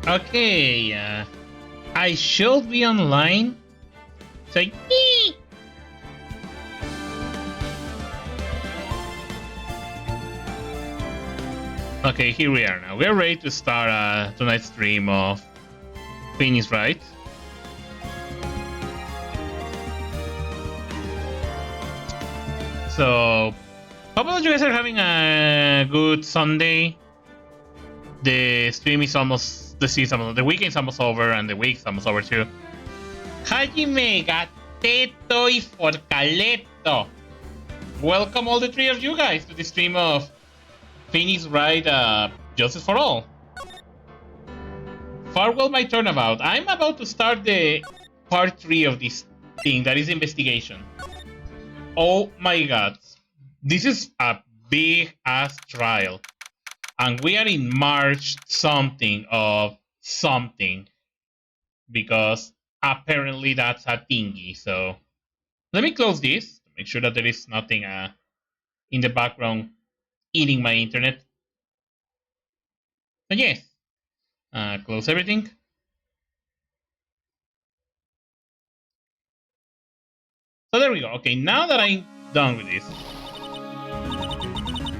Okay, I should be online. So, yee! Okay, here we are now. We're ready to start tonight's stream of Phoenix Wright. So, hope all you guys are having a good Sunday. The stream is almost, the weekend's almost over, and the week's almost over too. Hajime, Gateto, y Forcaleto. Welcome all the three of you guys to the stream of Phoenix Wright, Justice for All. Farewell my turnabout. I'm about to start the part 3 of this thing, that is investigation. Oh my god. This is a big ass trial. And we are in March something of something. Because apparently that's a thingy, so... Let me close this, to make sure that there is nothing in the background eating my internet. But yes, close everything. So there we go. Okay, now that I'm done with this,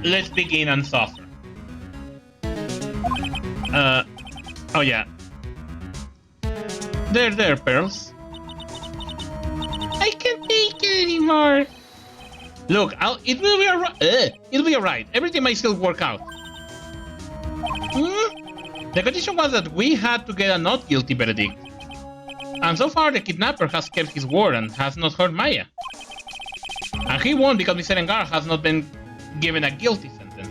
let's begin and suffer. Oh yeah. There, Pearls. I can't take it anymore. Look, it'll be alright. Everything might still work out. The condition was that we had to get a not guilty verdict. And so far the kidnapper has kept his word and has not hurt Maya. And he won because Mr. Engar has not been given a guilty sentence.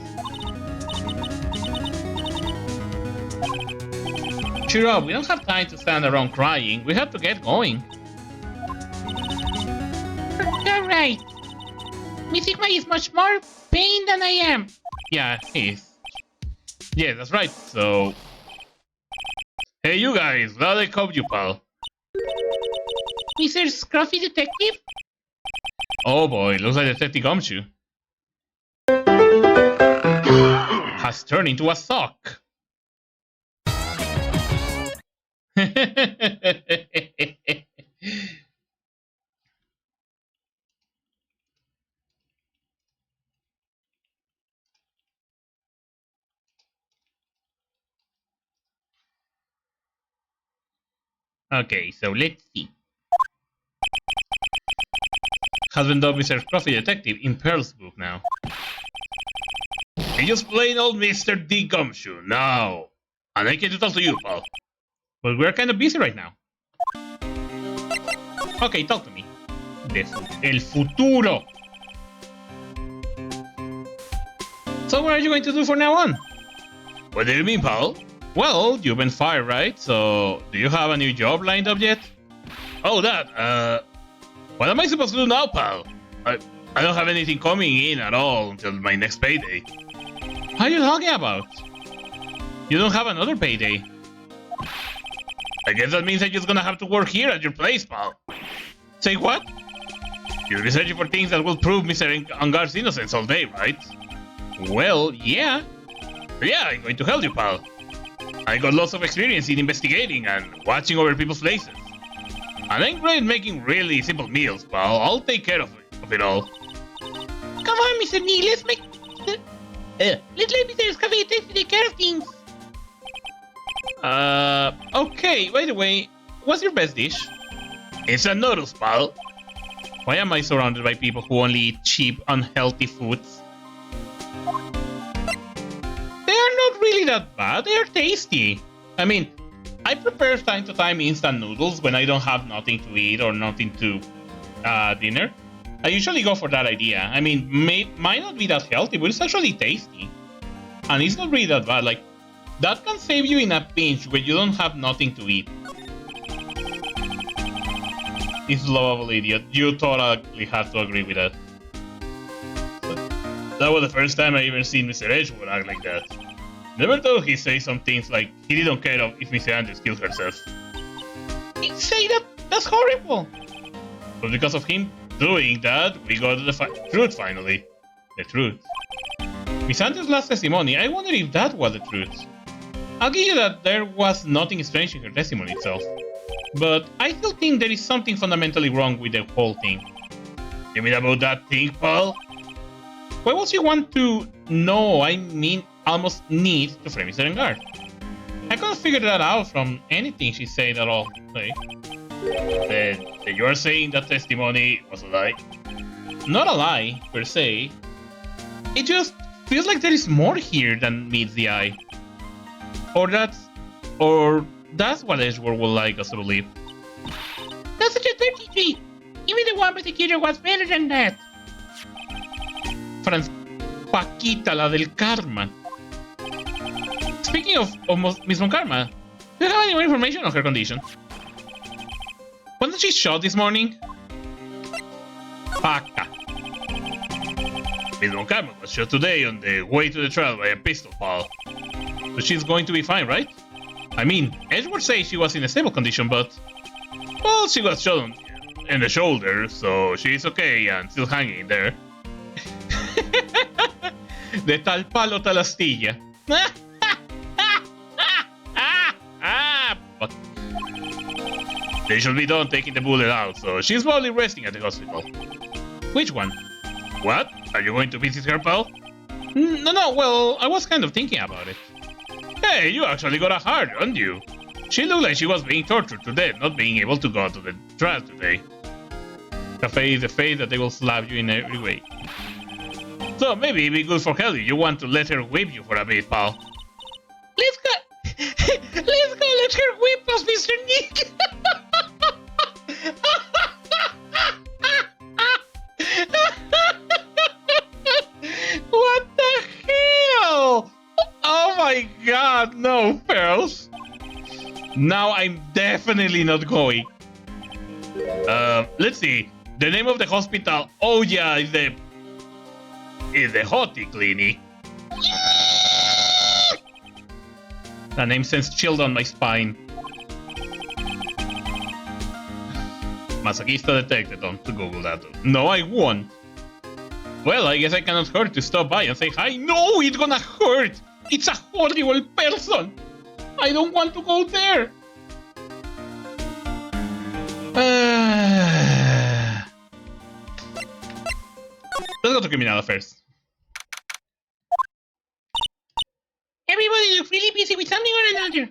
Cheer up, we don't have time to stand around crying. We have to get going. You're right. Mr. Maya is much more pain than I am. Yeah, he is. Yeah, that's right, so... Hey you guys, glad I caught you, pal. Mr. Scruffy Detective? Oh boy, looks like Detective Gumshoe has turned into a sock. Okay, so let's see. Has been done Mr. Scruffy Detective in Pearl's book now. He just plain old Mr. D. Gumshoe now. And I came to talk to you, pal. But we're kind of busy right now. Okay, talk to me. El futuro. So what are you going to do from now on? What do you mean, pal? Well, you've been fired, right? So, do you have a new job lined up yet? Oh, that, what am I supposed to do now, pal? I don't have anything coming in at all until my next payday. What are you talking about? You don't have another payday. I guess that means I'm just gonna have to work here at your place, pal. Say what? You'll be searching for things that will prove Mr. Angar's innocence all day, right? Well, yeah. Yeah, I'm going to help you, pal. I got lots of experience in investigating and watching over people's places. And I'm great at making really simple meals, pal. I'll take care of it all. Come on, Mr. Nee, let's make... Let's let Mr. Scruffy take care of things. Okay, by the way, what's your best dish? It's a noodles, pal. Why am I surrounded by people who only eat cheap, unhealthy foods? They are not really that bad, they are tasty. I mean, I prepare time to time instant noodles when I don't have nothing to eat or nothing to dinner. I usually go for that idea. I mean, might not be that healthy, but it's actually tasty. And it's not really that bad, like, that can save you in a pinch when you don't have nothing to eat. This lovable idiot, you totally have to agree with that. That was the first time I even seen Mr. Edgewood act like that. Never thought he'd say some things like he didn't care if Mr. Andrews killed herself. He'd say that? That's horrible! But because of him doing that, we got the truth finally. The truth. Miss Andrews' last testimony, I wonder if that was the truth. I'll give you that there was nothing strange in her testimony itself, but I still think there is something fundamentally wrong with the whole thing. You mean about that thing, Paul? What else you want to know? I mean, almost need to frame Mr. Engard. I couldn't figure that out from anything she said at all. Sorry. That you are saying that testimony was a lie? Not a lie, per se. It just feels like there is more here than meets the eye. Or that's what Edgeworth would like us to believe. That's such a dirty treat. Even the one prosecutor was better than that. Paquita, la del karma. Speaking of Miss Von Karma, do you have any more information on her condition? Wasn't she shot this morning? Paca. Miss Von Karma was shot today on the way to the trial by a pistol, pal. But she's going to be fine, right? I mean, Edgeworth says she was in a stable condition, but... Well, she was shot in the shoulder, so she's okay and still hanging there. De tal palo tal astilla. But they should be done taking the bullet out, so she's probably resting at the hospital. Which one? What? Are you going to visit her, pal? No, well, I was kind of thinking about it. Hey, you actually got a heart, didn't you? She looked like she was being tortured to death, not being able to go to the trial today. The face that they will slap you in every way. So maybe it'd be good for Kelly. You want to let her whip you for a bit, pal. Let's go. Let's go let her whip us, Mr. Nick. What the hell? Oh my god, no, Pearls. Now I'm definitely not going. Let's see. The name of the hospital. Oh yeah, is the Hottie Clinic. That name sends chill down my spine. Masochista detected on to Google that. No, I won't. Well, I guess I cannot hurt to stop by and say hi. No, it's gonna hurt. It's a horrible person. I don't want to go there. Let's go to criminal affairs. Everybody looks really busy with something or another.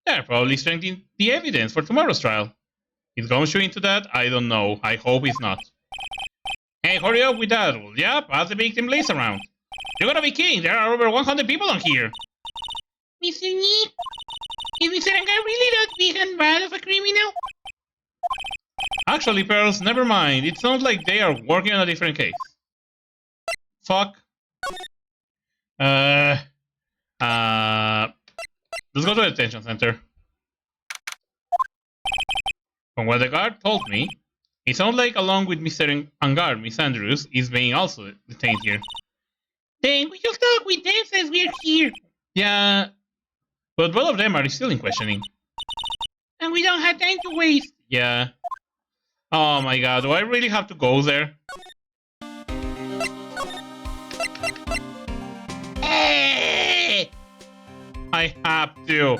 They're probably strengthening the evidence for tomorrow's trial. Is Gumshoe into that? I don't know. I hope he's not. Hey, hurry up with that, will ya? Pass the victim list around. You're gonna be kidding. There are over 100 people on here. Mr. Nick, is Mr. Engard really that big and bad of a criminal? Actually, Pearls, never mind. It sounds like they are working on a different case. Fuck. Let's go to the detention center. From what the guard told me, it sounds like along with Mr. Engard, Miss Andrews is being also detained here. Then we should talk with them since we're here. Yeah, but both of them are still in questioning. And we don't have time to waste. Yeah. Oh my god, do I really have to go there? Hey! I have to.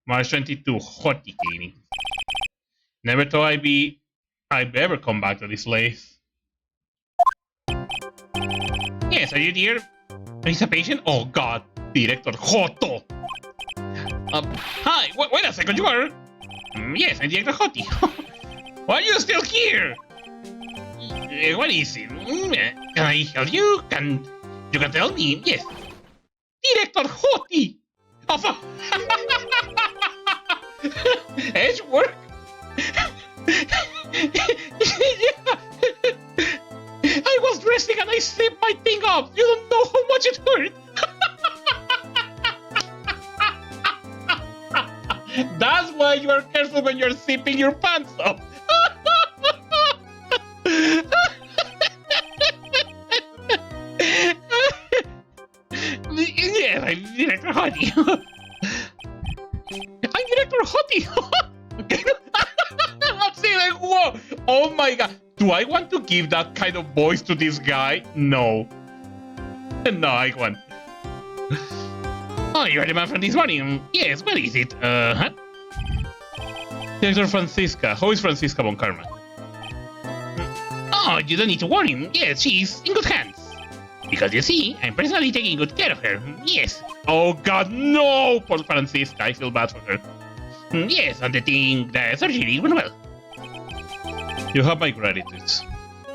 March 22, Hottie Clinic. Never thought I'd ever come back to this place. Yes, are you there? Is a patient? Oh god, Director Joto. Hi, wait a second, you are... yes, I'm Director Hottie. Why are you still here? What is it? Can I help you? You can tell me? Yes. Director Hottie! Of Edgeworth? I was resting and I slipped my thing off. You don't know how much it hurt. That's why you are careful when you're zipping your pants up. Yes, I'm Director Hottie. I'm Director Hottie. Okay. I'm saying like, whoa. Oh my god. Do I want to give that kind of voice to this guy? No. No, I won. Oh, you're the man from this morning. Yes, what is it? Huh? Director Francisca. How is Francisca von Karma? Oh, you don't need to worry. Yes, she's in good hands. Because you see, I'm personally taking good care of her. Yes. Oh god, no! Poor Francisca, I feel bad for her. Yes, and the surgery went well. You have my gratitude.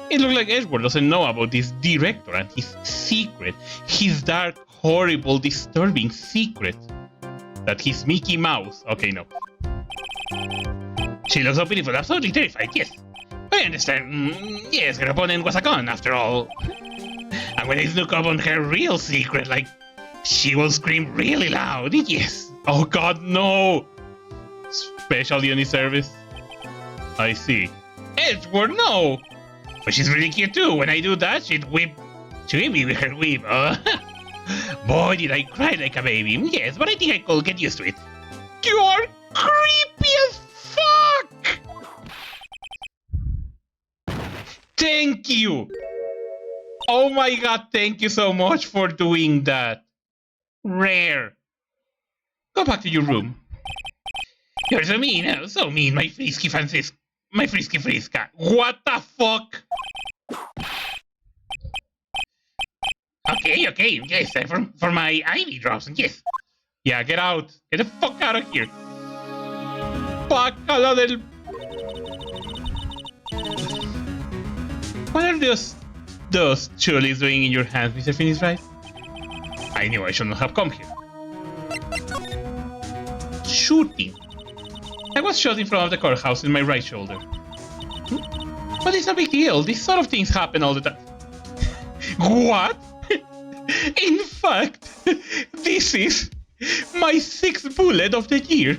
It looks like Edward doesn't know about this director and his secret. His dark, horrible, disturbing secret. That he's Mickey Mouse. Okay, no. She looks so beautiful, absolutely terrified, yes. I understand. Yes, her opponent was a con, after all. And when I snook up on her real secret, like, she will scream really loud, yes. Oh god, no! Special unit service? I see. Edward, no! But she's really cute too. When I do that, she'd whip me with her whip. Boy, did I cry like a baby. Yes, but I think I could get used to it. You're creepy as fuck! Thank you! Oh my god, thank you so much for doing that. Rare. Go back to your room. You're so mean, my frisky Francisca. My frisky Frisca. What the fuck? Okay, yes, for my IV drops, yes. Yeah, get out. Get the fuck out of here. Bacala del... What are those chulis doing in your hands, Mr. Phoenix Wright? I knew I should not have come here. Shooting. I was shot in front of the courthouse in my right shoulder. But it's no big deal. These sort of things happen all the time. What? In fact, this is my 6th bullet of the year.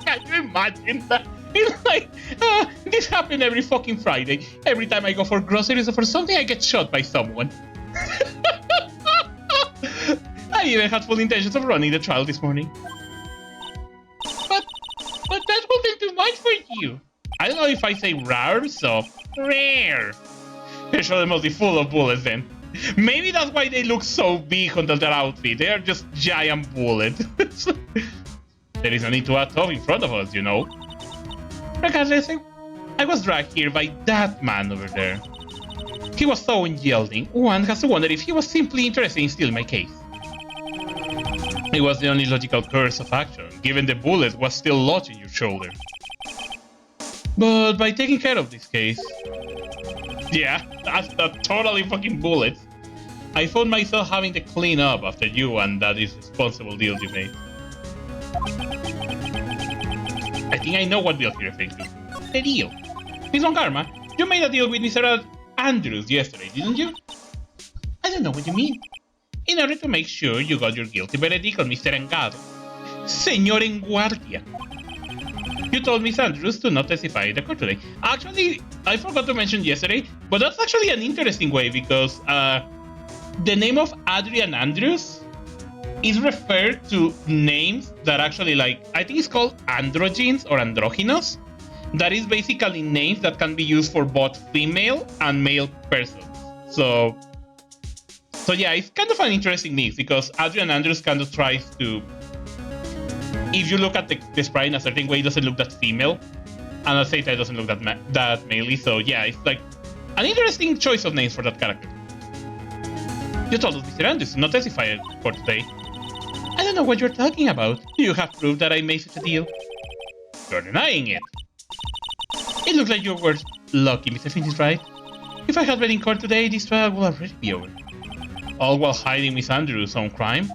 Can you imagine that? It's like, this happened every fucking Friday. Every time I go for groceries or for something, I get shot by someone. I even had full intentions of running the trial this morning. But that wasn't too much for you. I don't know if I say rare, so rare. Your shoulder must be full of bullets then. Maybe that's why they look so big under their outfit. They are just giant bullets. There is no need to act tough in front of us, you know. Regardless, I was dragged here by that man over there. He was so unyielding, one has to wonder if he was simply interested in stealing my case. It was the only logical course of action, given the bullet was still lodged in your shoulder. But by taking care of this case... Yeah, that's a totally fucking bullet. I found myself having to clean up after you and that irresponsible deal you made. I think I know what deal you're referring to. The deal. Miss Von Karma, you made a deal with Mr. Andrews yesterday, didn't you? I don't know what you mean. In order to make sure you got your guilty verdict on Mr. Engado. Señor en guardia. You told Miss Andrews to not testify in the court today. Actually, I forgot to mention yesterday, but that's actually an interesting way because the name of Adrian Andrews is referred to names that actually, like, I think it's called androgynes or androgynous. That is basically names that can be used for both female and male persons. So yeah, it's kind of an interesting mix because Adrian Andrews kind of tries to... If you look at the sprite in a certain way, it doesn't look that female. And at the same time, it doesn't look that male. So yeah, it's like an interesting choice of names for that character. You told us Mr. Andrews to not testify for today. I don't know what you're talking about. You have proof that I made such a deal. You're denying it. It looks like you were lucky, Mr. Phoenix, right? If I had been in court today, this trial would already be over. All while hiding Miss Andrews' own crime?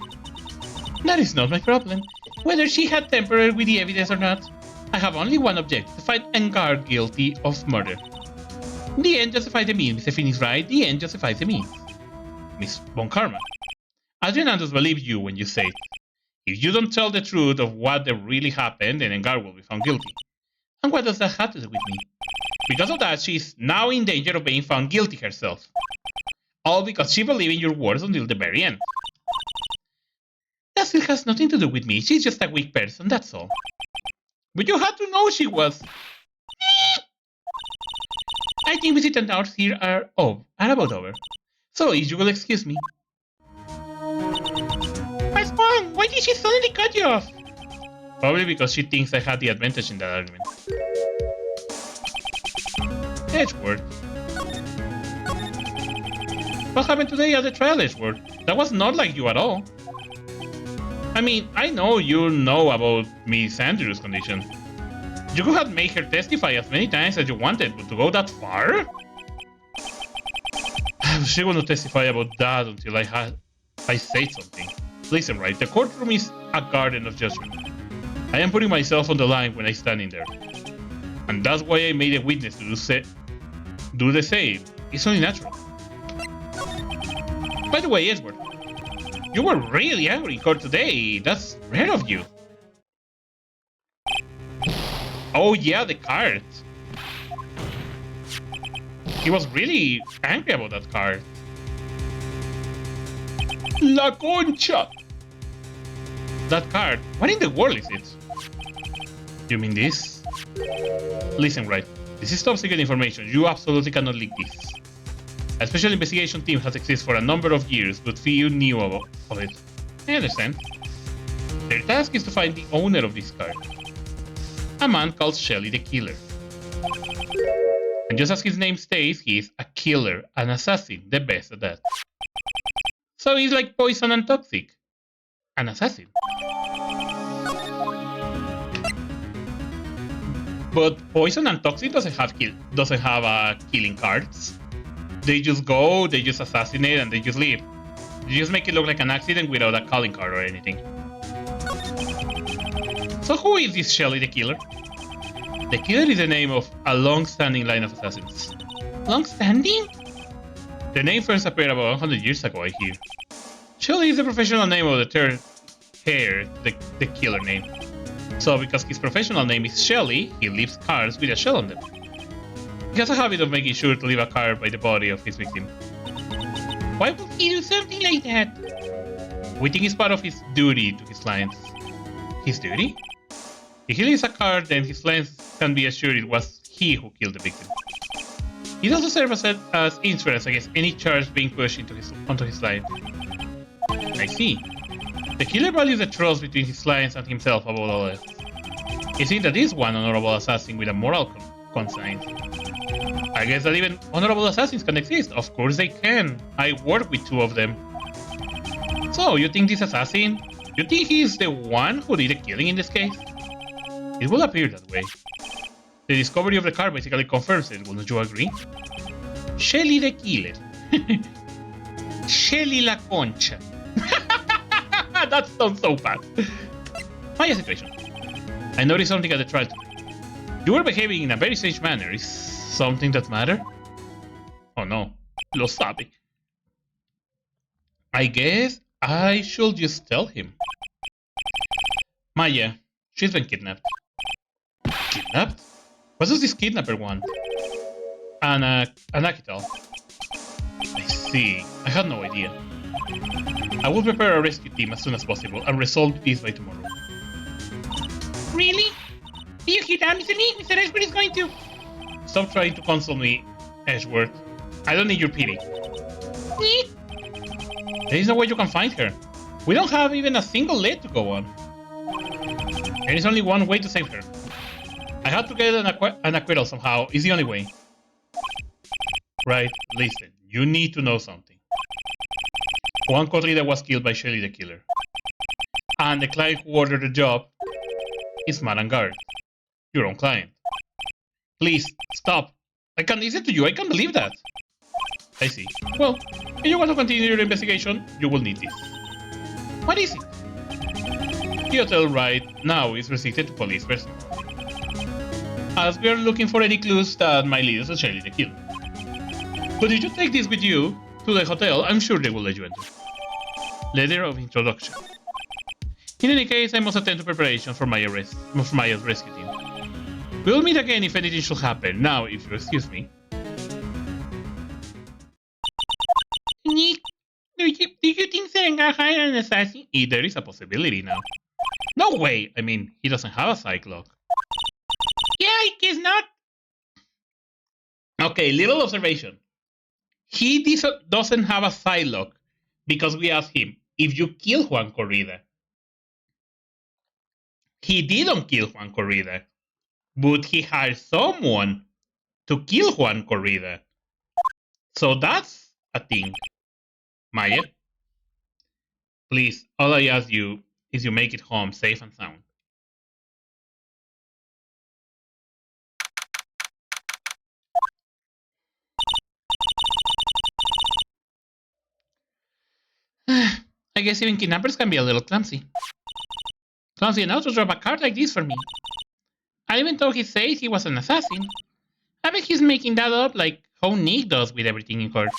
That is not my problem. Whether she had tempered with the evidence or not, I have only one objective, to find Engar guilty of murder. The end justifies the means, Mr. Phoenix, right? The end justifies the means. Miss Von Karma, Adrian Andrews believes you when you say, if you don't tell the truth of what really happened, then Engar will be found guilty. And what does that have to do with me? Because of that, she is now in danger of being found guilty herself. All because she believed in your words until the very end. That still has nothing to do with me. She's just a weak person, that's all. But you had to know she was. I think visitors here are about over. So, if you will excuse me. What's wrong? Why did she suddenly cut you off? Probably because she thinks I had the advantage in that argument. Edgeworth. What happened today at the trial, Edgeworth? That was not like you at all. I mean, I know you know about Miss Andrews' condition. You could have made her testify as many times as you wanted, but to go that far? She will not testify about that until I say something. Listen, Wright, the courtroom is a garden of judgment. I am putting myself on the line when I stand in there. And that's why I made a witness to do the same. It's only natural. By the way, Edward, you were really angry in court today. That's rare of you. Oh yeah, the card. He was really angry about that card. La Concha! That card, what in the world is it? You mean this? Listen, Wright, this is top secret information. You absolutely cannot leak this. A special investigation team has existed for a number of years, but few knew of it. I understand. Their task is to find the owner of this card. A man called Shelly the Killer. And just as his name states, he is a killer, an assassin, the best at that. So he's like poison and toxic. An assassin. But poison and toxic doesn't have killing cards. They just go, they just assassinate, and they just leave. They just make it look like an accident without a calling card or anything. So who is this Shelly the Killer? The Killer is the name of a long-standing line of assassins. Long-standing? The name first appeared about 100 years ago, I hear. Shelly is the professional name of the third heir, the killer name. So because his professional name is Shelly, he leaves cards with a shell on them. He has a habit of making sure to leave a card by the body of his victim. Why would he do something like that? We think it's part of his duty to his clients. His duty? If he leaves a card, then his clients can be assured it was he who killed the victim. It also serves as insurance against any charge being pushed onto his client. I see. The killer values the trust between his clients and himself above all else. It seems that is one honorable assassin with a moral conscience. I guess that even honorable assassins can exist. Of course they can. I work with two of them. So, you think this assassin? You think he's the one who did the killing in this case? It will appear that way. The discovery of the card basically confirms it, wouldn't you agree? Shelly the Killer. Shelly la Concha. That sounds so bad. My situation. I noticed something at the trial today. You were behaving in a very strange manner. Is something that matter? Oh no. Lo sabe. I guess I should just tell him. Maya, she's been kidnapped. Kidnapped? What does this kidnapper want? An Akital. I see. I had no idea. I will prepare a rescue team as soon as possible and resolve this by tomorrow. Really? Do you hear that, Mr. Lee? Mr. Edgeworth is going to... Stop trying to console me, Edgeworth. I don't need your pity. There is no way you can find her. We don't have even a single lead to go on. There is only one way to save her. I had to get an acquittal somehow. It's the only way. Right, listen. You need to know something. One court leader was killed by Shelly the Killer. And the client who ordered the job is Madame Guard, your own client. Please, stop. I can't listen to you. I can't believe that. I see. Well, if you want to continue your investigation, you will need this. What is it? The hotel right now is restricted to police personnel, as we are looking for any clues that might lead us to Shelly the Killer. But if you take this with you to the hotel, I'm sure they will let you enter. Letter of introduction. In any case, I must attend to preparation for Maya's rescue team. We'll meet again if anything should happen. Now, if you excuse me. Nick, do you think Serenga hired an assassin? There is a possibility now. No way! I mean, he doesn't have a psych lock. Yeah, I guess not. Okay, little observation. He doesn't have a Psylocke because we asked him, if you kill Juan Corrida. He didn't kill Juan Corrida, but he hired someone to kill Juan Corrida. So that's a thing. Maya, please, all I ask you is you make it home safe and sound. I guess even kidnappers can be a little clumsy. Clumsy enough to drop a card like this for me. And even though he says he was an assassin, I bet he's making that up like how Nick does with everything in court.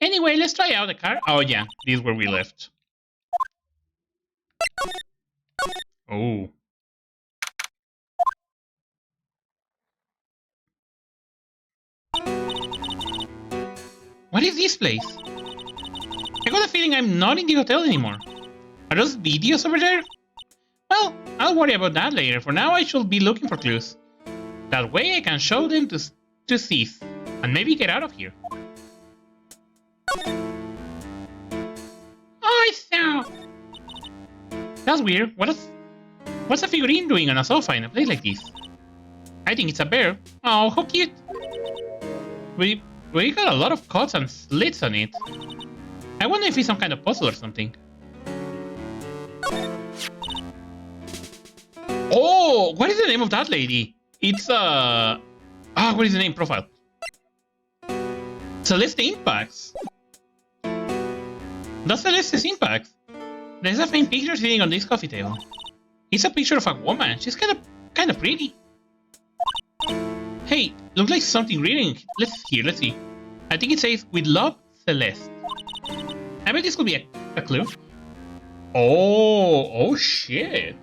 Anyway, let's try out the card. Oh yeah, this is where we left. Oh. What is this place? I got a feeling I'm not in the hotel anymore. Are those videos over there? Well, I'll worry about that later. For now, I should be looking for clues. That way I can show them to cease, and maybe get out of here. Oh, it's so... That's weird. What's a figurine doing on a sofa in a place like this? I think it's a bear. Oh, how cute. We got a lot of cuts and slits on it. I wonder if it's some kind of puzzle or something. Oh, what is the name of that lady? It's what is the name profile? Celeste Impacts. That's Celeste's Impacts. There's a faint picture sitting on this coffee table. It's a picture of a woman. She's kind of pretty. Hey, looks like something reading. Let's see. I think it says, "With love, Celeste." I bet this could be a clue. Oh shit.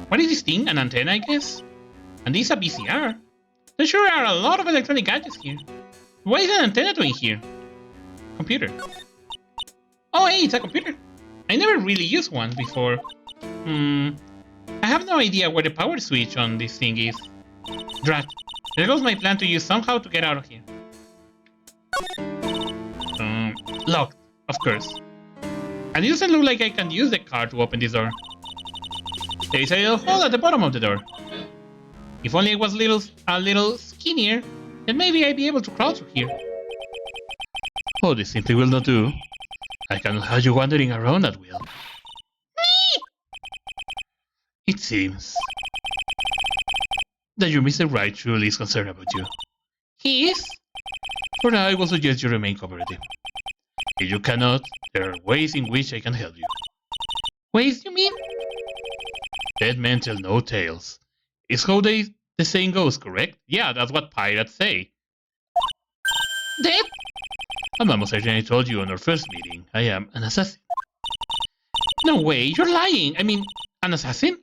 What is this thing? An antenna, I guess? And this is a VCR. There sure are a lot of electronic gadgets here. What is an antenna doing here? Computer. Oh hey, it's a computer. I never really used one before. I have no idea where the power switch on this thing is. Drat. There goes my plan to use somehow to get out of here. Locked, of course. And it doesn't look like I can use the card to open this door. There is a little hole at the bottom of the door. If only it was a little skinnier, then maybe I'd be able to crawl through here. Oh, this simply will not do. I cannot have you wandering around at will. It seems that your Mr. Wright truly is concerned about you. He is? For now, I will suggest you remain cooperative. If you cannot, there are ways in which I can help you. Ways, you mean? Dead men tell no tales. Is how the saying goes, correct? Yeah, that's what pirates say. Dead? I'm almost certain I told you on our first meeting. I am an assassin. No way, you're lying. I mean, an assassin?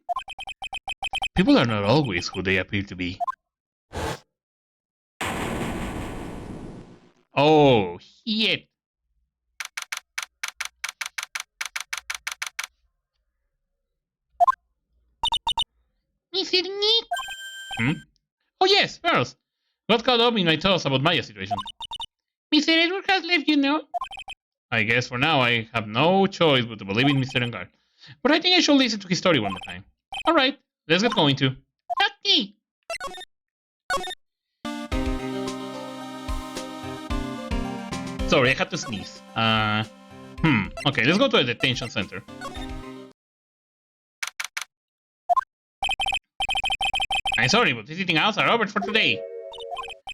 People are not always who they appear to be. Oh, shit. Mr. Nick? Oh yes, Pearls. Got caught up in my thoughts about Maya's situation. Mr. Edward has left you now? I guess for now I have no choice but to believe in Mr. Engar. But I think I should listen to his story one more time. Alright, let's get going to. Okay. Sorry, I had to sneeze. Okay, let's go to the detention center. I'm sorry, but visiting hours are over for today.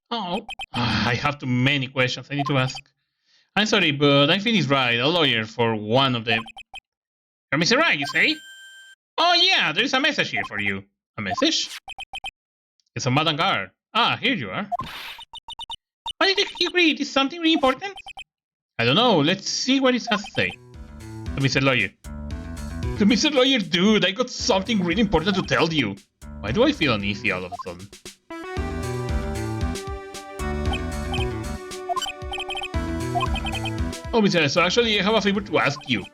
Oh, I have too many questions I need to ask. I'm sorry, but I finished Wright, a lawyer for one of them. You're Mr. Wright, you say? Oh yeah, there is a message here for you. A message? It's a Madame Guard. Ah, here you are. What did you read? Is something really important? I don't know. Let's see what it has to say. The Mr. Lawyer. The Mr. Lawyer, dude, I got something really important to tell you. Why do I feel uneasy all of a sudden? Oh, Mr. So actually I have a favor to ask you.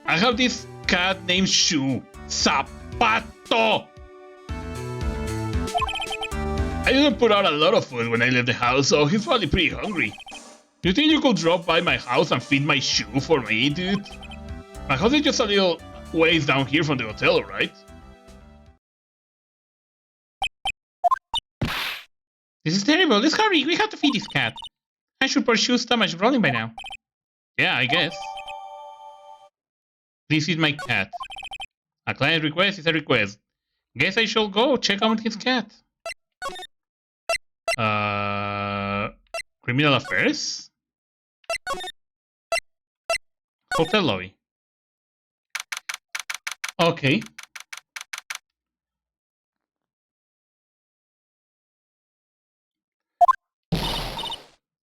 I have this cat named Shu. Zapato! I didn't put out a lot of food when I left the house, so he's probably pretty hungry. You think you could drop by my house and feed my shoe for me, dude? My house is just a little ways down here from the hotel, right? This is terrible. Let's hurry. We have to feed this cat. I should pursue stomach rolling by now. Yeah, I guess. This is my cat. A client request is a request. Guess I shall go check on his cat. Criminal affairs? Hotel lobby. Okay.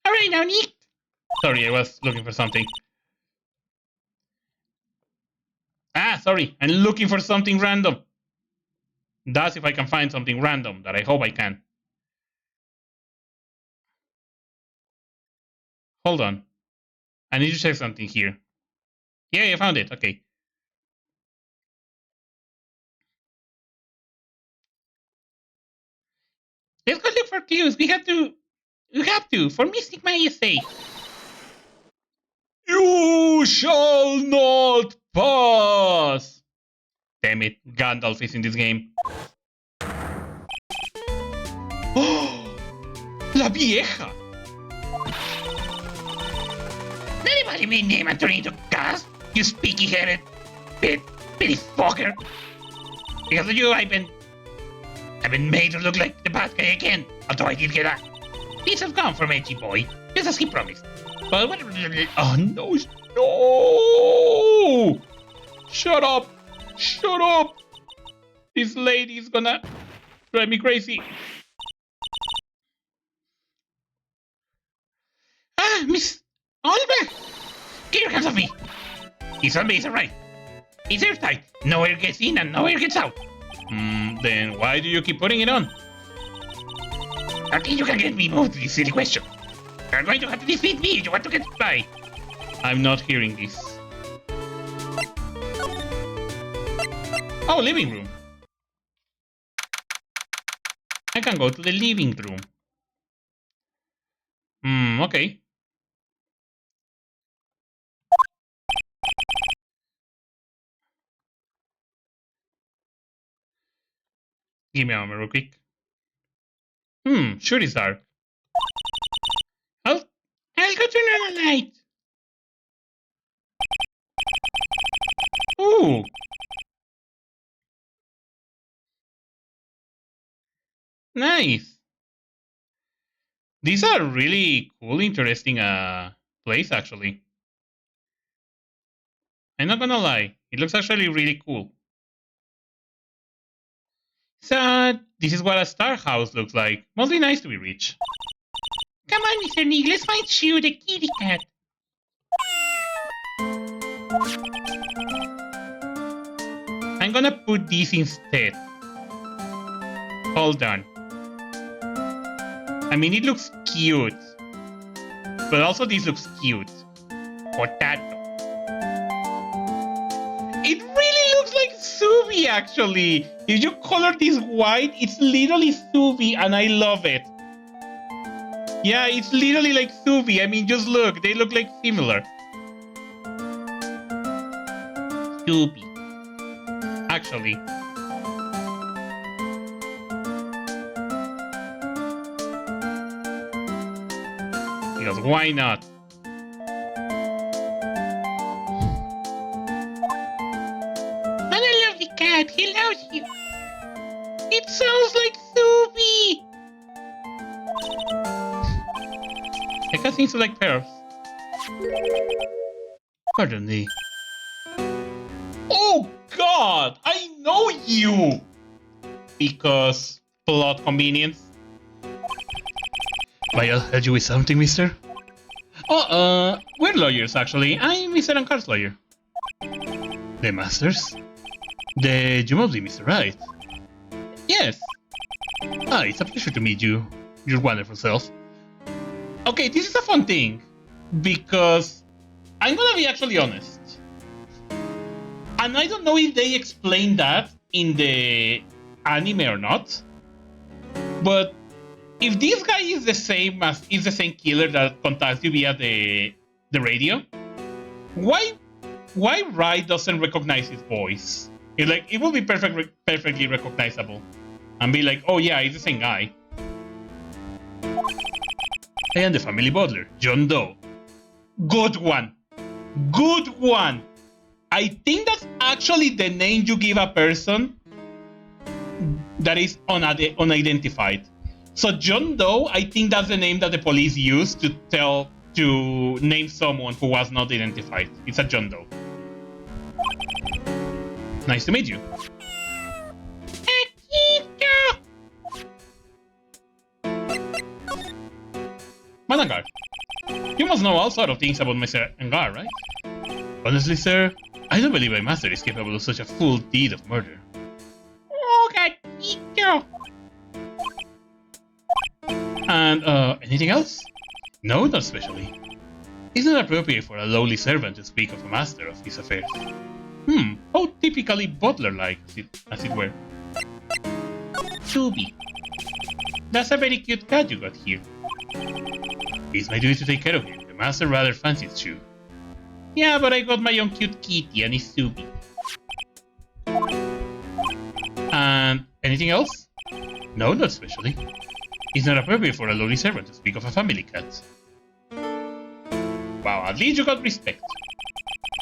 Alright now, Nick. Sorry, I was looking for something. Ah, sorry. I'm looking for something random. That's if I can find something random, that I hope I can. Hold on. I need to check something here. Yeah, I found it. Okay. Let's go look for clues. We have to. For Mystic Maya sake. You shall not pass! Damn it, Gandalf is in this game. Oh, La Vieja! Anybody may name and turn into gas, you speaky-headed bitty fucker. Because of you, I've been made to look like the bad guy again. Although I did get a piece of gum from Edgy Boy, just as he promised. But what? Oh no! No! Shut up! Shut up! This lady's gonna drive me crazy. Ah, Miss Oliver! Get your hands off me! His zombie is alright. It's airtight. No air gets in and no air gets out. Then why do you keep putting it on? I think you can get me moved with this silly question. You're going to have to defeat me if you want to get by. I'm not hearing this. Oh, living room. I can go to the living room. Okay. Give me a moment real quick. Sure it's dark. I'll go turn on the light. Ooh. Nice. These are really cool, interesting place actually. I'm not gonna lie. It looks actually really cool. So, this is what a star house looks like. Mostly nice to be rich. Come on, Mr. Nick, let's find Shoo the kitty cat. I'm gonna put this instead. Hold on. I mean, it looks cute. But also this looks cute. Potato. It really looks like Subi, actually. If you color this white, it's literally Subi, and I love it. Yeah, it's literally like Subi. I mean, just look. They look like similar. Subi. Actually. Because why not? And I love the cat. He loves you. It sounds like Subi. I got things like pearls. Pardon me. Oh God! I know you! Because plot convenience. May I help you with something, mister? Oh, we're lawyers, actually. I'm Mr. Ankar's lawyer. The masters? You must be Mr. Wright. Yes. Ah, it's a pleasure to meet you. Your wonderful self. Okay, this is a fun thing. Because I'm gonna be actually honest. And I don't know if they explained that in the anime or not. But if this guy is the same killer that contacts you via the radio, why Wright doesn't recognize his voice? It will be perfectly recognizable, and be like, oh yeah, it's the same guy. I am the family butler, John Doe. Good one. Good one. I think that's actually the name you give a person that is unidentified. So John Doe, I think that's the name that the police used to name someone who was not identified. It's a John Doe. Nice to meet you. Madam Guard, you must know all sorts of things about Mr. Angar, right? Honestly, sir, I don't believe my master is capable of such a full deed of murder. Oh, gatito. And, anything else? No, not especially. It's not appropriate for a lowly servant to speak of a master of his affairs. How typically butler-like, as it were. Subi. That's a very cute cat you got here. It's my duty to take care of him. The master rather fancies you. Yeah, but I got my own cute kitty and it's Subi. And anything else? No, not especially. It's not appropriate for a lowly servant to speak of a family cat. Wow, at least you got respect.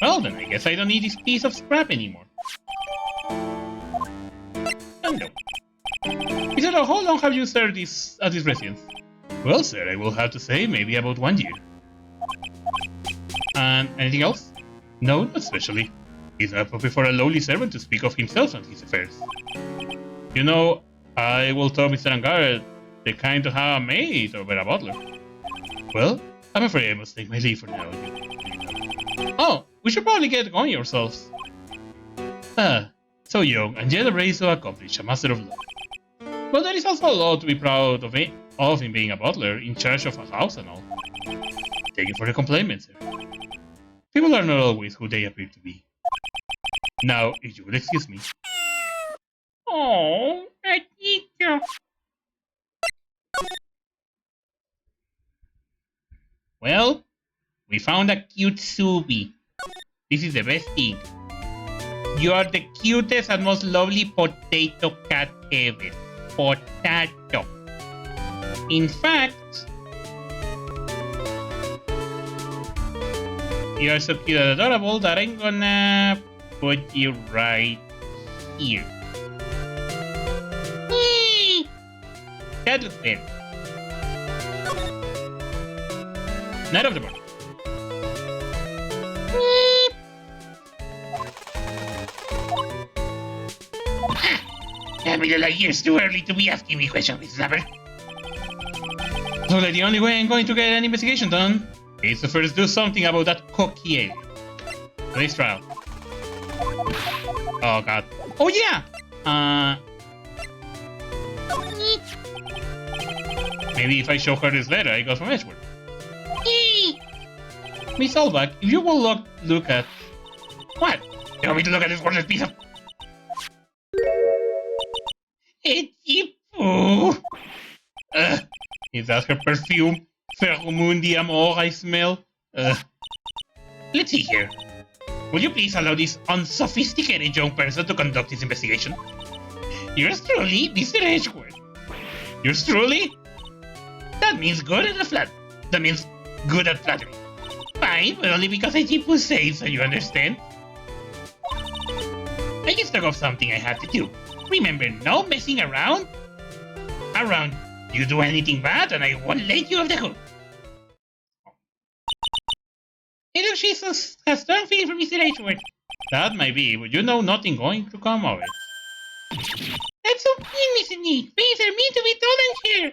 Well then, I guess I don't need this piece of scrap anymore. And no. Besides, how long have you served at this residence? Well, sir, I will have to say maybe about 1 year. And anything else? No, not especially. It's not appropriate for a lowly servant to speak of himself and his affairs. You know, I will tell Mr. Angar the kind to have a maid over a butler. Well, I'm afraid I must take my leave for now. Oh, we should probably get going yourselves. So young, and yet a race so accomplished, a master of law. But there is also a lot to be proud of in being a butler, in charge of a house and all. Thank you for the compliment, sir. People are not always who they appear to be. Now, if you would excuse me. Oh, Akiko. Well, we found a cute Subi. This is the best thing. You are the cutest and most lovely potato cat ever. Potato. In fact, you are so cute and adorable that I'm gonna put you right here. That looks better. Night of the morning. A little years too early to be asking me questions, Mrs. Zapper. So that the only way I'm going to get an investigation done is to first do something about that cocky area. Today's trial. Oh god. Oh yeah! Maybe if I show her this letter I got from Edgeworth. Miss Albach, if you will look at... What? You want me to look at this worthless piece of... Itchy poo! Is that her perfume? Pheromone amor I smell? Let's see here. Would you please allow this unsophisticated young person to conduct this investigation? Yours truly, Mr. Edgeworth. Yours truly? That means good at That means good at flattery. Fine, but only because I keep saying so, you understand? I just thought of something I have to do. Remember, no messing around. You do anything bad and I won't let you off the hook. It looks she has a strong feeling for Mr. Edgeworth. That might be, but you know nothing going to come of it. That's so mean, Mr. Nick. Things are meant to be told here.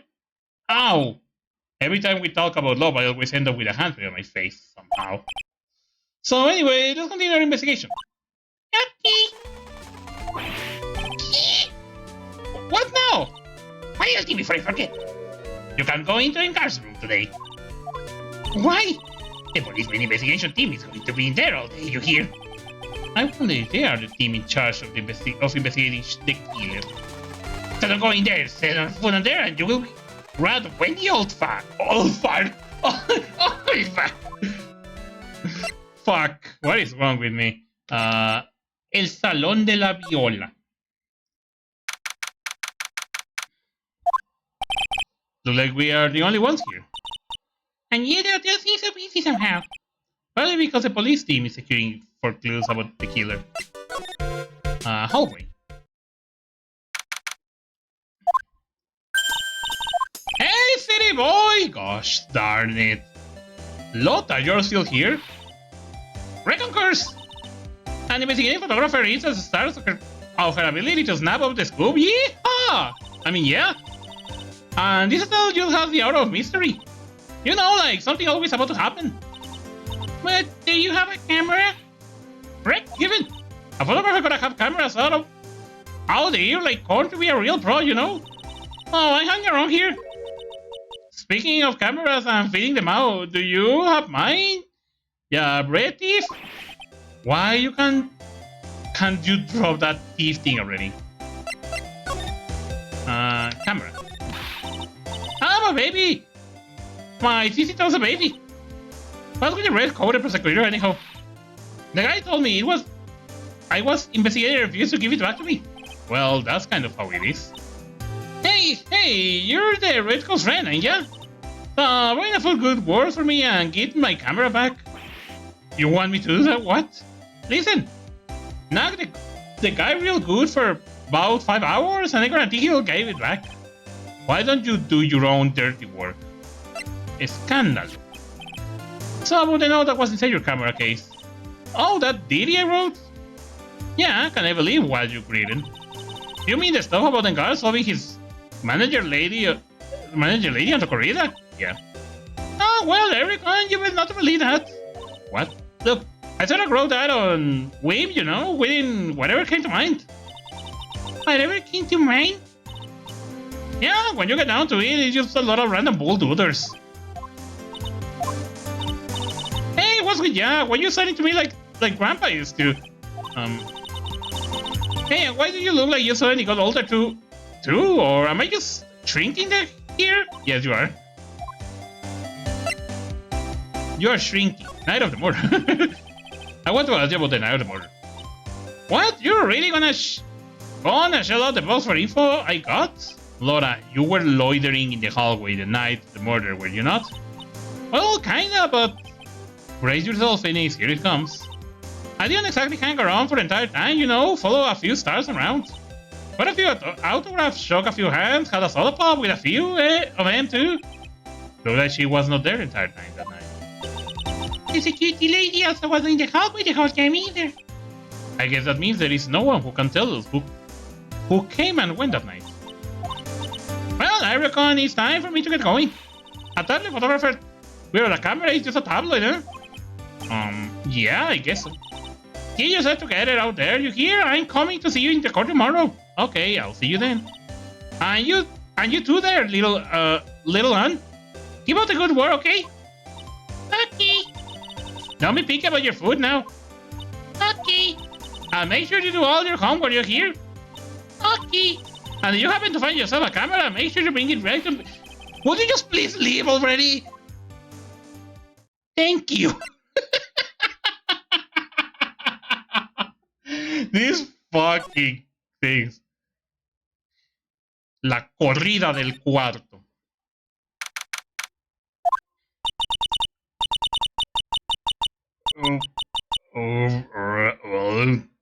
Ow! Every time we talk about love, I always end up with a handprint on my face, somehow. So anyway, let's continue our investigation. Okay. What now? Why asking before I forget? You can't go into Encar's room today. Why? The policeman investigation team is going to be in there all day, you hear? I wonder if they are the team in charge of investigating the killer. Instead of going there, set our foot on there, and you will run away the old fart. Old fart. Old fart. Fuck. What is wrong with me? El Salón de la Viola. Looks like we are the only ones here. And yet they seem so busy somehow. Probably because the police team is securing for clues about the killer. Hallway. Hey, city boy! Gosh darn it. Lotta, you're still here? Reconcurs! An investigating photographer is as stars of her ability to snap up the scoop. Yeehaw! I mean, yeah. And this still just has the aura of mystery. You know, like something always about to happen. But do you have a camera? Correct, given. A photographer gotta have cameras out there like corn to be a real pro, you know? Oh, I hang around here. Speaking of cameras and feeding them out, do you have mine? Yeah, bread thief? Why you can't you drop that thief thing already? Camera. I'm a baby! My CC tells a baby. What's with the red coated prosecutor anyhow? The guy told me I was investigating refused to give it back to me. Well, that's kind of how it is. Hey, you're the Red Coast friend, ain't ya? So, bring a full good word for me and get my camera back. You want me to do that? What? Listen, knock the guy real good for about 5 hours and I guarantee he'll give it back. Why don't you do your own dirty work? A scandal. So about the note that was inside your camera case. Oh, that ditty I wrote? Yeah, can I believe what you reading? You mean the stuff about the guy solving his manager lady on the corrida? Yeah. Oh, well, everyone, you will not believe that. What? Look, I sort of wrote that on whim, you know, within whatever came to mind. Whatever came to mind? Yeah, when you get down to it, it's just a lot of random bulldooders. Hey, what's with ya? Why are you starting to me like Grandpa used to? Hey, why do you look like you suddenly got older too? Or am I just shrinking here? Yes, you are. You are shrinking. Night of the Murder. I want to ask you about the Night of the Murder. What? You're really gonna shell out the box for info I got? Laura, you were loitering in the hallway the night of the murder, were you not? Well, kinda, but brace yourself, Phoenix, here it comes. I didn't exactly hang around for the entire time, you know, follow a few stars around. Got a few autographs, shook a few hands, had a soda pop with a few of them too. Looked like she was not there the entire time that night. The security lady also wasn't in the hallway the whole time either. I guess that means there is no one who can tell us who came and went that night. Well, I reckon it's time for me to get going. A tablet photographer without a camera is just a tablet, huh? Yeah, I guess so. Get yourself together out there, you hear? I'm coming to see you in the court tomorrow. Okay, I'll see you then. And you too there, little one. Keep up the good work, okay? Okay. Don't be picky about your food now. Okay. And make sure you do all your homework, you hear? Okay. And if you happen to find yourself a camera, make sure to bring it right to... Would you just please leave already? Thank you. These fucking things. La corrida del cuarto.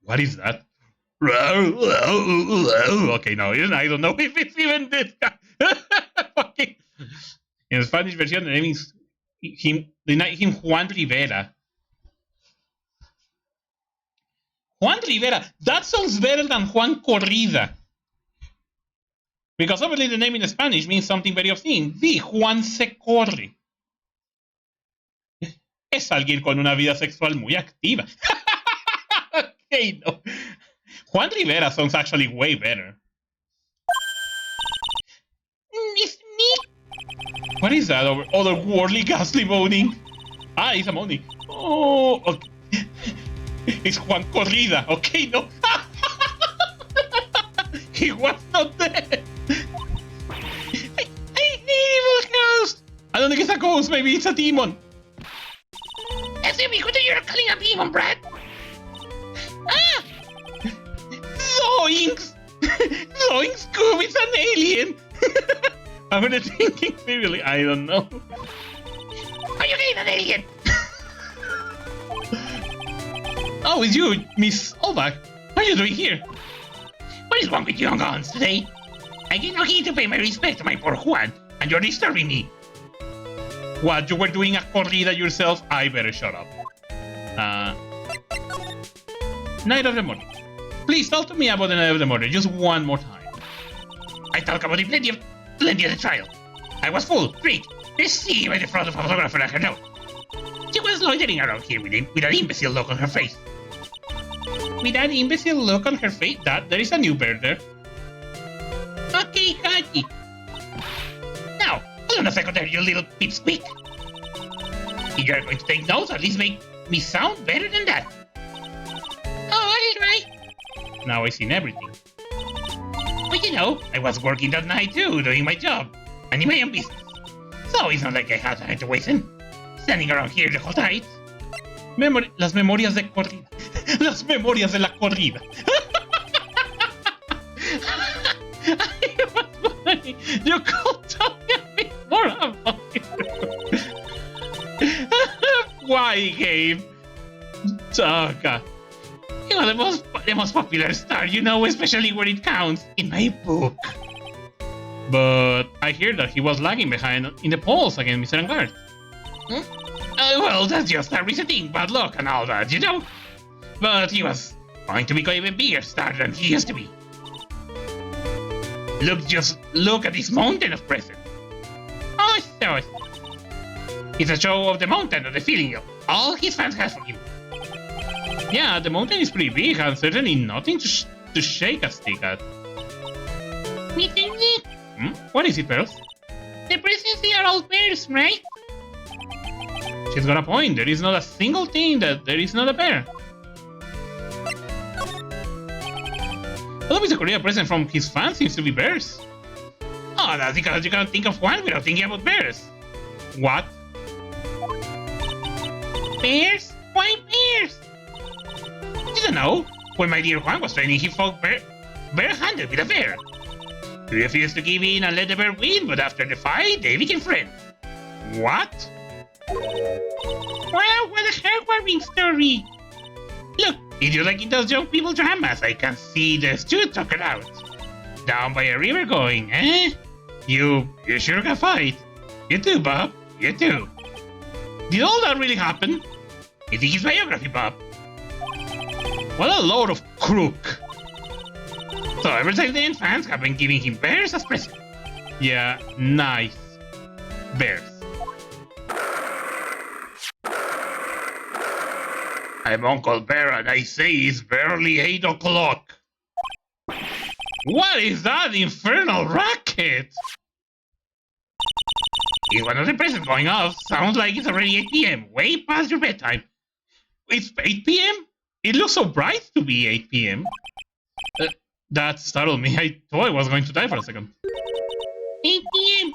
What is that? Okay, no, I don't know if it's even this guy. Fucking. In the Spanish version, the name is him Juan Rivera. Juan Rivera. That sounds better than Juan Corrida. Because obviously the name in Spanish means something very obscene. Sí, Juan se corre. Es alguien con una vida sexual muy activa. Okay, no. Juan Rivera sounds actually way better. Miss me. What is that otherworldly ghastly moaning? Ah, it's a moaning. Oh, okay. It's Juan Corrida, okay? No. He was not dead. Evil ghost. I don't think it's a ghost, maybe it's a demon. That's it, because you're calling a demon, Brad. Ah! Zoinks! Zoinks, Scoob, it's an alien! I'm really thinking seriously, I don't know. Are you getting an alien? Oh, it's you, Miss Olbach. What are you doing here? What is wrong with you young guns today? I came out here to pay my respect to my poor Juan, and you're disturbing me. What, you were doing a corrida yourself? I better shut up. Night of the Murder. Please talk to me about the Night of the Murder, just one more time. I talk about it plenty of the trial. I was full, drink, received by the fraud of a photographer at her note. She was loitering around here with an imbecile look on her face. With an imbecile look on her face, there is a new bird there. Okay, Haji. Now, hold on a second there, you little pipsqueak. If you're going to take notes, at least make me sound better than that. Oh, all right. Now I've seen everything. But you know, I was working that night too, doing my job. And in my own business. So it's not like I had time to waste standing around here the whole night. Las memorias de corrida. Las memorias de la corrida. It was funny. You could tell me a bit more about it. Why, Gabe? Oh, God. You are the most popular star, you know, especially when it counts in my book. But I hear that he was lagging behind in the polls against Mr. Angard. Well, that's just a recent thing, bad luck and all that, you know? But he was going to become even bigger star than he used to be. Just look at this mountain of presents. Oh, so it's a show of the mountain and the feeling of all his fans have for him. Yeah, the mountain is pretty big and certainly nothing to shake a stick at. Mr. Nick. What is it, Pearls? The presents are all bears, right? She's got a point. There is not a single thing that there is not a bear. Although Mr. Korea present from his fans seems to be bears. Oh, that's because you can't think of one without thinking about bears. What? Bears? Why bears? You don't know. When my dear Juan was training, he fought bare-handed with a bear. He refused to give in and let the bear win, but after the fight, they became friends. What? Wow, what a heartwarming story! Look, if you like those young people dramas, I can see the two talking out. Down by a river going, eh? You sure can fight. You too, Bob. You too. Did all that really happen? You think his biography, Bob? What a load of crook. So ever since then, fans have been giving him bears as presents. Yeah, nice. Bears. I'm Uncle Bear and I say it's barely 8 o'clock. What is that infernal racket? Is one of the presents going off? Sounds like it's already 8 p.m. Way past your bedtime. It's 8 p.m.? It looks so bright to be 8 p.m. That startled me. I thought I was going to die for a second. 8 p.m.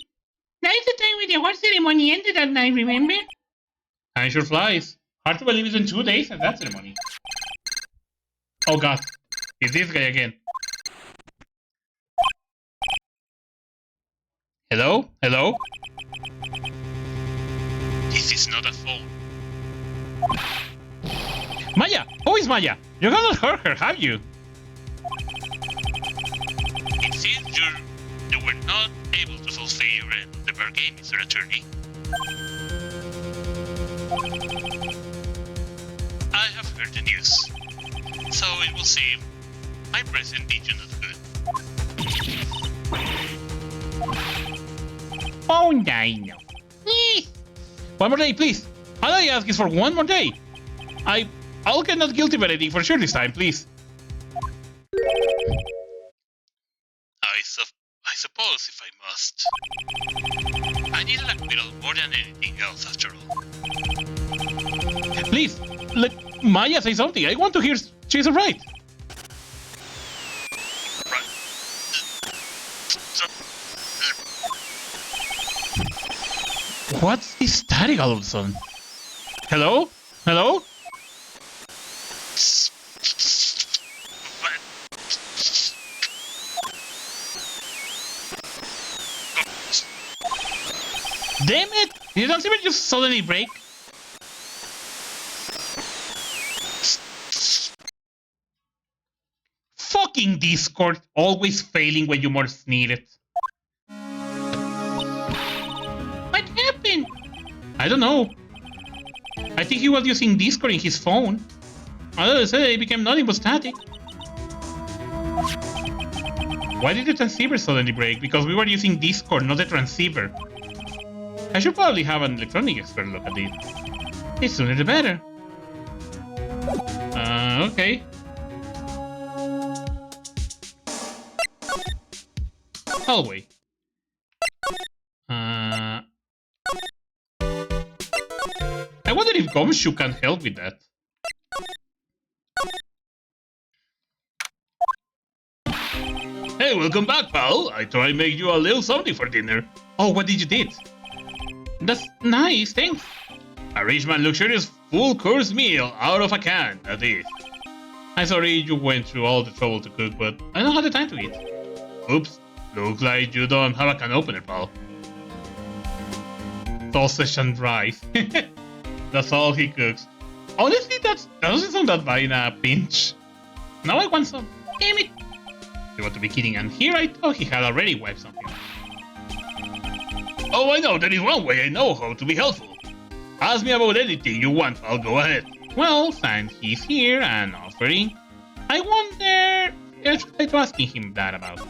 That's the time when the award ceremony ended that night, remember? Time sure flies. Hard to believe it's in 2 days at that ceremony. Oh god. It's this guy again. Hello? Hello? This is not a phone. Maya! Who is Maya? You haven't heard her, have you? It seems you were not able to fulfill your end of the bargain, Mr. Attorney. I have heard the news, so it will seem my present did you not good. Oh, no. One more day, please. All I ask is for one more day. I'll get not guilty by anything for sure this time, please. I suppose if I must. I need an acquittal more than anything else after all. Please, Let Maya say something. I want to hear she's right. What's this static all of a sudden? Hello? Hello? Damn it! Did the transceiver just suddenly break? Fucking Discord, always failing when you most need it. What happened? I don't know. I think he was using Discord in his phone. As I said, it became nothing but static. Why did the transceiver suddenly break? Because we were using Discord, not the transceiver. I should probably have an electronic expert look at it. The sooner the better. Okay. I'll wait. I wonder if Gumshoe can help with that. Hey, welcome back, pal. I thought I'd make you a little something for dinner. Oh, what did you did? That's nice, thanks. A rich man luxurious full-course meal out of a can, that is. I'm sorry you went through all the trouble to cook, but I don't have the time to eat. Oops, looks like you don't have a can opener, pal. Sausage and rice. That's all he cooks. Honestly, that doesn't sound that bad in a pinch. Now I want some. Damn it! You want to be kidding, and here I thought he had already wiped something. Oh, I know, there is one way I know how to be helpful. Ask me about anything you want, I'll go ahead. Well, since he's here and offering, I wonder I should try to asking him that about.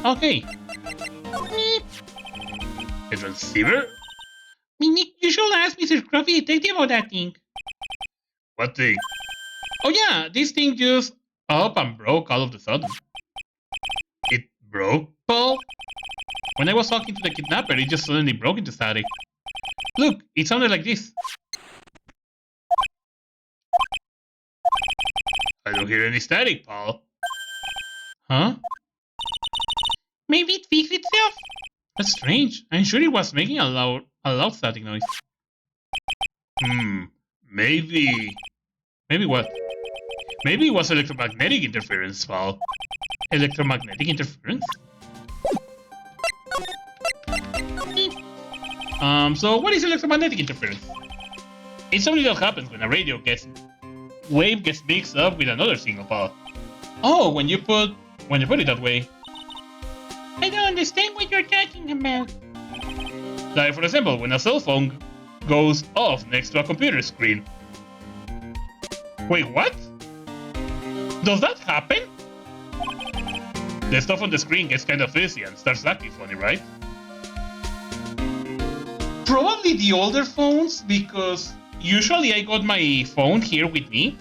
Okay. Meep. The transceiver? Nick, you should ask Mr. Scruffy Detective about that thing. What thing? Oh yeah, this thing just up and broke all of a sudden. It broke, Paul? When I was talking to the kidnapper, it just suddenly broke into static. Look, it sounded like this. I don't hear any static, Paul. Huh? Maybe it fixed itself. That's strange. I'm sure it was making a loud static noise. Maybe... Maybe what? Maybe it was electromagnetic interference, Paul. Electromagnetic interference? So what is electromagnetic interference? It's something that happens when a radio wave gets mixed up with another signal, Paul. Oh, when you put it that way. I don't understand what you're talking about. Like, for example, when a cell phone goes off next to a computer screen. Wait, what? Does that happen? The stuff on the screen gets kind of fizzy and starts acting funny, right? Probably the older phones, because usually I got my phone here with me.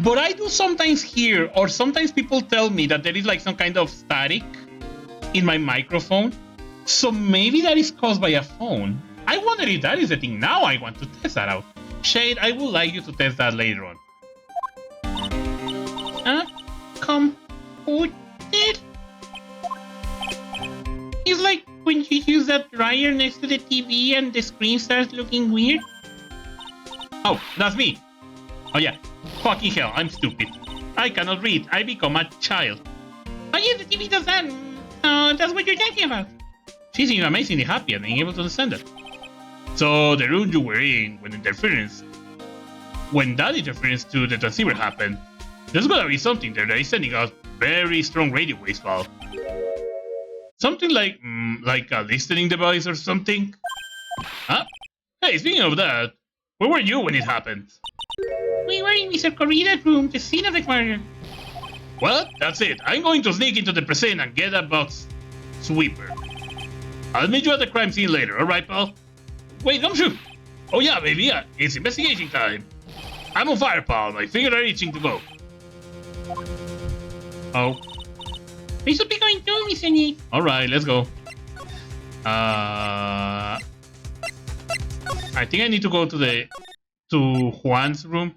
But I do sometimes hear, or sometimes people tell me that there is like some kind of static in my microphone. So maybe that is caused by a phone. I wonder if that is the thing. Now I want to test that out. Shade, I would like you to test that later on. Computer? It's like when you use that dryer next to the TV and the screen starts looking weird. Oh, that's me. Oh yeah. Fucking hell, I'm stupid. I cannot read. I become a child. Oh yeah, the TV does that. That's what you're talking about. She seemed amazingly happy and being able to understand that. So the room you were in when that interference to the transceiver happened, there's gotta be something there that is sending out very strong radio waves, Val. Something like a listening device or something? Huh? Hey, speaking of that, where were you when it happened? We were in Mr. Corrida's room, the scene of the murder. Well, that's it. I'm going to sneak into the precinct and get that box sweeper. I'll meet you at the crime scene later, alright, pal? Wait, Gumshoe! Oh yeah, baby, yeah, it's investigation time. I'm on fire, pal. My fingers are itching to go. Oh. We should be going too, Mr. Nick. Alright, let's go. I think I need to go to Juan's room.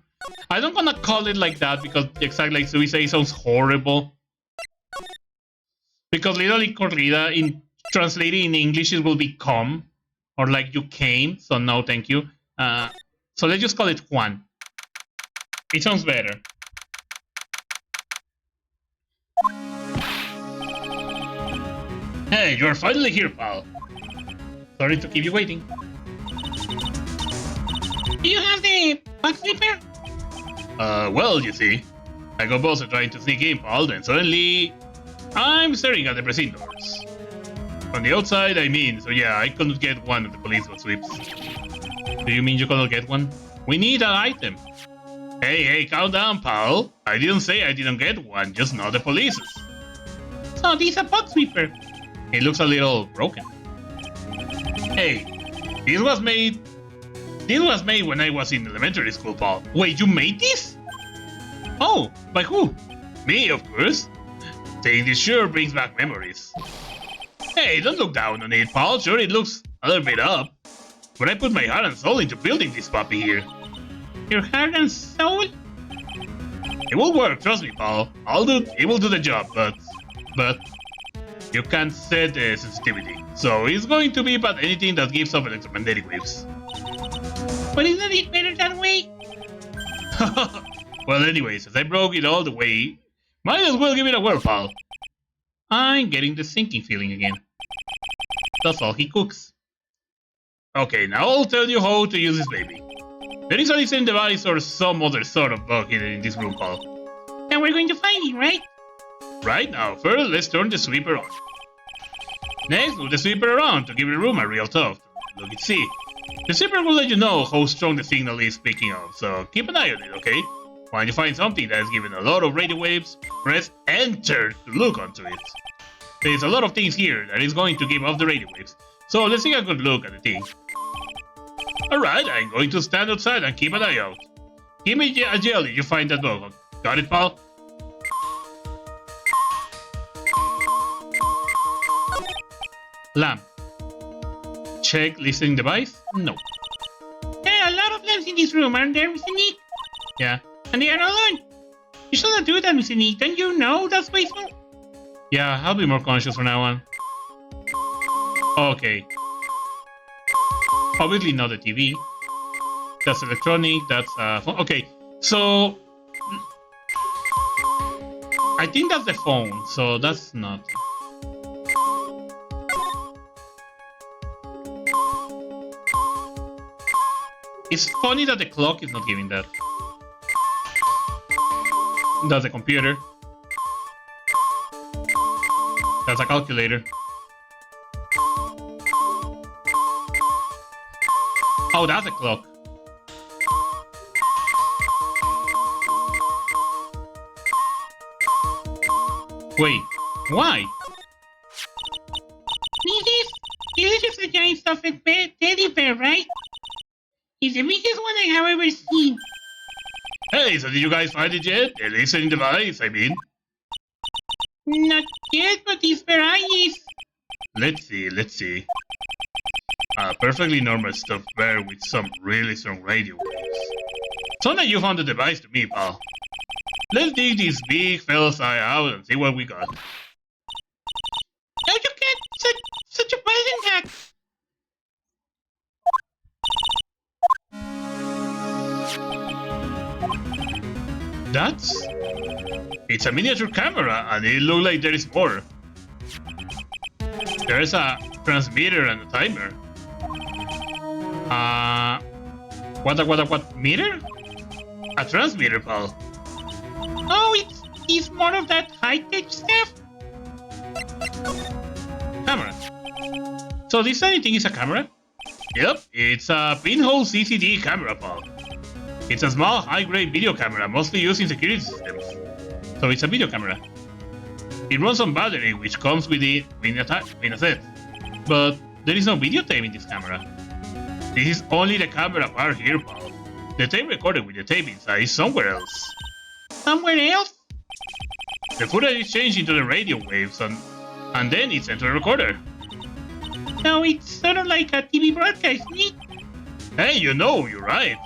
I don't wanna call it like that because exactly like we say it sounds horrible. Because literally corrida in translated in English it will be come or like you came, so no thank you. So let's just call it Juan. It sounds better. Hey, you're finally here, pal. Sorry to keep you waiting. Do you have the bug sweeper? Well, you see, I got boss trying to sneak in, pal, then suddenly I'm staring at the precinct doors. On the outside, I mean, so yeah, I couldn't get one of the police sweeps. Do you mean you couldn't get one? We need that item. Hey, calm down, pal. I didn't say I didn't get one, just not the police's. So this is a bug sweeper. It looks a little broken. Hey, this was made when I was in elementary school, pal. Wait, you made this? Oh, by who? Me, of course. Saying this sure brings back memories. Hey, don't look down on it, pal. Sure, it looks a little bit up. But I put my heart and soul into building this puppy here. Your heart and soul? It will work, trust me, pal. It will do the job, but you can't set the sensitivity. So it's going to be about anything that gives off electromagnetic waves. But isn't it better that way? Well, anyways, as I broke it all the way, might as well give it a whirl, pal. I'm getting the sinking feeling again. That's all he cooks. Okay, now I'll tell you how to use this baby. There is a listening device or some other sort of bug hidden in this room, pal. And we're going to find it, right? Right now, first let's turn the sweeper on. Next, move the sweeper around to give the room a real tough. Look and see. The sweeper will let you know how strong the signal is speaking of, so keep an eye on it, okay? When you find something that is giving a lot of radio waves, press Enter to look onto it. There's a lot of things here that is going to give off the radio waves, so let's take a good look at the thing. Alright, I'm going to stand outside and keep an eye out. Give me a yell if you find that bug. Got it, pal? Lamp. Check listening device? No. There are a lot of lamps in this room, aren't there, Mr. Nick? Yeah. And they are all on. You shouldn't do that, Mr. Nick. Don't you know that's wasteful? Yeah, I'll be more conscious from now on. Okay. Obviously not the TV. That's electronic, that's phone. Okay, so I think that's the phone, so that's not. It's funny that the clock is not giving that. That's a computer. That's a calculator. Oh, that's a clock. Wait, why? This is just a giant stuffed teddy bear, right? It's the biggest one I have ever seen. Hey, so did you guys find it yet? The listening device, I mean. Not yet, but it's very nice. Let's see. Perfectly normal stuff bear with some really strong radio waves. So now you found the device to me, pal. Let's dig this big fella's eye out and see what we got. No, you can't. Such a bad attack. It's a miniature camera, and it looks like there is more. There's a transmitter and a timer. What meter? A transmitter, pal. Oh, it's more of that high-tech stuff. Camera. So this tiny thing is a camera? Yep, it's a pinhole CCD camera, pal. It's a small, high-grade video camera, mostly used in security systems. So it's a video camera. It runs on battery, which comes with it in a set. But there is no videotape in this camera. This is only the camera part here, pal. The tape recorded with the tape inside is somewhere else. Somewhere else? The footage is changed into the radio waves and then it's sent to the recorder. So it's sort of like a TV broadcast, Nick. Hey, you're right.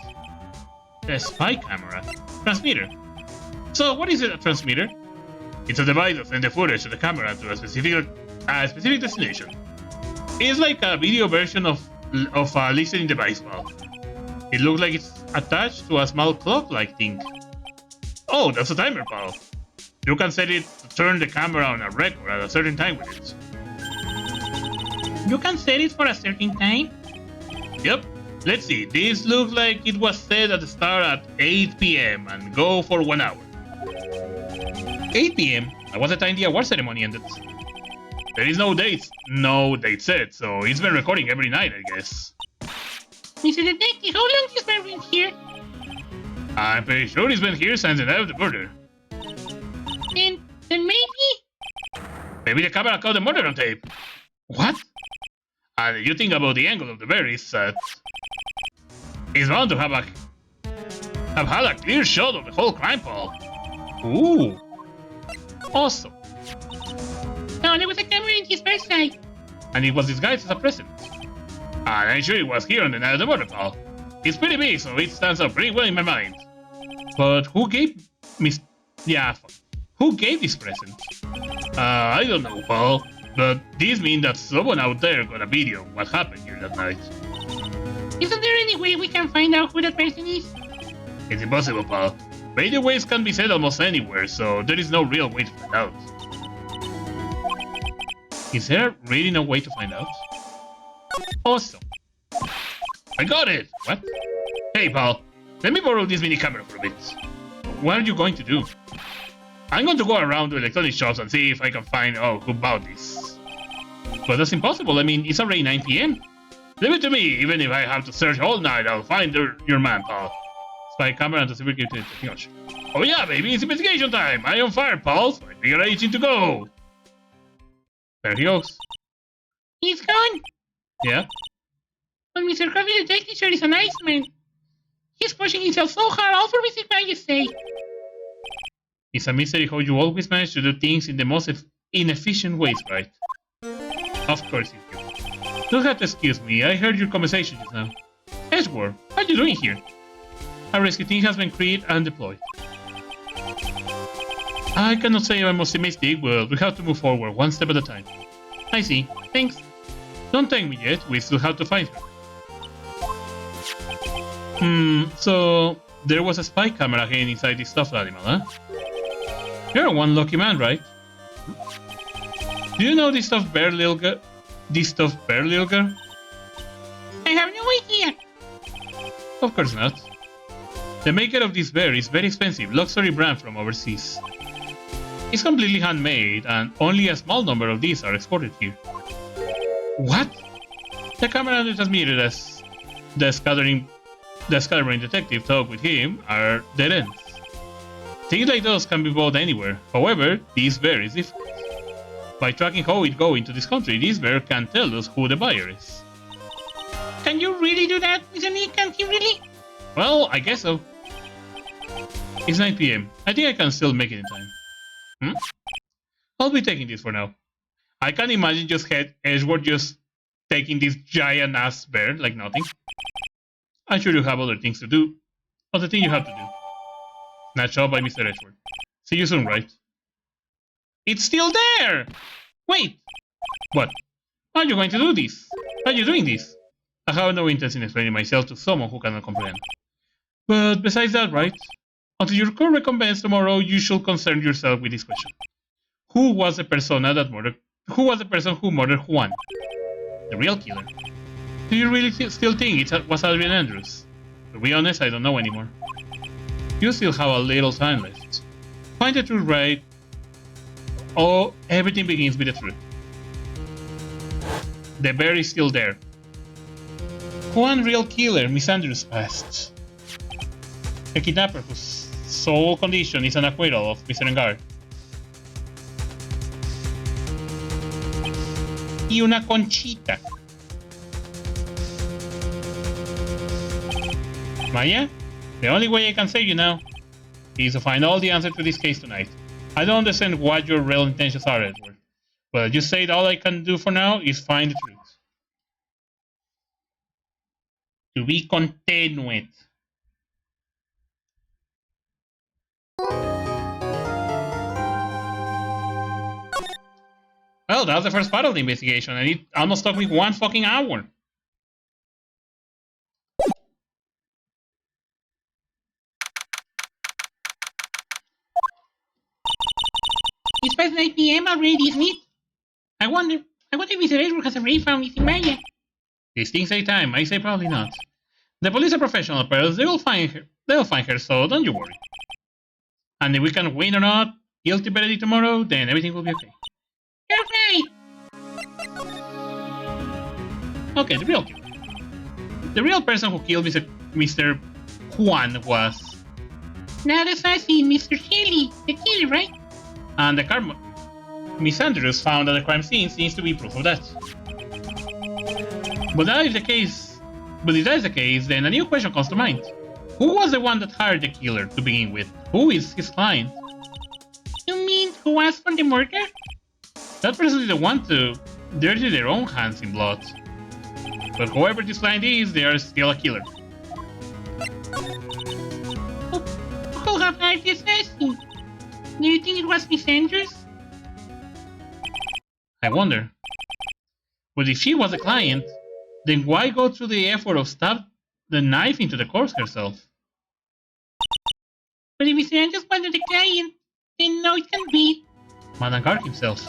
A spy camera. Transmitter. So, what is a transmitter? It's a device that sends the footage of the camera to a specific destination. It's like a video version of a listening device, pal. It looks like it's attached to a small clock-like thing. Oh, that's a timer, pal. You can set it to turn the camera on a record at a certain time with it. You can set it for a certain time? Yep. Let's see. This looks like it was set at the start at 8 p.m. and go for 1 hour. 8 p.m. That was the time the award ceremony ended. There is no date set, so it's been recording every night, I guess. Mr. Detective, how long has Bear been here? I'm pretty sure he's been here since the night of the murder. Then maybe? Maybe the camera caught the murder on tape. What? And you think about the angle of the berries set. He's bound to have had a clear shot of the whole crime, Paul. Ooh. Awesome. No, there was a camera in his bedside. And it was disguised as a present. And I'm sure it was here on the night of the murder, Paul. It's pretty big, so it stands out pretty well in my mind. But who gave who gave this present? I don't know, Paul. But this means that someone out there got a video of what happened here that night. Isn't there any way we can find out who that person is? It's impossible, Paul. Radio waves can be set almost anywhere, so there is no real way to find out. Is there really no way to find out? Awesome. I got it! What? Hey, pal. Let me borrow this mini camera for a bit. What are you going to do? I'm going to go around to electronic shops and see if I can find out who bought this. But that's impossible. I mean, it's already 9 p.m. Leave it to me. Even if I have to search all night, I'll find your man, pal. Spy camera and the security technology. Oh yeah, baby, it's investigation time. I'm on fire, pal. So I figure I need to go. There he goes. He's gone. Yeah? But Mr. Crafty Detective sure is a nice man. He's pushing himself so hard, all for Mr. Majesty's sake. It's a mystery how you always manage to do things in the most inefficient ways, right? Of course you do. You'll have to excuse me, I heard your conversation just now. Edgeworth, what are you doing here? A rescue team has been created and deployed. I cannot say I'm optimistic, but we have to move forward one step at a time. I see. Thanks. Don't thank me yet, we still have to find her. So there was a spy camera hidden inside this stuffed animal, huh? You're one lucky man, right? Do you know this stuffed bear, little girl? I have no idea. Of course not. The maker of this bear is very expensive, luxury brand from overseas. It's completely handmade, and only a small number of these are exported here. What? The camera that transmitted as the scattering detective talked with him are dead ends. Things like those can be bought anywhere. However, this bear is different. By tracking how it goes into this country, this bear can tell us who the buyer is. Can you really do that, Mr. Nick? Can't you really? Well, I guess so. It's 9 p.m. I think I can still make it in time. I'll be taking this for now. I can imagine Edgeworth just taking this giant ass bear like nothing. I'm sure you have other things to do. Other thing you have to do. Snatched up by Mr. Edgeworth. See you soon, Wright. It's still there! Wait! What? How are you going to do this? How are you doing this? I have no interest in explaining myself to someone who cannot comprehend. But besides that, Wright, until your court recompense tomorrow, you should concern yourself with this question. Who was the person who murdered Juan? The real killer. Do you really still think it was Adrian Andrews? To be honest, I don't know anymore. You still have a little time left. Find the truth, right? Oh, everything begins with the truth. The bear is still there. Juan, real killer, Miss Andrews passed. A kidnapper whose sole condition is an acquittal of Mr. Engar. Y una conchita. Maya, the only way I can save you now is to find all the answers to this case tonight. I don't understand what your real intentions are, Edward. But you said all I can do for now is find the truth. To be content with. Well, that was the first part of the investigation, and it almost took me 1 fucking hour. It's past 9 p.m. already, isn't it? I wonder if Mr. Edward has already found Missing Maya. These things take time. I say probably not. The police are professional, Pearls. They will find her. They'll find her, so don't you worry. And if we can win or not, guilty verdict tomorrow, then everything will be okay. You're right. Okay, the real killer. The real person who killed Mr. Juan was... Not assassin, Mr. Shelley, the killer, right? And the car... Miss Andrews found at the crime scene seems to be proof of that. But if that is the case, then a new question comes to mind. Who was the one that hired the killer to begin with? Who is his client? You mean who asked for the murder? That person is the one to dirty their own hands in blood. But whoever this client is, they are still a killer. Who have hired the assassin? Do you think it was Miss Andrews? I wonder. But if she was a client, then why go through the effort of stab the knife into the corpse herself? But if Mr. Andrews wasn't the client, then no, it can't be. Madame Garg himself.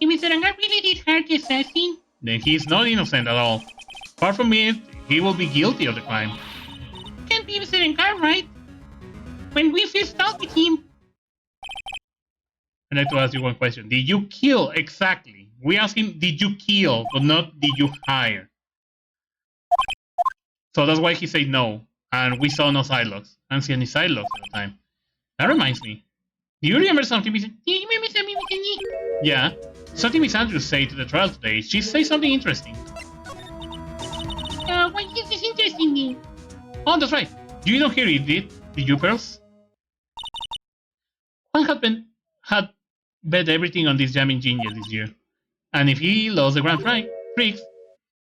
If Mr. Angar really did hurt the assassin, Then he is not innocent at all. Far from it, he will be guilty of the crime. can't be Mr. Angar, right? When we first talked with him, I'd like to ask you one question. Did you kill exactly? We asked him, did you kill, but not did you hire? So that's why he said no. And we saw no side logs. I didn't see any side logs at the time. That reminds me. Do you remember something? do you remember something with the knee? Yeah. Something Miss Andrews said to the trial today. She said something interesting. What is this interesting then? Oh, that's right. You don't hear it, did you, Pearls? Juan had bet everything on this jamming genius this year. And if he lost the Grand Prix,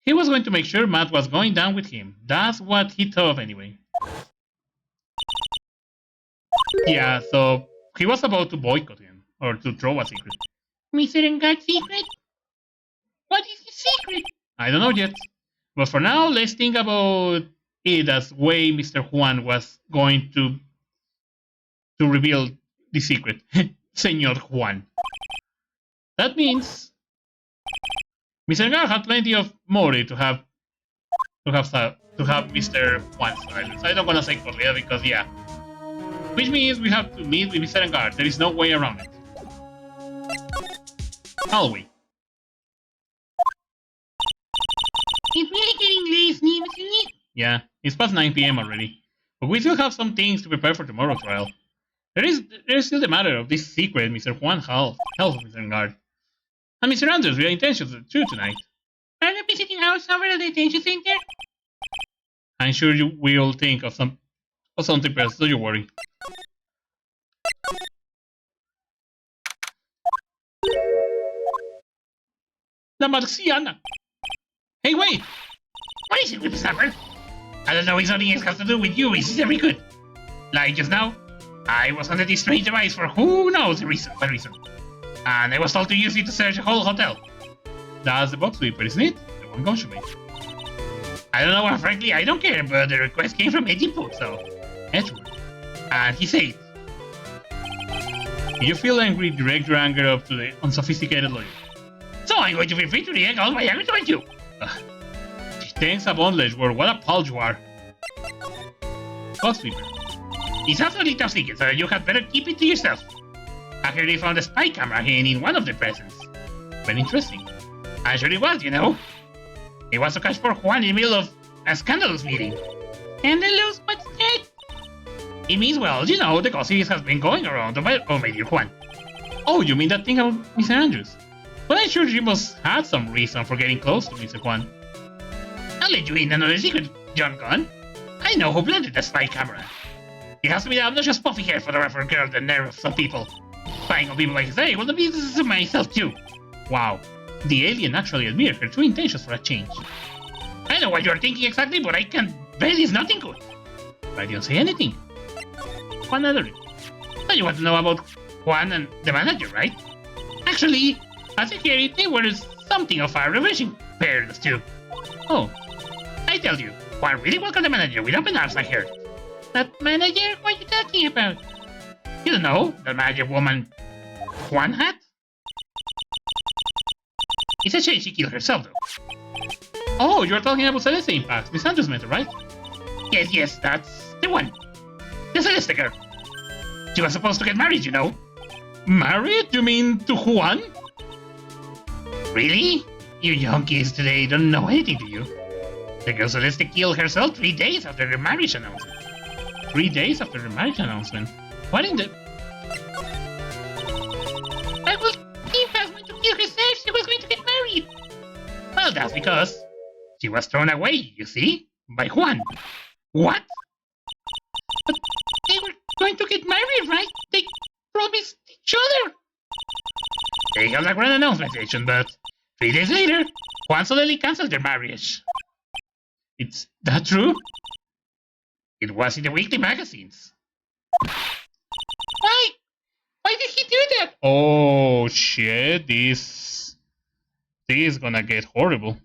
he was going to make sure Matt was going down with him. That's what he thought anyway. Yeah, so he was about to boycott him, or to throw a secret. Mr. Angar's secret? What is his secret? I don't know yet. But for now, let's think about it as way Mr. Juan was going to reveal the secret. Senor Juan. That means Mr. Angar had plenty of motive to have Mr. Juan's silence. I don't want to say Correa because yeah. Which means we have to meet with Mr. Angar. There is no way around it. Shall we? It's really getting late, isn't it? Yeah, it's past 9 p.m. already. But we still have some things to prepare for tomorrow's trial. There is still the matter of this secret Mr. Juan held of Mr. Angar. And Mr. Andrews, we are intentions too tonight. Are you visiting our summer at the detention center? I'm sure you will think of something else, don't you worry. La Marciana! Hey, wait! What is it, Whippersnapper? I don't know if something else has to do with you, is very good. Like just now, I was under this strange device for who knows what reason. And I was told to use it to search the whole hotel. That's the box sweeper, isn't it? The one Gonshu made. I don't know, and frankly, I don't care, but the request came from Edipo, so... Edward. And he said... If you feel angry, direct your anger up to the unsophisticated lawyer. So I'm going to feel free to react all my anger towards you. Thanks a bondage, word. What a pal you are. Box sweeper. It's absolutely top secret, so you had better keep it to yourself. I heard they found a spy camera hidden in one of the presents. Very interesting. I'm sure it was, you know. It was to catch poor Juan in the middle of a scandalous meeting. Scandalous? What's that? It means, well, you know, the gossip has been going around about my dear Juan. Oh, you mean that thing about Mr. Andrews? Well, I'm sure she must have some reason for getting close to Mr. Juan. I'll let you in another secret, John Gunn. I know who planted the spy camera. It has to be the obnoxious puffy hair photographer girl that nerve of some people. Spying on people like this, well, the business is myself too. Wow. The alien actually admired her true intentions for a change. I I know what you're thinking exactly, but I can bet it's nothing good. Why don't say anything? One other. So you want to know about Juan and the manager, right? Actually, as I hear it, they were something of a relation pairs too. Oh, I tell you, Juan really welcomed the manager with open arms, I heard. That manager? What are you talking about? You don't know the manager woman Juan had? It's a shame she killed herself, though. Oh, you're talking about Celeste Impact, Miss Andrews met her, right? Yes, that's the one. The Celeste girl. She was supposed to get married, you know. Married? You mean to Juan? Really? You young kids today don't know anything, do you? The girl Celeste killed herself 3 days after her marriage announcement. 3 days after the marriage announcement? What in the... I was going to kill herself, she was going to get married. Well, that's because she was thrown away, you see, by Juan. What? But they were going to get married, right? They promised each other. They held a grand announcement session, but 3 days later, Juan suddenly canceled their marriage. It's that true? It was in the weekly magazines. Why? Why did he do that? Oh shit, this is gonna get horrible.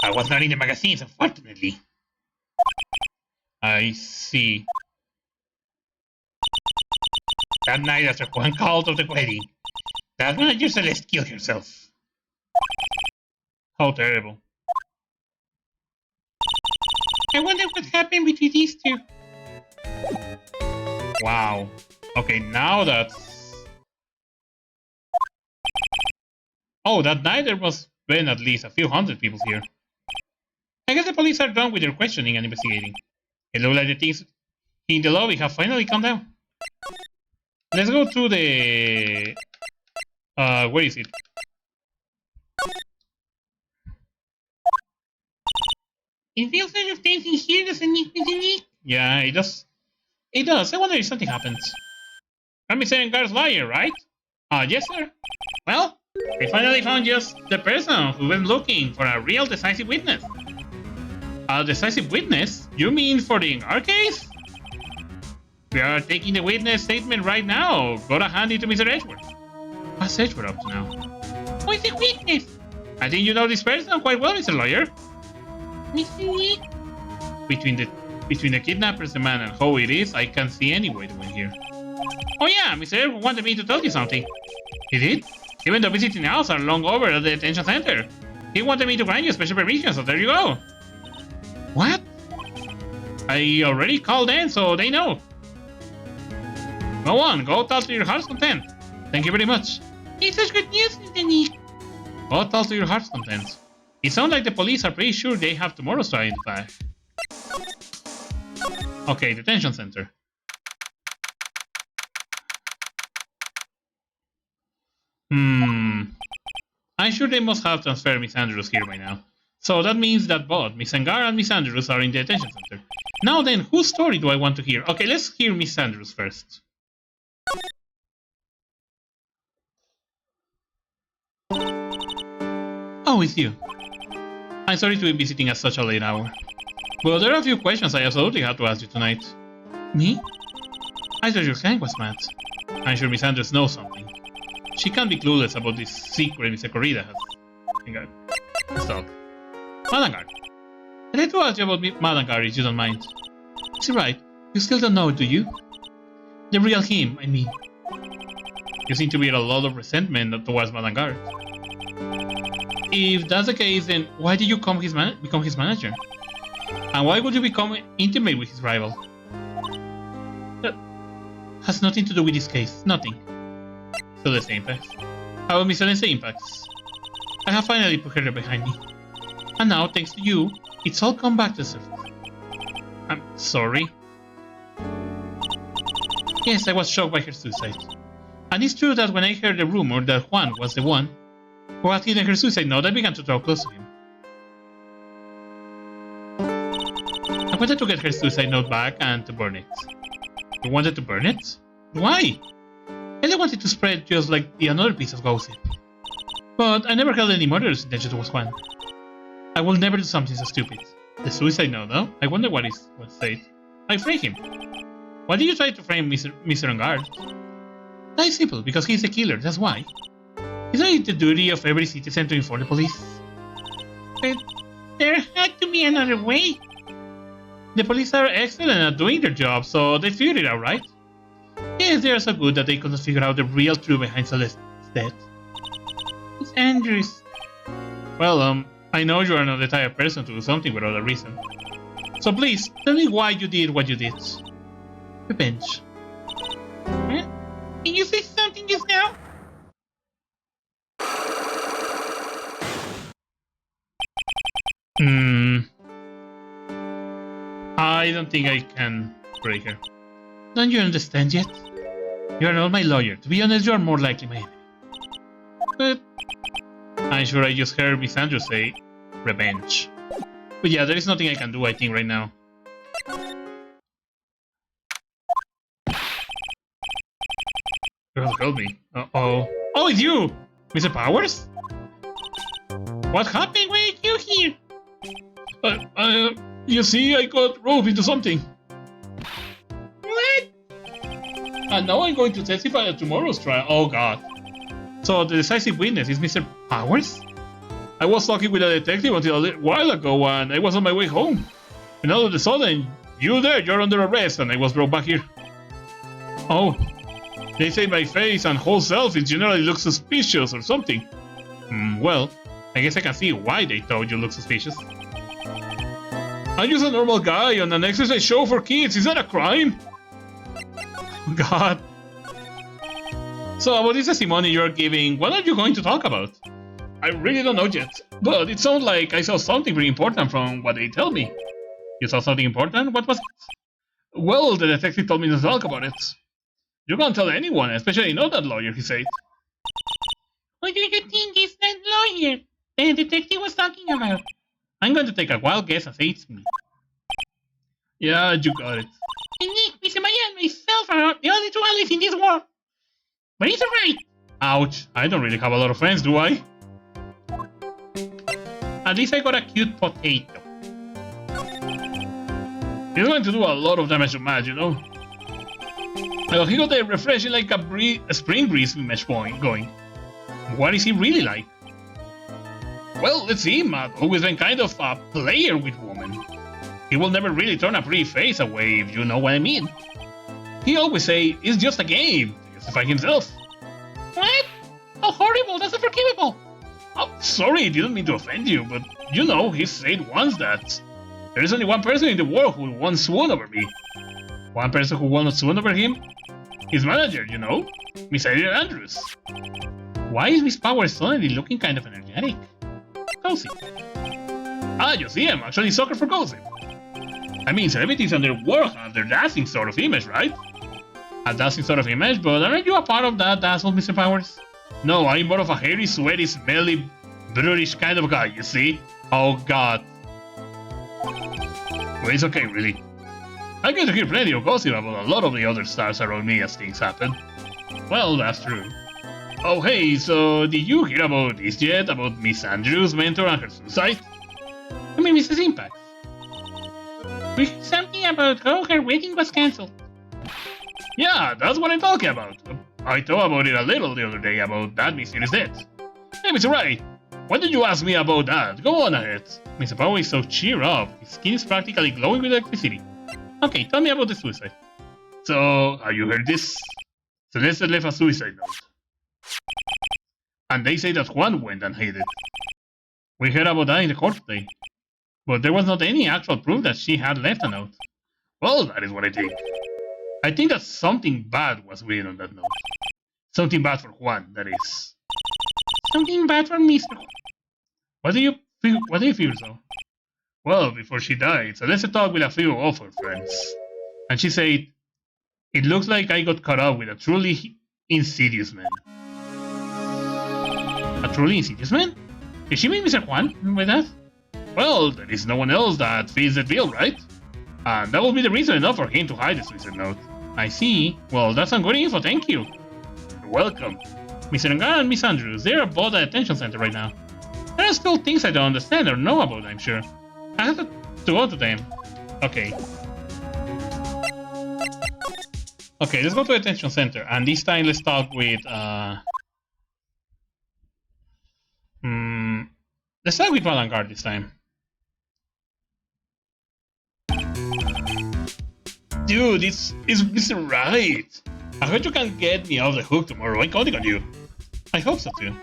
I was not in the magazines, unfortunately. I see. That night after Juan called of the wedding, that manager Celeste killed herself. How terrible. I wonder what happened between these two. Wow. Okay, now that's... Oh, that night there must have been at least a few hundred people here. I guess the police are done with their questioning and investigating. It looks like the things in the lobby have finally calmed down. Let's go to the... where is it? It feels like of things in here, doesn't it? Yeah, it does. It does. I wonder if something happens. I'm saying guard's liar, right? Yes, sir. Well, they finally found just the person who went looking for a real decisive witness. A decisive witness? You mean for the Ingar case? We are taking the witness statement right now. Gotta hand it to Mr. Edgeworth. What's Edgeworth up to now? Who is the witness? I think you know this person quite well, Mr. Lawyer. Mr. Between the kidnappers, the man, and how it is, I can't see any way to win here. Oh yeah, Mr. Edgeworth wanted me to tell you something. He did? Even the visiting hours are long over at the detention center. He wanted me to grant you special permission, so there you go. What? I already called in, so they know. Go on, go talk to your heart's content. Thank you very much. It's such good news, Mr. Nick. Go talk to your heart's content. It sounds like the police are pretty sure they have tomorrow's to identify. Okay, detention center. I'm sure they must have transferred Miss Andrews here by now. So that means that both Miss Angar and Miss Andrews are in the detention center. Now then, whose story do I want to hear? Okay, let's hear Miss Andrews first. Oh, it's you. I'm sorry to be visiting at such a late hour. But there are a few questions I absolutely have to ask you tonight. Me? I thought your client was mad. I'm sure Miss Andrews knows something. She can't be clueless about this secret Mr. Corrida has. Hang on. Stop. Madangar. I'd like to ask you about Madangar if you don't mind. Is he right? You still don't know, do you? The real him, I mean. You seem to be a lot of resentment towards Madangar. If that's the case, then why did you become his manager? And why would you become intimate with his rival? That has nothing to do with this case. Nothing. Celeste Impacts. How about Miss Celeste Impacts? I have finally put her behind me. And now, thanks to you, it's all come back to surface. I'm sorry. Yes, I was shocked by her suicide. And it's true that when I heard the rumor that Juan was the one who had hidden her suicide note, I began to draw close to him. I wanted to get her suicide note back and to burn it. You wanted to burn it? Why? I only wanted to spread just like the another piece of gossip. But I never held any murderous intention towards Juan. I will never do something so stupid. The suicide note, though? I wonder what said. I frame him. Why did you try to frame Mr. Ungard? That is simple, because he's the killer, that's why. Isn't it the duty of every citizen to inform the police? But there had to be another way. The police are excellent at doing their job, so they figured it out, right? Yes, they are so good that they couldn't figure out the real truth behind Celeste's death. It's Andrews. Well, I know you are not the type of person to do something without a reason. So please, tell me why you did what you did. Revenge. Huh? Can you say something just now? I don't think I can break her. Don't you understand yet? You are not my lawyer. To be honest, you are more likely my enemy. But I'm sure I just heard Miss Andrews say revenge. But yeah, there is nothing I can do, I think, right now. Help me. Uh-oh. Oh, it's you! Mr. Powers? What happened? Why are you here? You see, I got roped into something. What? And now I'm going to testify at tomorrow's trial. Oh, God. So the decisive witness is Mr. Powers? I was talking with a detective until a little while ago, and I was on my way home. And all of a sudden, you're under arrest, and I was brought back here. Oh, they say my face and whole self generally look suspicious or something. Well, I guess I can see why they thought you look suspicious. I'm just a normal guy on an exercise show for kids. Is that a crime? Oh, God. So about this testimony you're giving, what are you going to talk about? I really don't know yet, but it sounds like I saw something very important from what they tell me. You saw something important? What was it? Well, the detective told me to talk about it. You can't tell anyone, especially not that lawyer, he said. What do you think is that lawyer the detective was talking about? I'm going to take a wild guess and say it's me. Yeah, you got it. And Nick, Mr. Maya, and myself are the only two allies in this war. But it's alright. Ouch, I don't really have a lot of friends, do I? At least I got a cute potato. He's going to do a lot of damage to Matt, you know? Well, he got a refreshing like a spring breeze mesh point going. What is he really like? Well, let's see, Matt always been kind of a player with women. He will never really turn a pretty face away, if you know what I mean. He always say, it's just a game, to justify himself. What? How horrible, that's unforgivable. Oh, sorry, didn't mean to offend you, but you know, he said once that there is only one person in the world who won't swoon over me. One person who will not swoon over him? His manager, you know? Miss Andrews. Why is Miss Powers suddenly looking kind of energetic? Cozy. Ah, you see, I'm actually soccer for gossip. I mean, celebrities and their work have their dancing sort of image, right? A dancing sort of image, but aren't you a part of that dazzle, Mr. Powers? No, I'm more of a hairy, sweaty, smelly, brutish kind of guy, you see? Oh, God. Well, it's okay, really. I get to hear plenty of gossip about a lot of the other stars around me as things happen. Well, that's true. Oh, hey, so did you hear about this yet? About Miss Andrews' mentor and her suicide? I mean, Mrs. Impact. We heard something about how her wedding was cancelled. Yeah, that's what I'm talking about. I thought about it a little the other day about that mysterious death. Hey, Mr. Wright, why did you ask me about that? Go on ahead. Mr. Powell is so cheer up. His skin is practically glowing with electricity. Okay, tell me about the suicide. So, have you heard this? Celeste left a suicide note. And they say that Juan went and hid it. We heard about that in the court today. But there was not any actual proof that she had left a note. Well, that is what I think. I think that something bad was written on that note. Something bad for Juan, that is. Something bad for Mr. What do you feel so? Well, before she died, Celeste talked with a few of her friends. And she said, it looks like I got caught up with a truly insidious man. A truly insidious man? Did she mean Mr. Juan by that? Well, there is no one else that fits that bill, right? And that would be the reason enough for him to hide the suicide note. I see. Well, that's some good info, thank you. You're welcome. Mr. Ngar and Miss Andrews, they're both at the detention center right now. Right, are still things I don't understand or know about, I'm sure. I have to go to them. Okay. Okay, let's go to the detention center. And this time let's talk with, let's start with Madame Guard this time. Dude, it's Mr. Wright. I hope you can get me off the hook tomorrow. I'm counting on you. I hope so too.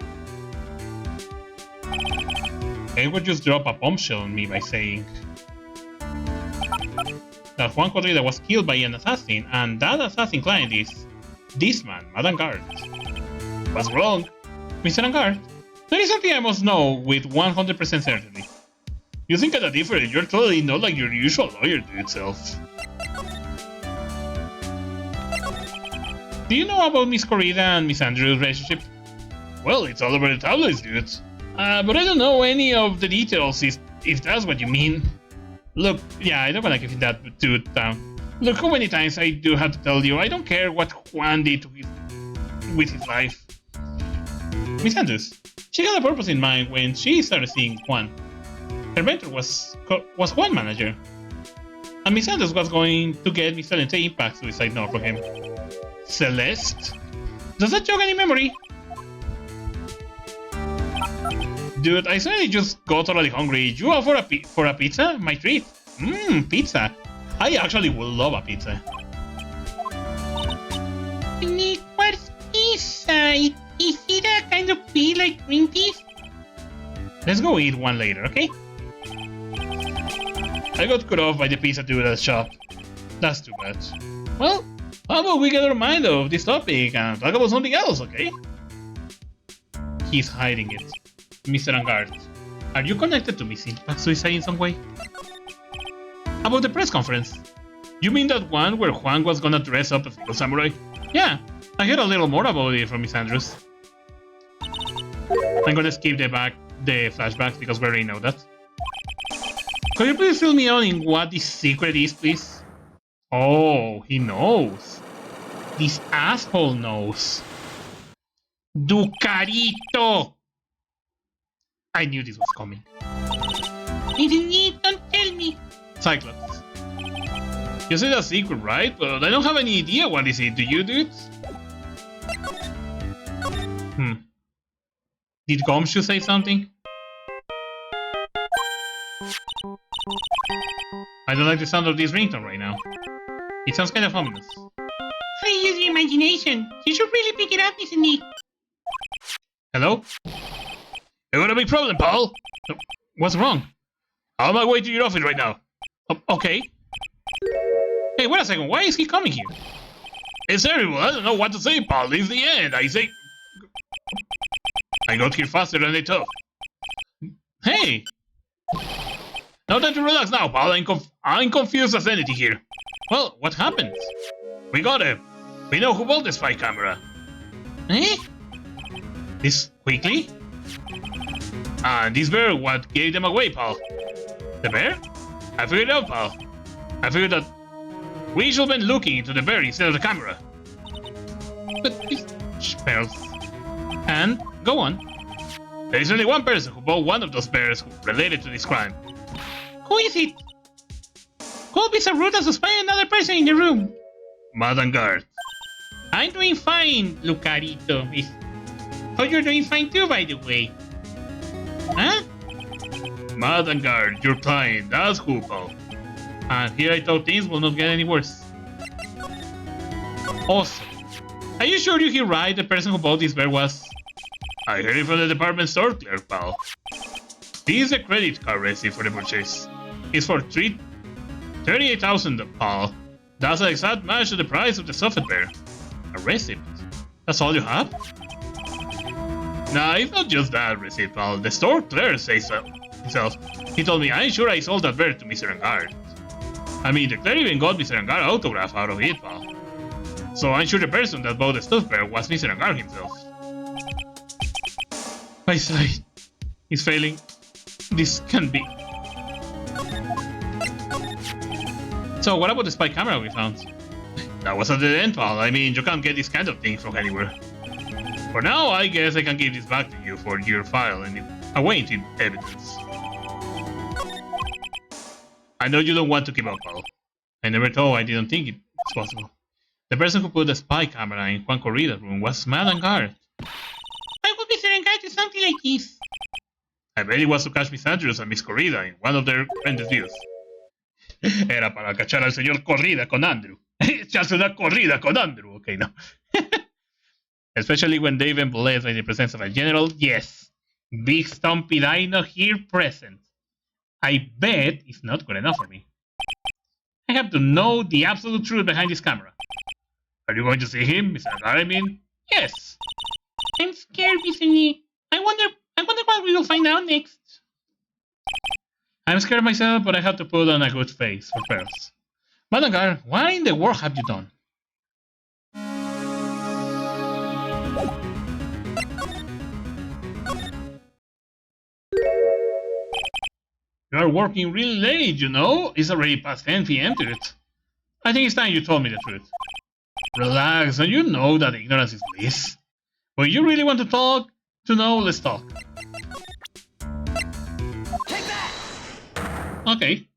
They would just drop a bombshell on me by saying that Juan Cuadrilla was killed by an assassin, and that assassin client is this man, Madame Guard. What's wrong? Mr. Angard, there is something I must know with 100% certainty. You think I'm different, you're totally not like your usual lawyer dude self. Do you know about Miss Corrida and Miss Andrews' relationship? Well, it's all over the tabloids, dude. But I don't know any of the details, if that's what you mean. Look, yeah, I don't wanna give you that dude down. Look, how many times I do have to tell you, I don't care what Juan did with his life. Miss Andrews, she had a purpose in mind when she started seeing Juan. Her mentor was Juan manager. And Miss Andrews was going to get Miss Celeste Impact suicide note from him. Celeste? Does that jog any memory? Dude, I suddenly just got totally hungry. You up for a pizza? My treat. Pizza. I actually would love a pizza. Nick, what's pizza? Is it a kind of pea like green peas? Let's go eat one later, okay? I got cut off by the pizza dude at the shop. That's too bad. Well, how about we get our mind off this topic and talk about something else, okay? He's hiding it. Mr. Angard, are you connected to Miss Impact Suicide in some way? About the press conference. You mean that one where Juan was gonna dress up as a samurai? Yeah, I heard a little more about it from Miss Andrews. I'm gonna skip the flashbacks because we already know that. Could you please fill me out in what this secret is, please? Oh, he knows. This asshole knows. Ducarito! I knew this was coming. Don't tell me. Cyclops. You said a secret, right? But I don't have any idea what is it. Do you, dudes? Did Gumshoe say something? I don't like the sound of this ringtone right now. It sounds kind of ominous. Please use your imagination. You should really pick it up, Mr. Nick. Hello? You got a big problem, Paul. What's wrong? I'm on my way to your office right now. Okay. Hey, wait a second. Why is he coming here? It's terrible. I don't know what to say, Paul. It's the end. I say... I got here faster than they thought. Hey! No time to relax now, Paul. I'm confused as anything here. Well, what happened? We got him. We know who bought the spy camera. Eh? This quickly? And this bear what gave them away, pal. The bear? I figured it out, pal. I figured that we should have been looking into the bear instead of the camera. But it smells. And go on. There is only one person who bought one of those bears related to this crime. Who is it? Who'll be so rude as to spy another person in the room? Madame Guard. I'm doing fine, Lucarito. Hope you're doing fine too, by the way. Huh? Madame Guard, you're fine. That's cool, pal. And here I thought things will not get any worse. Also, are you sure you hear right the person who bought this bear was? I heard it from the department store clerk, pal. This is a credit card receipt for the purchase. It's for 38,000, pal. That's an exact match to the price of the stuffed bear. A receipt? That's all you have? Nah, it's not just that receipt, pal. The store clerk says so himself. He told me, I'm sure I sold that bear to Mr. Angard. I mean, the clerk even got Mr. Angard autograph out of it, pal. So I'm sure the person that bought the stuffed bear was Mr. Angard himself. My sight is failing. This can't be. So what about the spy camera we found? That was at the end, pal. I mean, you can't get this kind of thing from anywhere. For now, I guess I can give this back to you for your file awaiting evidence. I know you don't want to give up, pal. I never thought I didn't think it's possible. The person who put the spy camera in Juan Corrida's room was Madame Guard. I would be surrendering to something like this. I bet it was to catch Miss Andrews and Miss Corrida in one of their grandes deals. Era para cachar al señor Corrida con Andrew. Echarse una corrida con Andrew. Okay, no. Especially when they've been blessed by the presence of a general. Yes. Big Stumpy Dino here present. I bet it's not good enough for me. I have to know the absolute truth behind this camera. Are you going to see him, Mr. Agar, I mean? Yes. I'm scared, Mr. Lee. I wonder what we will find out next. I'm scared myself, but I have to put on a good face for first. Madame Agar, what in the world have you done? You are working really late, you know? It's already past 10 p.m. to it. I think it's time you told me the truth. Relax, and you know that ignorance is bliss. But you really want to talk? To know, let's talk. Take that! Okay.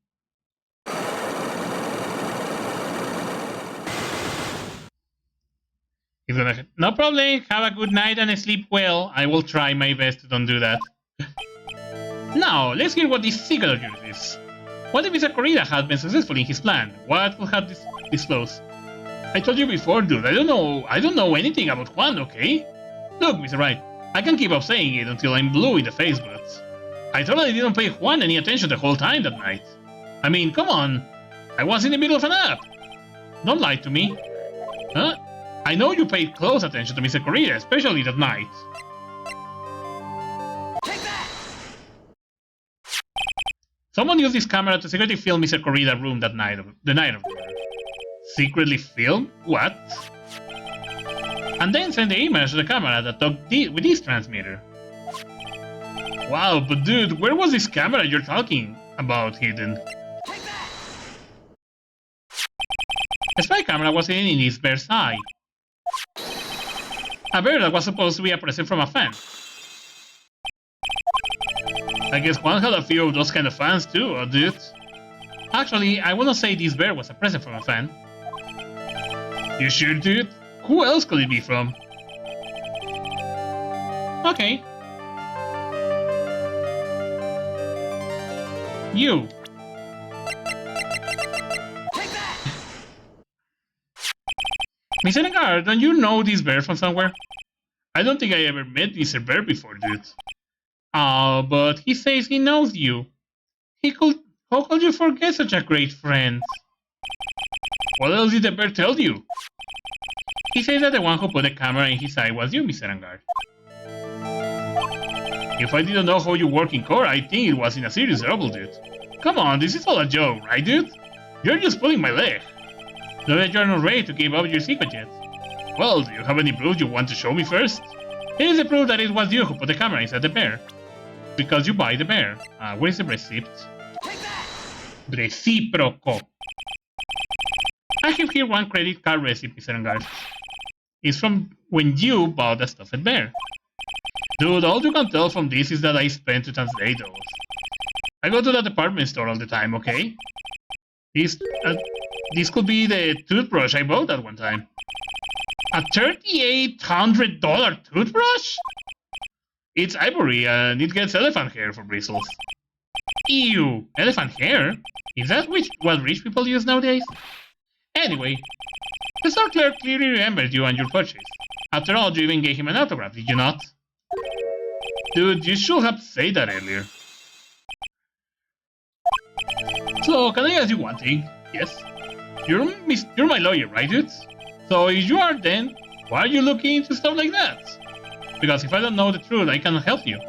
He's gonna... No problem, have a good night and sleep well. I will try my best to don't do that. Now, let's hear what this secret of yours is. What if Mr. Corrida had been successful in his plan? What would have disclosed? I told you before, dude, I don't know anything about Juan, okay? Look, Mr. Wright, I can keep up saying it until I'm blue in the face, but I totally didn't pay Juan any attention the whole time that night. I mean, come on. I was in the middle of a nap. Don't lie to me. Huh? I know you paid close attention to Mr. Corrida, especially that night. Someone used this camera to secretly film Mr. Corrida's room that night, the night of the murder. Secretly film? What? And then send the image to the camera that talked with this transmitter. Wow, but dude, where was this camera you're talking about hidden? The spy camera was hidden in his bear's eye. A bear that was supposed to be a present from a fan. I guess Juan had a few of those kind of fans too, dude. Actually, I wouldn't say this bear was a present from a fan. You sure, dude? Who else could it be from? Okay. You. Mr. Nagar, don't you know this bear from somewhere? I don't think I ever met Mr. Bear before, dude. Oh, but he says he knows you. How could you forget such a great friend? What else did the bear tell you? He says that the one who put the camera in his eye was you, Mr. Angard. If I didn't know how you work in core, I think it was in a serious trouble, dude. Come on, this is all a joke, right, dude? You're just pulling my leg. Know that you're not ready to give up your secret yet. Well, do you have any proof you want to show me first? Here is the proof that it was you who put the camera inside the bear. Because you buy the bear. Where is the receipt? Reciproco. I have here one credit card receipt, Mr. Angard. It's from when you bought the stuffed bear. Dude, all you can tell from this is that I spent to translate those. I go to the department store all the time, okay? This could be the toothbrush I bought at one time. A $3,800 toothbrush? It's ivory and it gets elephant hair for bristles. Ew, elephant hair? Is that what rich people use nowadays? Anyway, the store clerk clearly remembered you and your purchase. After all, you even gave him an autograph, did you not? Dude, you should have said that earlier. So, can I ask you one thing? Yes? You're my lawyer, right, dude? So if you are, then why are you looking into stuff like that? Because if I don't know the truth, I cannot help you.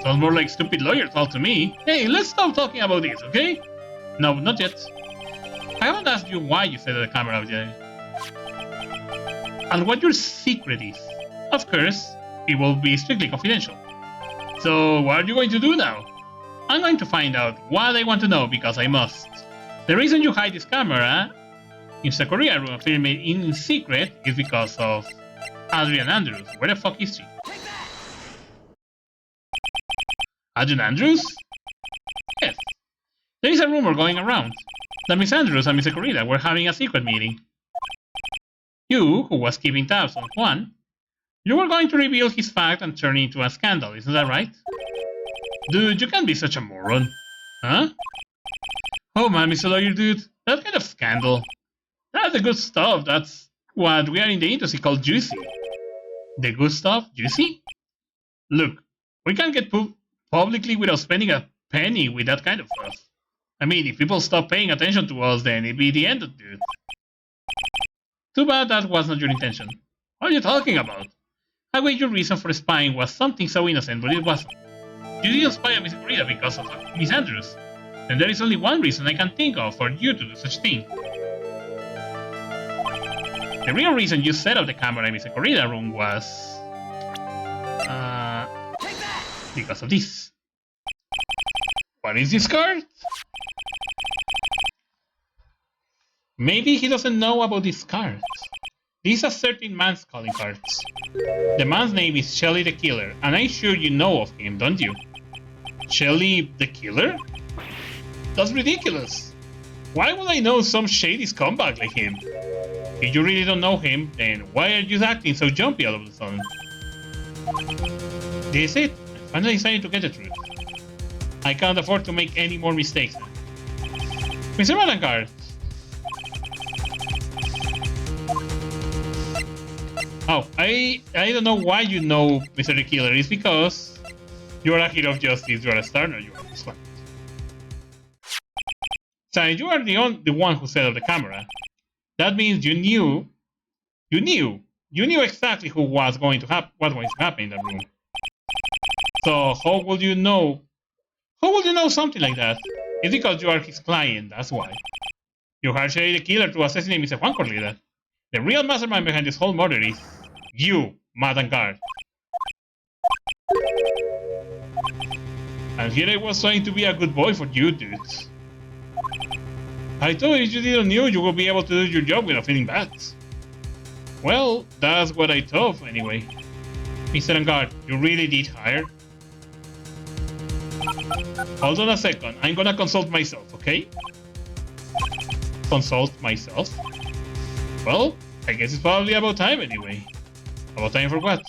Sounds more like stupid lawyer talk to me. Hey, let's stop talking about this, okay? No, not yet. I haven't asked you why you set the camera up yet. And what your secret is. Of course, it will be strictly confidential. So, what are you going to do now? I'm going to find out what I want to know because I must. The reason you hide this camera in the Korea room filming in secret is because of Adrian Andrews. Where the fuck is she? Agent Andrews? Yes. There is a rumor going around that Miss Andrews and Mr. Corrida were having a secret meeting. You, who was keeping tabs on Juan, you were going to reveal his fact and turn it into a scandal, isn't that right? Dude, you can't be such a moron. Huh? Oh man, Mr. Lawyer dude, that kind of scandal. That's the good stuff, that's what we are in the industry called juicy. The good stuff? Juicy? Look, we can't get publicly without spending a penny with that kind of stuff. I mean, if people stop paying attention to us, then it'd be the end of it. Too bad that was not your intention. What are you talking about? I bet your reason for spying was something so innocent, but it wasn't. You didn't spy on Miss Corrida because of Miss Andrews. And there is only one reason I can think of for you to do such thing. The real reason you set up the camera in Miss Corrida's room was... because of this. What is this card? Maybe he doesn't know about these cards. These are certain man's calling cards. The man's name is Shelly the Killer, and I'm sure you know of him, don't you? Shelly the Killer? That's ridiculous. Why would I know some shady scumbag like him? If you really don't know him, then why are you acting so jumpy all of a sudden? This is it. I finally decided to get the truth. I can't afford to make any more mistakes now. Mr. Malankar. Oh, I don't know why you know Mr. the Killer. It's because you are a hero of justice, you are a star, no, you are this one. So you are the one who set up the camera. That means you knew exactly what was going to happen in that room. So how would you know? How would you know something like that? It's because you are his client, that's why. You hired Shelly the Killer to assassinate Mr. Juan Corrida. The real mastermind behind this whole murder is you, Madam Guard. And here I was trying to be a good boy for you, dudes. I thought if you didn't know, you would be able to do your job without feeling bad. Well, that's what I thought anyway. Mr. Angard, you really did hire? Hold on a second, I'm gonna consult myself, okay? Consult myself? Well, I guess it's probably about time anyway. About time for what?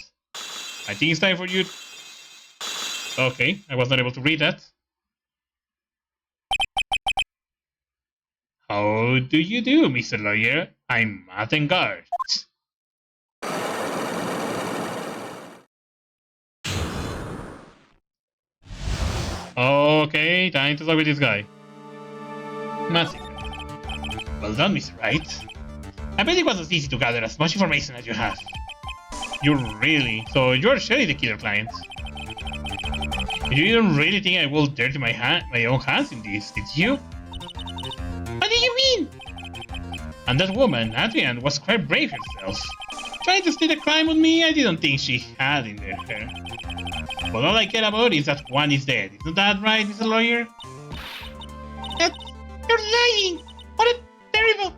I think it's time for you... Okay, I was not able to read that. How do you do, Mr. Lawyer? I'm Matt Engard. Okay, time to talk with this guy. Nothing. Well done, Mr. Wright. I bet it wasn't easy to gather as much information as you have. So you're Shelly the Killer client. You didn't really think I will dirty my own hands in this, did you? What do you mean? And that woman, Adrian, was quite brave herself. Trying to steal a crime on me, I didn't think she had in her. But all I care about is that Juan is dead. Isn't that right, Mr. Lawyer? You're lying! What a terrible...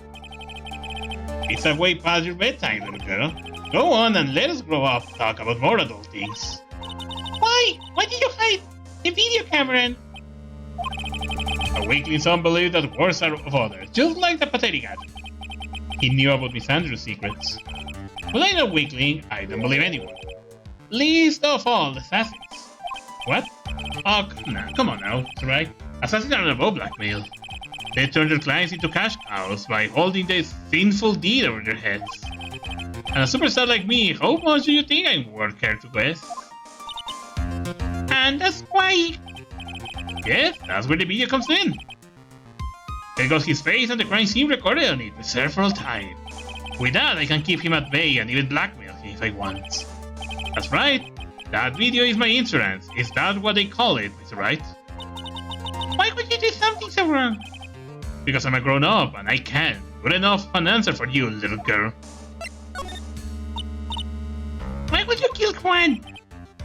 It's a way past your bedtime, little girl. Go on and let us grow up, talk about more adult things. Why? Why did you hide the video camera and... A weakling son believed that words are of others, just like the pathetic Adam. He knew about Miss Andrews' secrets. But I'm a weakling, I don't believe anyone. Least of all, assassins. What? Oh, come on now, right? Assassins are above blackmail. They turn their clients into cash cows by holding this sinful deed over their heads. And a superstar like me, how much do you think I'm worth, care to guess? And that's why... Yes, that's where the video comes in. There goes his face and the crime scene recorded on it for several times. With that, I can keep him at bay and even blackmail him if I want. That's right. That video is my insurance. Is that what they call it, Mr. Wright? Why would you do something so wrong? Because I'm a grown-up and I can. Good enough an answer for you, little girl. Why would you kill Juan?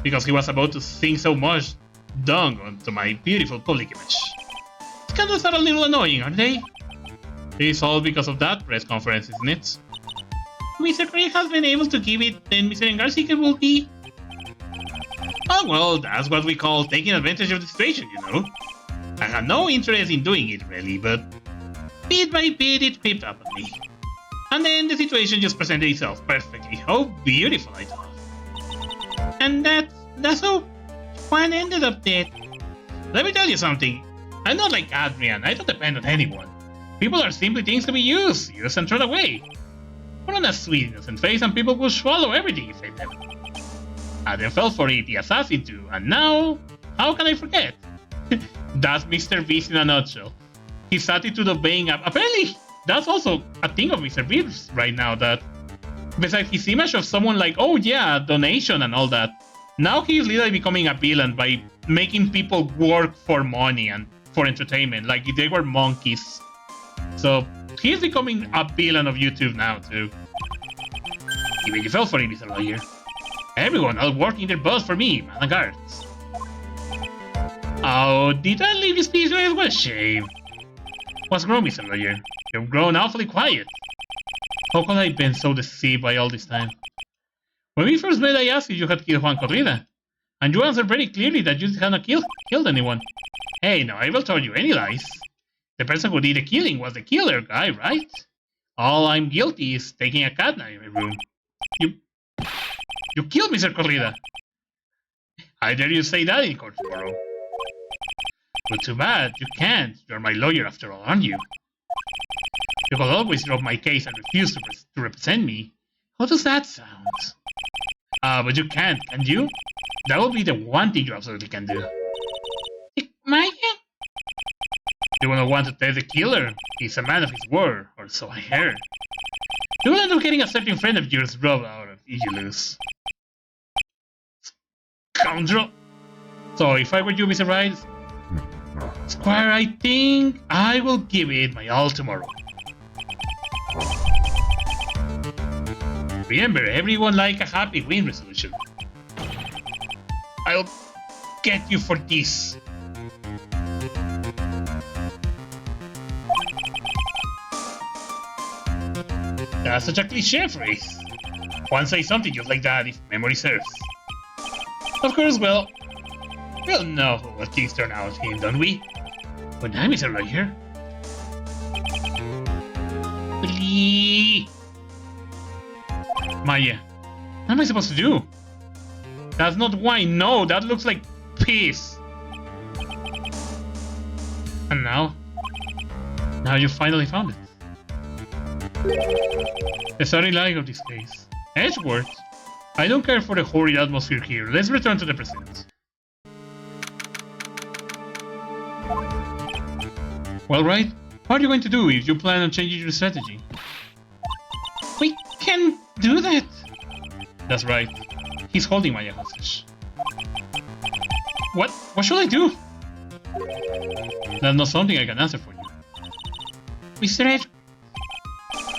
Because he was about to sing so much dung onto my beautiful public image. Scandals are a little annoying, aren't they? It's all because of that press conference, isn't it? Mr. Craig has been able to give it, then Mr. Engarsica will be... Oh, well, that's what we call taking advantage of the situation, you know. I had no interest in doing it, really, but bit by bit it creeped up on me. And then the situation just presented itself perfectly. How beautiful, I thought. And that's how Juan ended up dead. Let me tell you something. I'm not like Adrian. I don't depend on anyone. People are simply things to be used and thrown away. Put on a sweet innocent face and people will swallow everything you say to them. Adrian fell for it, the assassin too, and now, how can I forget? That's Mr. Beast in a nutshell. His attitude of being apparently, that's also a thing of Mr. Beast right now, that besides his image of someone like, oh yeah, donation and all that, now he's literally becoming a villain by making people work for money and for entertainment, like if they were monkeys. So he's becoming a villain of YouTube now too. Even you fell for it, Mr. Lawyer. Everyone all working their butts for me, man, and guards. Oh, did I leave this piece? What a shame. What's wrong, Mr. Lawyer? You've grown awfully quiet. How could I have been so deceived by all this time? When we first met, I asked if you had killed Juan Corrida, and you answered very clearly that you had not killed anyone. Hey, no, I will tell you any lies. The person who did the killing was the killer guy, right? All I'm guilty is taking a cat in my room. You killed Mr. Corrida. I dare you say that in court tomorrow. But too bad, you can't. You're my lawyer after all, aren't you? You will always drop my case and refuse to represent me. How does that sound? But you can't, can you? That will be the one thing you absolutely can do. Maya? You will not want to tell the killer. He's a man of his word, or so I heard. You will end up getting a certain friend of yours robbed out of if you lose. Scoundrel! So if I were you, Mr. Wright, Squire, I think I will give it my all tomorrow. Remember, everyone like a happy win resolution. I'll get you for this. That's such a cliche phrase. One say something just like that if memory serves. Of course, well, we'll know how things turn out here, don't we? But I'm Mr. Lawyer. Please. Maya, what am I supposed to do? That's not wine, no, that looks like piss. And now? Now you finally found it. The starting line of this case. Edgeworth? I don't care for the horrid atmosphere here. Let's return to the present. Well, Wright, what are you going to do if you plan on changing your strategy? We can do that. That's right. He's holding Maya hostage. What? What should I do? That's not something I can answer for you. Mr. Edgeworth.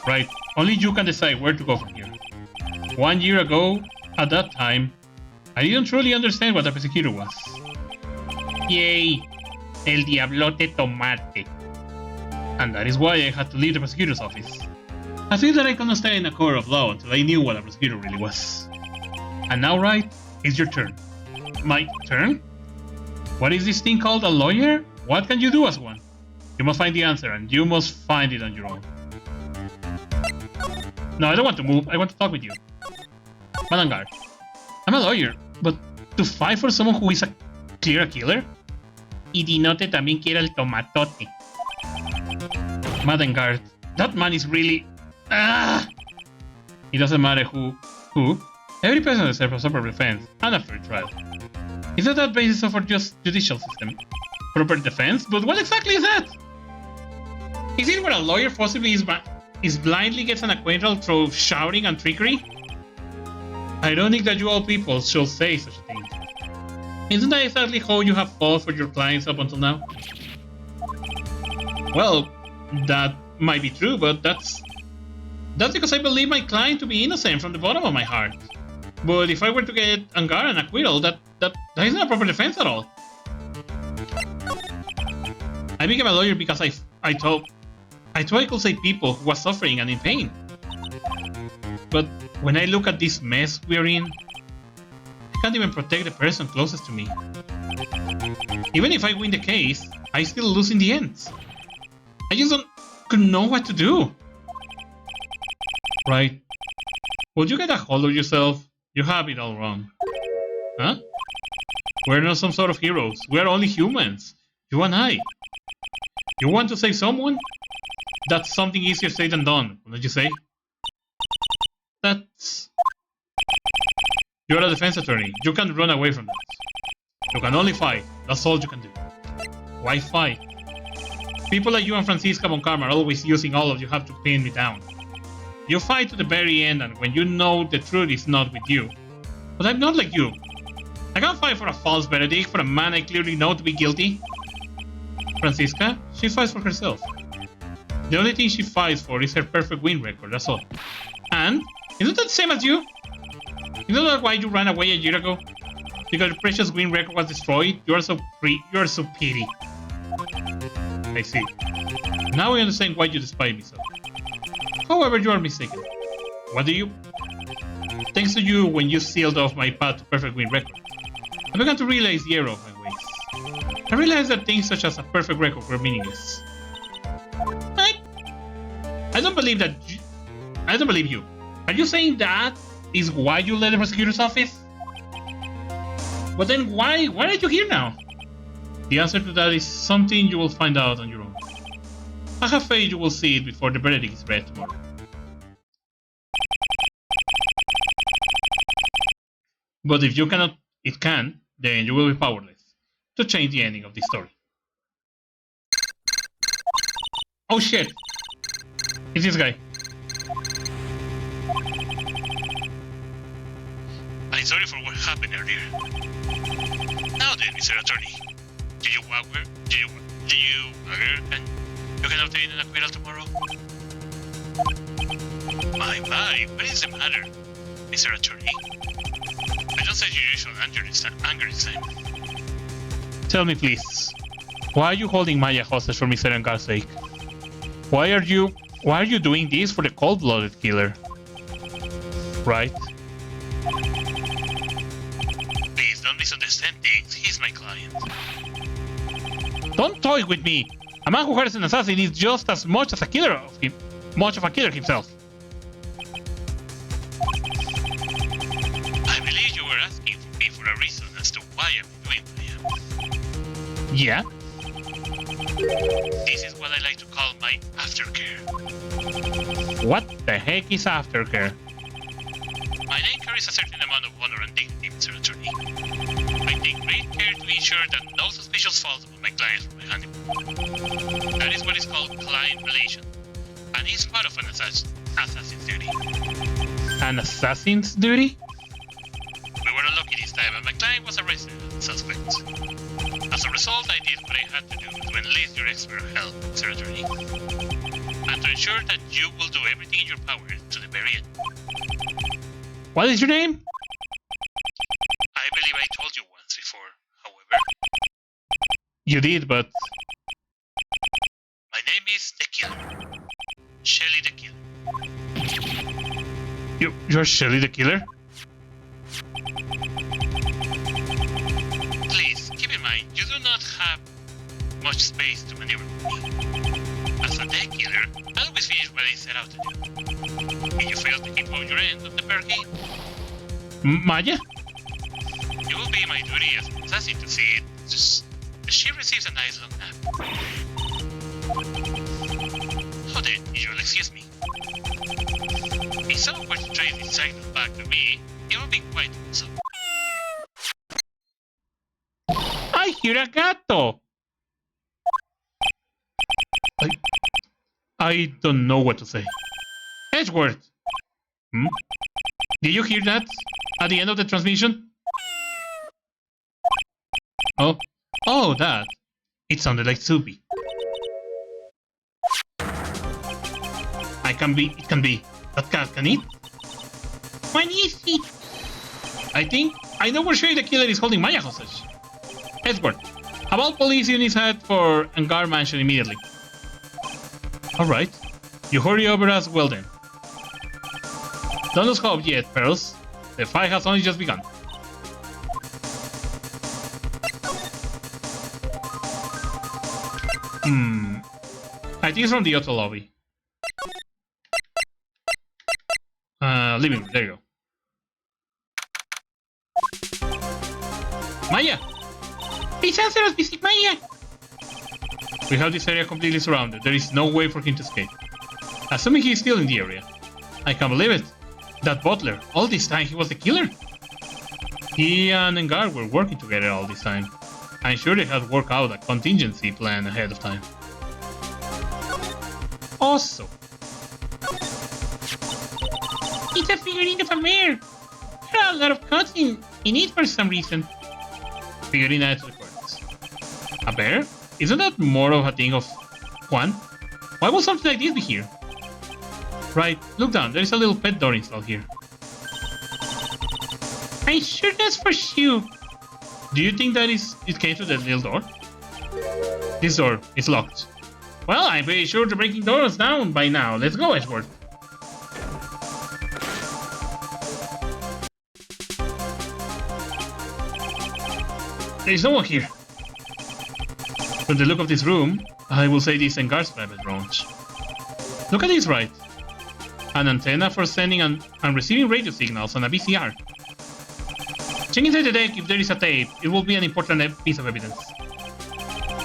Right, only you can decide where to go from here. 1 year ago, at that time, I didn't truly understand what a persecutor was. Yay! El diablote tomate. And that is why I had to leave the prosecutor's office. I feel that I couldn't stay in a court of law until I knew what a prosecutor really was. And now, Wright, it's your turn. My turn? What is this thing called a lawyer? What can you do as one? You must find the answer, and you must find it on your own. No, I don't want to move. I want to talk with you. Madam Guard, I'm a lawyer, but to fight for someone who is a clear killer? Y Dinote también quiere el tomatote. Madam Guard, that man is really... It doesn't matter who. Every person deserves a proper defense and a fair trial. Is that the basis of our judicial system? Proper defense? But what exactly is that? Is it where a lawyer possibly is blindly gets an acquittal through shouting and trickery? Ironic that you all people should say such a thing. Isn't that exactly how you have fought for your clients up until now? Well, that might be true, but that's because I believe my client to be innocent from the bottom of my heart. But if I were to get Angara an acquittal, that isn't a proper defense at all. I became a lawyer because I thought I could save people who were suffering and in pain. But when I look at this mess we're in, I can't even protect the person closest to me. Even if I win the case, I still lose in the end. I just don't know what to do. Right. Would you get a hold of yourself? You have it all wrong. Huh? We're not some sort of heroes. We're only humans. You and I. You want to save someone? That's something easier said than done, wouldn't you say? That's... You're a defense attorney. You can't run away from that. You can only fight. That's all you can do. Why fight? People like you and Francisca von Karma are always using all of you have to pin me down. You fight to the very end, and when you know the truth is not with you. But I'm not like you. I can't fight for a false verdict for a man I clearly know to be guilty. Francisca, she fights for herself. The only thing she fights for is her perfect win record, that's all. And, isn't that the same as you? Isn't that why you ran away a year ago? Because your precious win record was destroyed? You are so pity. I see. Now I understand why you despise me so. However, you are mistaken. What do you... Thanks to you, when you sealed off my path to perfect win record, I began to realize the error of my ways. I realized that things such as a perfect record were meaningless. I don't believe that I don't believe you. Are you saying that is why you left the prosecutor's office? But then why are you here now? The answer to that is something you will find out on your own. I have faith you will see it before the verdict is read tomorrow. But if you cannot, it can, then you will be powerless to change the ending of this story. Oh shit! It's this guy. I'm sorry for what happened earlier. Now then, Mr. Attorney, do you agree and you can obtain an acquittal tomorrow? My, what is the matter, Mr. Attorney? I don't say your usual anger this time. Tell me please, why are you holding Maya hostage for Mr. Engar's sake? Why are you doing this for the cold-blooded killer? Right? Please don't misunderstand things. He's my client. Don't toy with me. A man who hurts an assassin is just as much of a killer himself. I believe you were asking me for a reason as to why I'm doing what I am. Yeah? This is what I like to call my aftercare. What the heck is aftercare? My name carries a certain amount of honor and dignity, Mr. Attorney. I take great care to ensure that no suspicious falls upon my clients from my honeymoon. That is what is called client relation, and it's part of an assassin's duty. An assassin's duty? We were unlucky this time, and my client was arrested as a suspect. As a result, I did what I had to do to enlist your expert help, Mr. Attorney, and to ensure that you will do everything in your power to the very end. What is your name? I believe I told you once before, however. You did, but... My name is the Killer. Shelly the Killer. You're Shelly the Killer? Please, keep in mind, you do not have much space to maneuver with me. As a dead killer, I always finish what I set out to do. If you fail to keep on your end of the bargain, Maya? it will be my duty as an assassin to see it. Just she receives a nice long nap. Oh then, if you'll excuse me. If someone were to trace this signal back to me, it would be quite awesome. I hear a gato! I don't know what to say. Edgeworth! Hmm? Did you hear that? At the end of the transmission? Oh, that. It sounded like Soupy. It can be. That cat can eat? When is it? I know where Sherry the Killer is holding Maya hostage. Edward, have all police units head for Engar Mansion immediately. Alright. You hurry over as well then. Don't lose hope yet, Pearls. The fight has only just begun. I think it's from the auto lobby. Living room, there you go. Maya! Hey, Sauros, visit Maya! We have this area completely surrounded. There is no way for him to escape. Assuming he is still in the area. I can't believe it. That butler, all this time he was the killer. He and Engar were working together all this time. I'm sure they had worked out a contingency plan ahead of time. Also, It's a figurine of a bear. There are a lot of cuts in it for some reason. figurine adds to the cortex. A bear? Isn't that more of a thing of Juan? Why would something like this be here? Right, look down, there is a little pet door installed here. I'm sure that's for you. Do you think that it came through that little door? This door is locked. Well, I'm pretty sure the breaking doors down by now. Let's go, Edgeworth. There is no one here. From the look of this room, I will say this is Engar's private branch. Look at this, Wright. An antenna for sending and receiving radio signals on a VCR. Check inside the deck if there is a tape. It will be an important piece of evidence.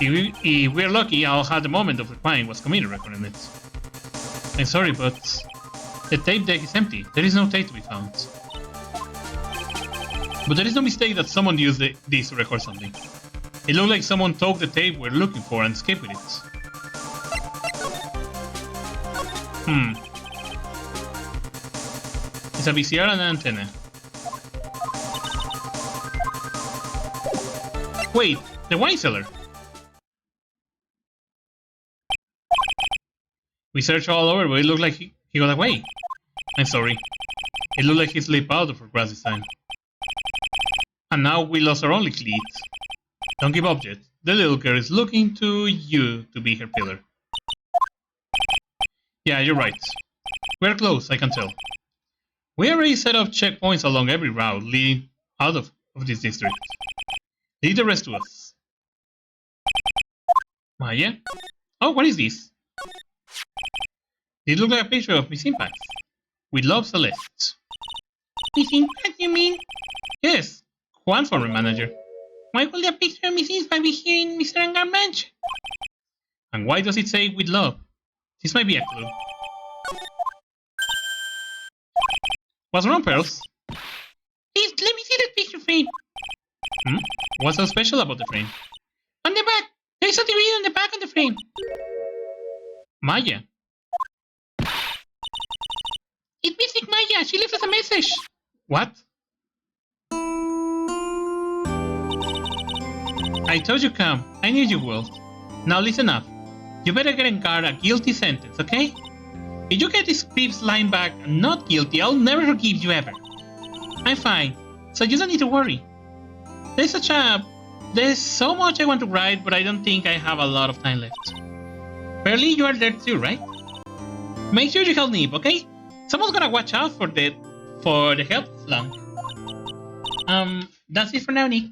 If we're lucky, I'll have the moment of the crime was committed record on it. I'm sorry, but the tape deck is empty. There is no tape to be found. But there is no mistake that someone used this to record something. It looked like someone took the tape we're looking for and escaped with it. It's a VCR and an antenna. Wait, the wine cellar. We searched all over, but it looked like he got away. I'm sorry. It looked like he slipped out of our grass this time. And now we lost our only cleat. Don't give up yet. The little girl is looking to you to be her pillar. Yeah, you're right. We're close, I can tell. We already set up checkpoints along every route leading out of this district. Leave the rest to us. Maya? Oh, what is this? It looks like a picture of Miss Impact. With love, Celeste. Miss Impact, you mean? Yes, Juan, former manager. Why would a picture of Miss Impact be here in Mr. Engar Mansion? And why does it say with love? This might be a clue. What's wrong, Pearls? Please, let me see that picture frame. What's so special about the frame? On the back. There's something written on the back of the frame. Maya. It's Mystic Maya. She left us a message. What? I told you come. I knew you would. Now listen up. You better get Engar a guilty sentence, okay? If you get this peeps line back and not guilty, I'll never forgive you ever. I'm fine, so you don't need to worry. There's so much I want to write, but I don't think I have a lot of time left. Barely, you are there too, right? Make sure you help Nib, okay? Someone's gonna watch out for the help long. That's it for now, Nick.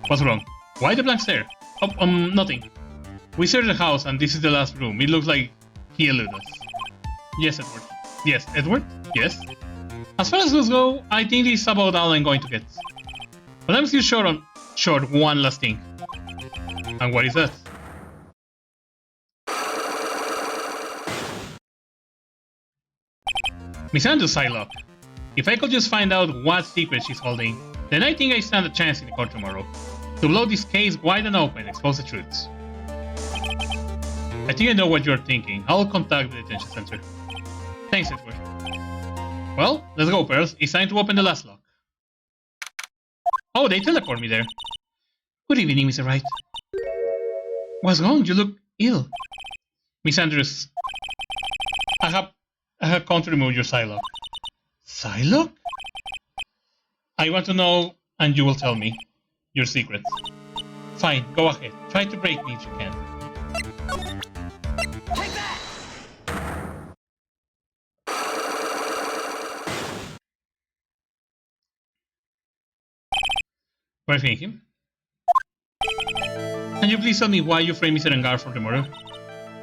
What's wrong? Why the blank stare? Oh, nothing. We searched the house and this is the last room. It looks like he eluded us. Yes, Edward. Yes, Edward? Yes. As far as those go, I think this is about all I'm going to get. But I'm still short one last thing. And what is that? Miss Andrew's Psylocke. If I could just find out what secret she's holding, then I think I stand a chance in the court tomorrow. To blow this case wide and open and expose the truth. I think I know what you're thinking. I'll contact the detention center. Thanks, Edward. Well, let's go, Pearls. It's time to open the last lock. Oh, they teleport me there. Good evening, Mr. Wright. What's wrong? You look ill. Miss Andrews, I have come to remove your Psylocke. Psylocke? I want to know, and you will tell me your secret. Fine, go ahead. Try to break me if you can. We're thinking. Can you please tell me why you framed Mr. Engar for the murder?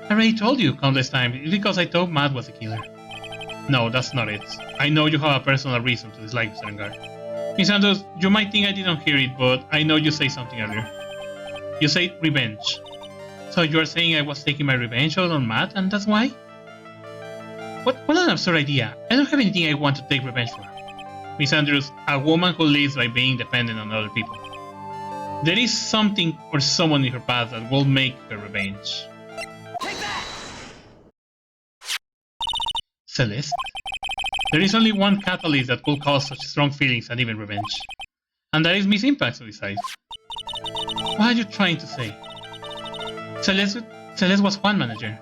I already told you countless times. It's because I thought Matt was the killer. No, that's not it. I know you have a personal reason to dislike Mr. Engar. Miss Andrews, you might think I didn't hear it, but I know you said something earlier. You said revenge. So you are saying I was taking my revenge out on Matt, and that's why? What an absurd idea. I don't have anything I want to take revenge for. Miss Andrews, a woman who lives by being dependent on other people. There is something or someone in her past that will make her revenge. Take that! Celeste? There is only one catalyst that could cause such strong feelings and even revenge. And that is Miss Impact's suicide. What are you trying to say? Celeste was Juan's manager.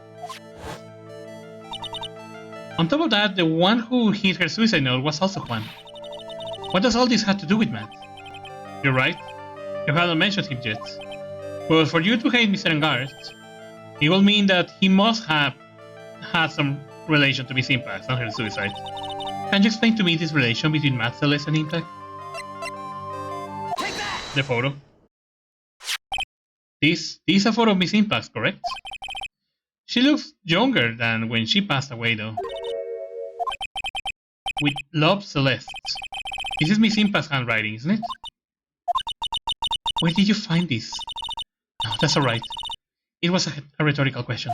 On top of that, the one who hit her suicide note was also Juan. What does all this have to do with Matt? You're right. You haven't mentioned him yet. But for you to hate Mr. Engar, it will mean that he must have had some relation to Miss Impact and her suicide. Can you explain to me this relation between Matt, Celeste, and Impact? Take that! The photo. This is a photo of Miss Impact, correct? She looks younger than when she passed away, though. With love, Celeste. This is Miss Impact's handwriting, isn't it? Where did you find this? No, that's alright. It was a rhetorical question.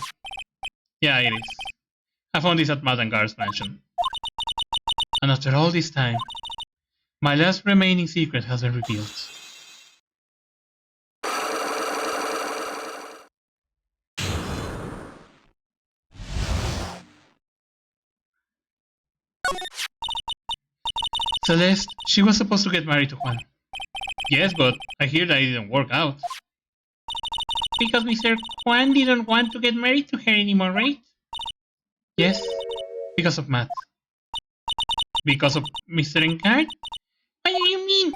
Yeah, it is. I found this at Matt Engar's mansion. And after all this time, my last remaining secret has been revealed. Celeste, she was supposed to get married to Juan. Yes, but I hear that it didn't work out. Because Mr. Juan didn't want to get married to her anymore, right? Yes, because of Matt. Because of Mr. Engar? What do you mean?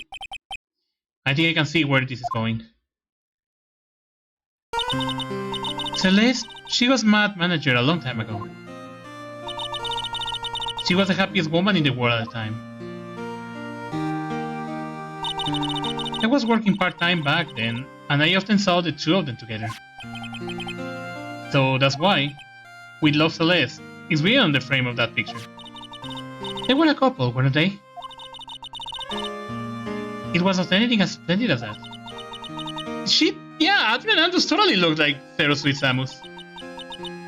I think I can see where this is going. Celeste, she was Matt's manager a long time ago. She was the happiest woman in the world at the time. I was working part-time back then, and I often saw the two of them together. So that's why, with Love Celeste, is really on the frame of that picture. They were a couple, weren't they? It was not anything as splendid as that. Yeah, Adrian Andrews totally looked like Sauros with Samus.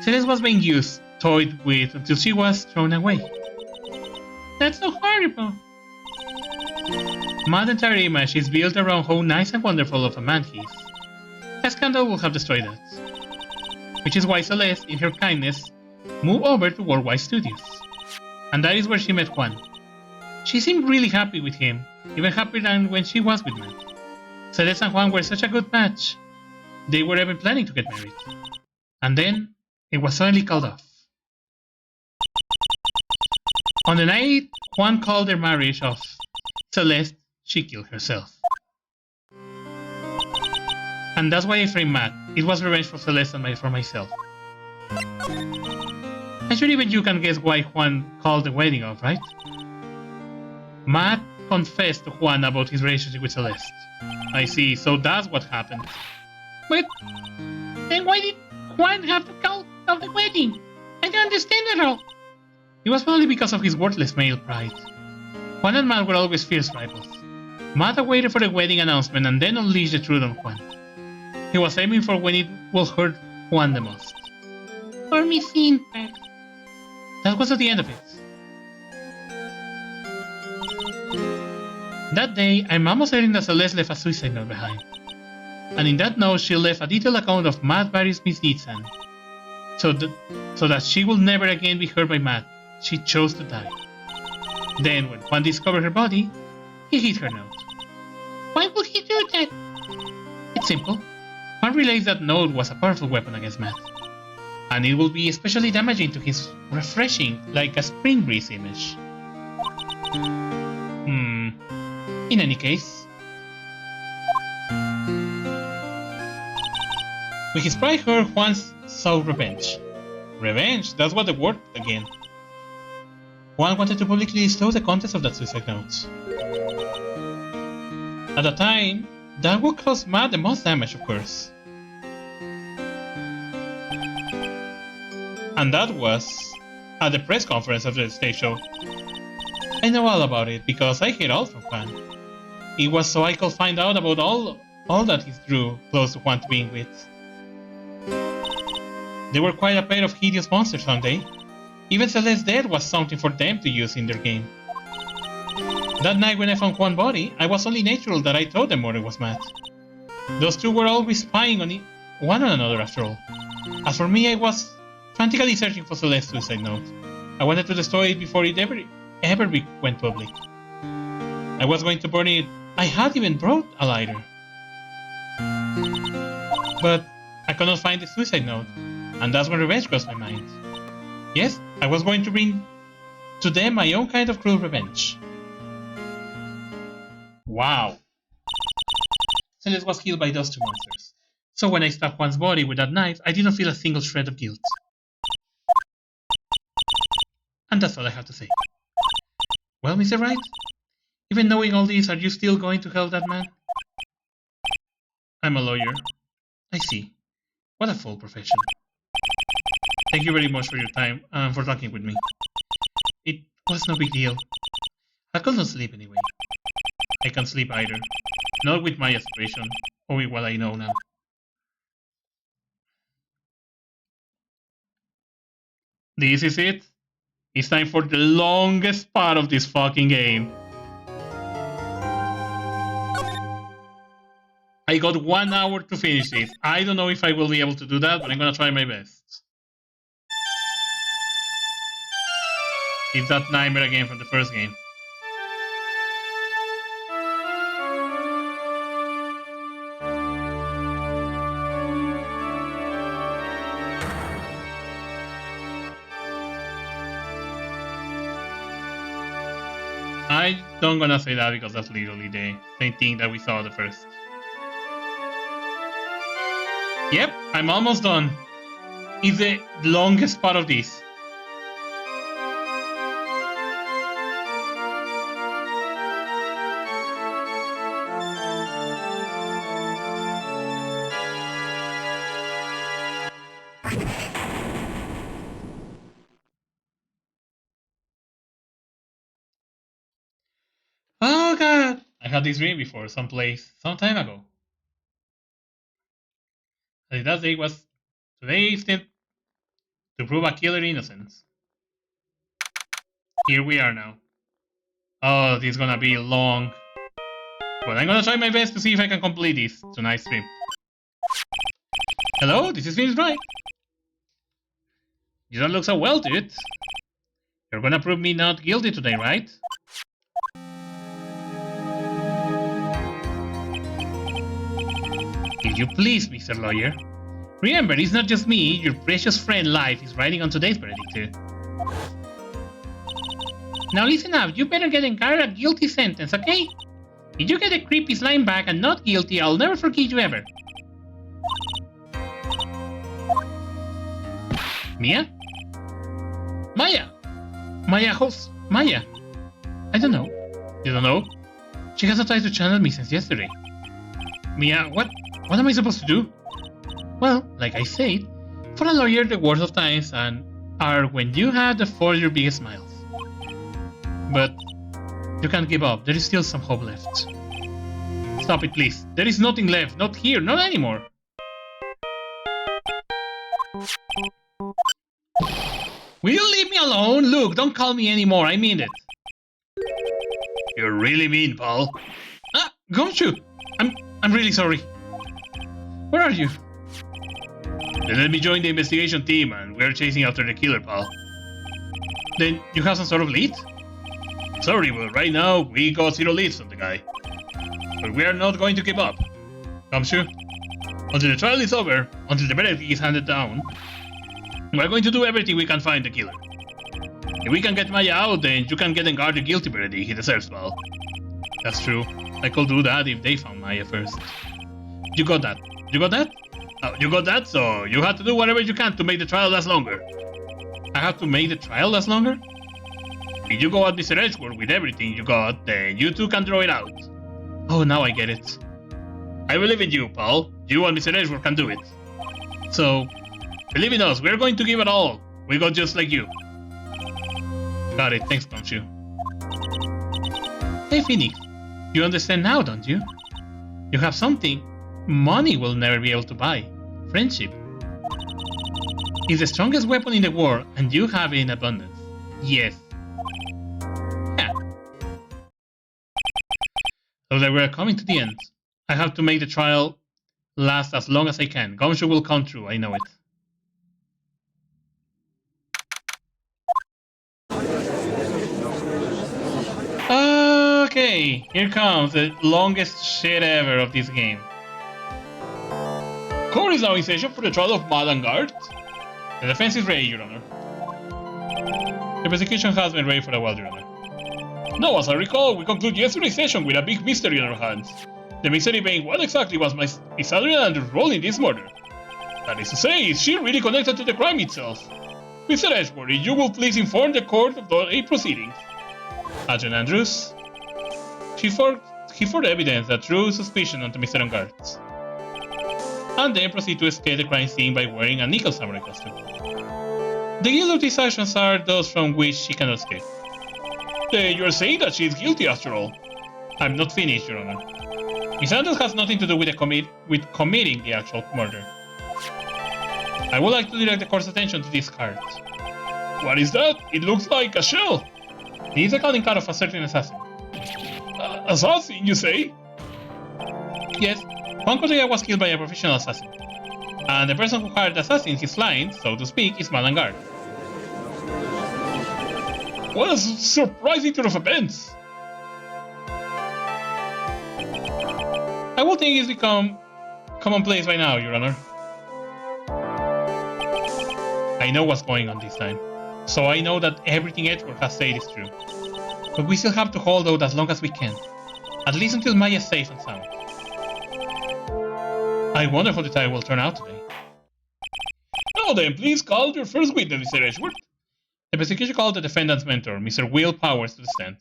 Celeste was being used, toyed with, until she was thrown away. That's so horrible. Matt's entire image is built around how nice and wonderful of a man he is. A scandal will have destroyed that. Which is why Celeste, in her kindness, moved over to Worldwide Studios. And that is where she met Juan. She seemed really happy with him, even happier than when she was with Matt. Celeste and Juan were such a good match. They were even planning to get married. And then, it was suddenly called off. On the night Juan called their marriage off, Celeste, she killed herself. And that's why I framed Matt. It was revenge for Celeste and for myself. I'm sure even you can guess why Juan called the wedding off, right? Matt confessed to Juan about his relationship with Celeste. I see, so that's what happened. But then why did Juan have to call off the wedding? I don't understand at all. It was probably because of his worthless male pride. Juan and Matt were always fierce rivals. Matt waited for the wedding announcement and then unleashed the truth on Juan. He was aiming for when it will hurt Juan the most. Or Miss Impact. That was at the end of it. That day, I'm almost certain that Celeste left a suicide note behind. And in that note, she left a detailed account of Matt's various misdeeds and so that she will never again be hurt by Matt, she chose to die. Then, when Juan discovered her body, he hid her note. Why would he do that? It's simple. Juan realized that note was a powerful weapon against Matt, and it will be especially damaging to his refreshing, like a spring breeze image. In any case, with his pride hurt, Juan sought revenge. Revenge, that's what the word again. Juan wanted to publicly disclose the contents of that suicide note. At the time, That would cause Matt the most damage, of course. And that was at the press conference after the stage show. I know all about it because I heard all from Juan. It was so I could find out about all that he drew close to Juan to being with. They were quite a pair of hideous monsters, aren't they? Even Celeste's death was something for them to use in their game. That night when I found Juan's body, I was only natural that I thought the murder was Matt. Those two were always spying on one another after all. As for me, I was frantically searching for Celeste's suicide note. I wanted to destroy it before it ever went public. I was going to burn it. I had even brought a lighter. But I could not find the suicide note, and that's when revenge crossed my mind. Yes, I was going to bring to them my own kind of cruel revenge. Wow. Celeste was killed by those two monsters. So when I stabbed Juan's body with that knife, I didn't feel a single shred of guilt. And that's all I have to say. Well, Mr. Wright, even knowing all this, are you still going to help that man? I'm a lawyer. I see. What a full profession. Thank you very much for your time and for talking with me. It was no big deal. I could not sleep anyway. I can't sleep either. Not with my aspiration, or with what I know now. This is it. It's time for the longest part of this fucking game. I got 1 hour to finish this. I don't know if I will be able to do that, but I'm gonna try my best. It's that nightmare again from the first game. I don't gonna say that because that's literally the same thing that we saw the first. Yep, I'm almost done. It's the longest part of this. Oh god! I had this dream before, some time ago. And that day was today's step to prove a killer's innocence. Here we are now. Oh, this is gonna be long. But I'm gonna try my best to see if I can complete this tonight's stream. Hello, this is Vince Wright. You don't look so well, dude. You're gonna prove me not guilty today, right? If you please, Mr. Lawyer. Remember, it's not just me, your precious friend Life is writing on today's verdict too. Now listen up, you better get a guilty sentence, okay? If you get a creepy slime back and not guilty, I'll never forgive you ever. Mia? Maya! Maya? I don't know. You don't know? She hasn't tried to channel me since yesterday. Mia, what am I supposed to do? Well, like I said, for a lawyer the worst of times are when you have to forge your biggest smiles. But you can't give up, there is still some hope left. Stop it, please. There is nothing left, not here, not anymore. Will you leave me alone? Look, don't call me anymore, I mean it. You're really mean, Paul. Don't you? I'm really sorry. Where are you? Then let me join the investigation team and we're chasing after the killer, pal. Then you have some sort of lead? Sorry, but right now we got 0 leads on the guy. But we are not going to give up. Kamshu? Until the trial is over, until the verdict is handed down, we're going to do everything we can find the killer. If we can get Maya out, then you can get and guard the guilty verdict he deserves, pal. That's true. I could do that if they found Maya first. You got that? You got that? You got that, so you have to do whatever you can to make the trial last longer. I have to make the trial last longer? If you go at Mr. Edgeworth with everything you got, then you two can draw it out. Oh, now I get it. I believe in you, pal. You and Mr. Edgeworth can do it. So, believe in us, we're going to give it all. We got just like you. Got it, thanks, don't you? Hey, Phoenix. You understand now, don't you? You have something money will never be able to buy. Friendship. It's the strongest weapon in the world, and you have it in abundance. Yes. Yeah. So that we're coming to the end. I have to make the trial last as long as I can. Gumshoe will come true, I know it. Okay, here comes the longest shit ever of this game. Court is now in session for the trial of Madame Guard. The defense is ready, Your Honor. The prosecution has been ready for a while, Your Honor. Now, as I recall, we concluded yesterday's session with a big mystery on our hands. The mystery being what exactly was Miss Adrian Andrews' role in this murder. That is to say, is she really connected to the crime itself? Mr. Edgeworth, you will please inform the court of the proceedings. Adrian Andrews. He forged evidence that threw suspicion onto Mr. Angartz, and then proceeded to escape the crime scene by wearing a nickel samurai costume. The guilt of these actions are those from which she cannot escape. You are saying that she is guilty after all. I'm not finished, Your Honor. Miss Andrews has nothing to do with committing the actual murder. I would like to direct the court's attention to this card. What is that? It looks like a shell. It is a calling card of a certain assassin. Assassin, you say? Yes. Juan Correa was killed by a professional assassin. And the person who hired the assassin, his client, so to speak, is Madame Guard. What a surprising turn of events! I would think it's become commonplace by now, Your Honor. I know what's going on this time, so I know that everything Edgeworth has said is true. But we still have to hold out as long as we can, at least until Maya is safe and sound. I wonder how the trial will turn out today. Now then, please call your first witness, Mr. Edgeworth. The prosecution called the defendant's mentor, Mr. Will Powers, to the stand.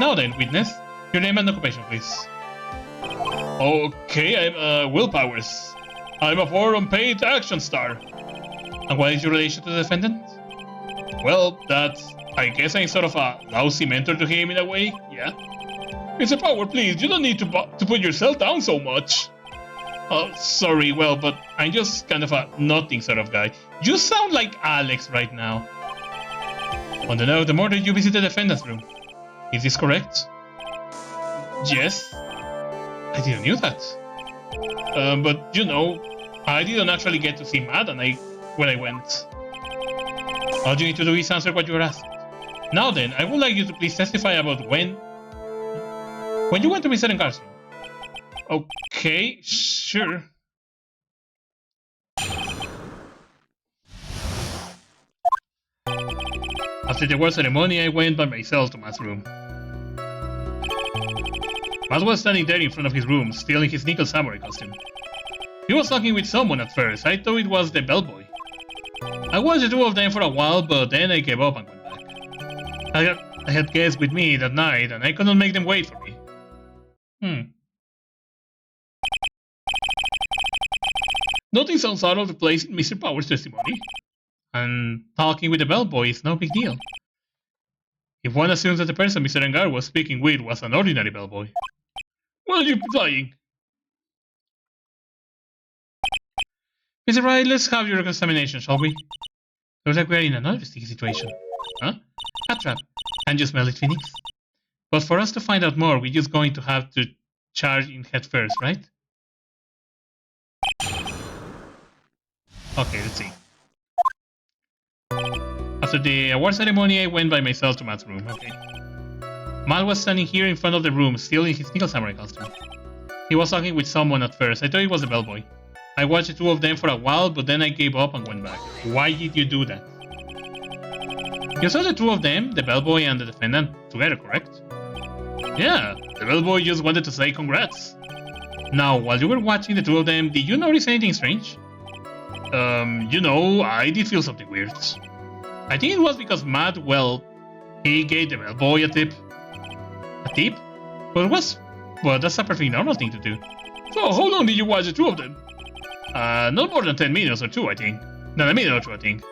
Now then, witness, your name and occupation, please. Okay, I'm Will Powers. I'm a poor unpaid action star. And what is your relation to the defendant? Well, I guess I'm sort of a lousy mentor to him in a way, yeah? Mr. Power, please, you don't need to put yourself down so much. Sorry, well, but I'm just kind of a nothing sort of guy. You sound like Alex right now. On the night of the murder, you visited the defendant's room. Is this correct? Yes. I didn't know that. But, you know, I didn't actually get to see Matt when I went. All you need to do is answer what you were asked. Now then, I would like you to please testify about when you went to Mr. Engar's room. Okay, sure. After the award ceremony, I went by myself to Matt's room. Matt was standing there in front of his room, still in his nickel samurai costume. He was talking with someone at first. I thought it was the bellboy. I watched the two of them for a while, but then I gave up and went back. I had guests with me that night, and I couldn't make them wait for me. Nothing sounds out of the place in Mr. Power's testimony. And talking with the bellboy is no big deal. If one assumes that the person Mr. Engar was speaking with was an ordinary bellboy. What are you implying? Mr. Wright, let's have your examination, shall we? Looks like we're in another sticky situation. Huh? A trap. Can you smell it, Phoenix? But for us to find out more, we're just going to have to charge in head first, right? Okay, let's see. After the award ceremony, I went by myself to Matt's room. Okay. Matt was standing here in front of the room, still in his nickel samurai costume. He was talking with someone at first. I thought it was the bellboy. I watched the two of them for a while, but then I gave up and went back. Why did you do that? You saw the two of them, the bellboy and the defendant, together, correct? Yeah, the bellboy just wanted to say congrats. Now, while you were watching the two of them, did you notice anything strange? You know, I did feel something weird. I think it was because Matt, well, he gave the bellboy a tip. A tip? But that's a perfectly normal thing to do. So, how long did you watch the two of them? Not more than 10 minutes or two, I think. Not a minute or two, I think.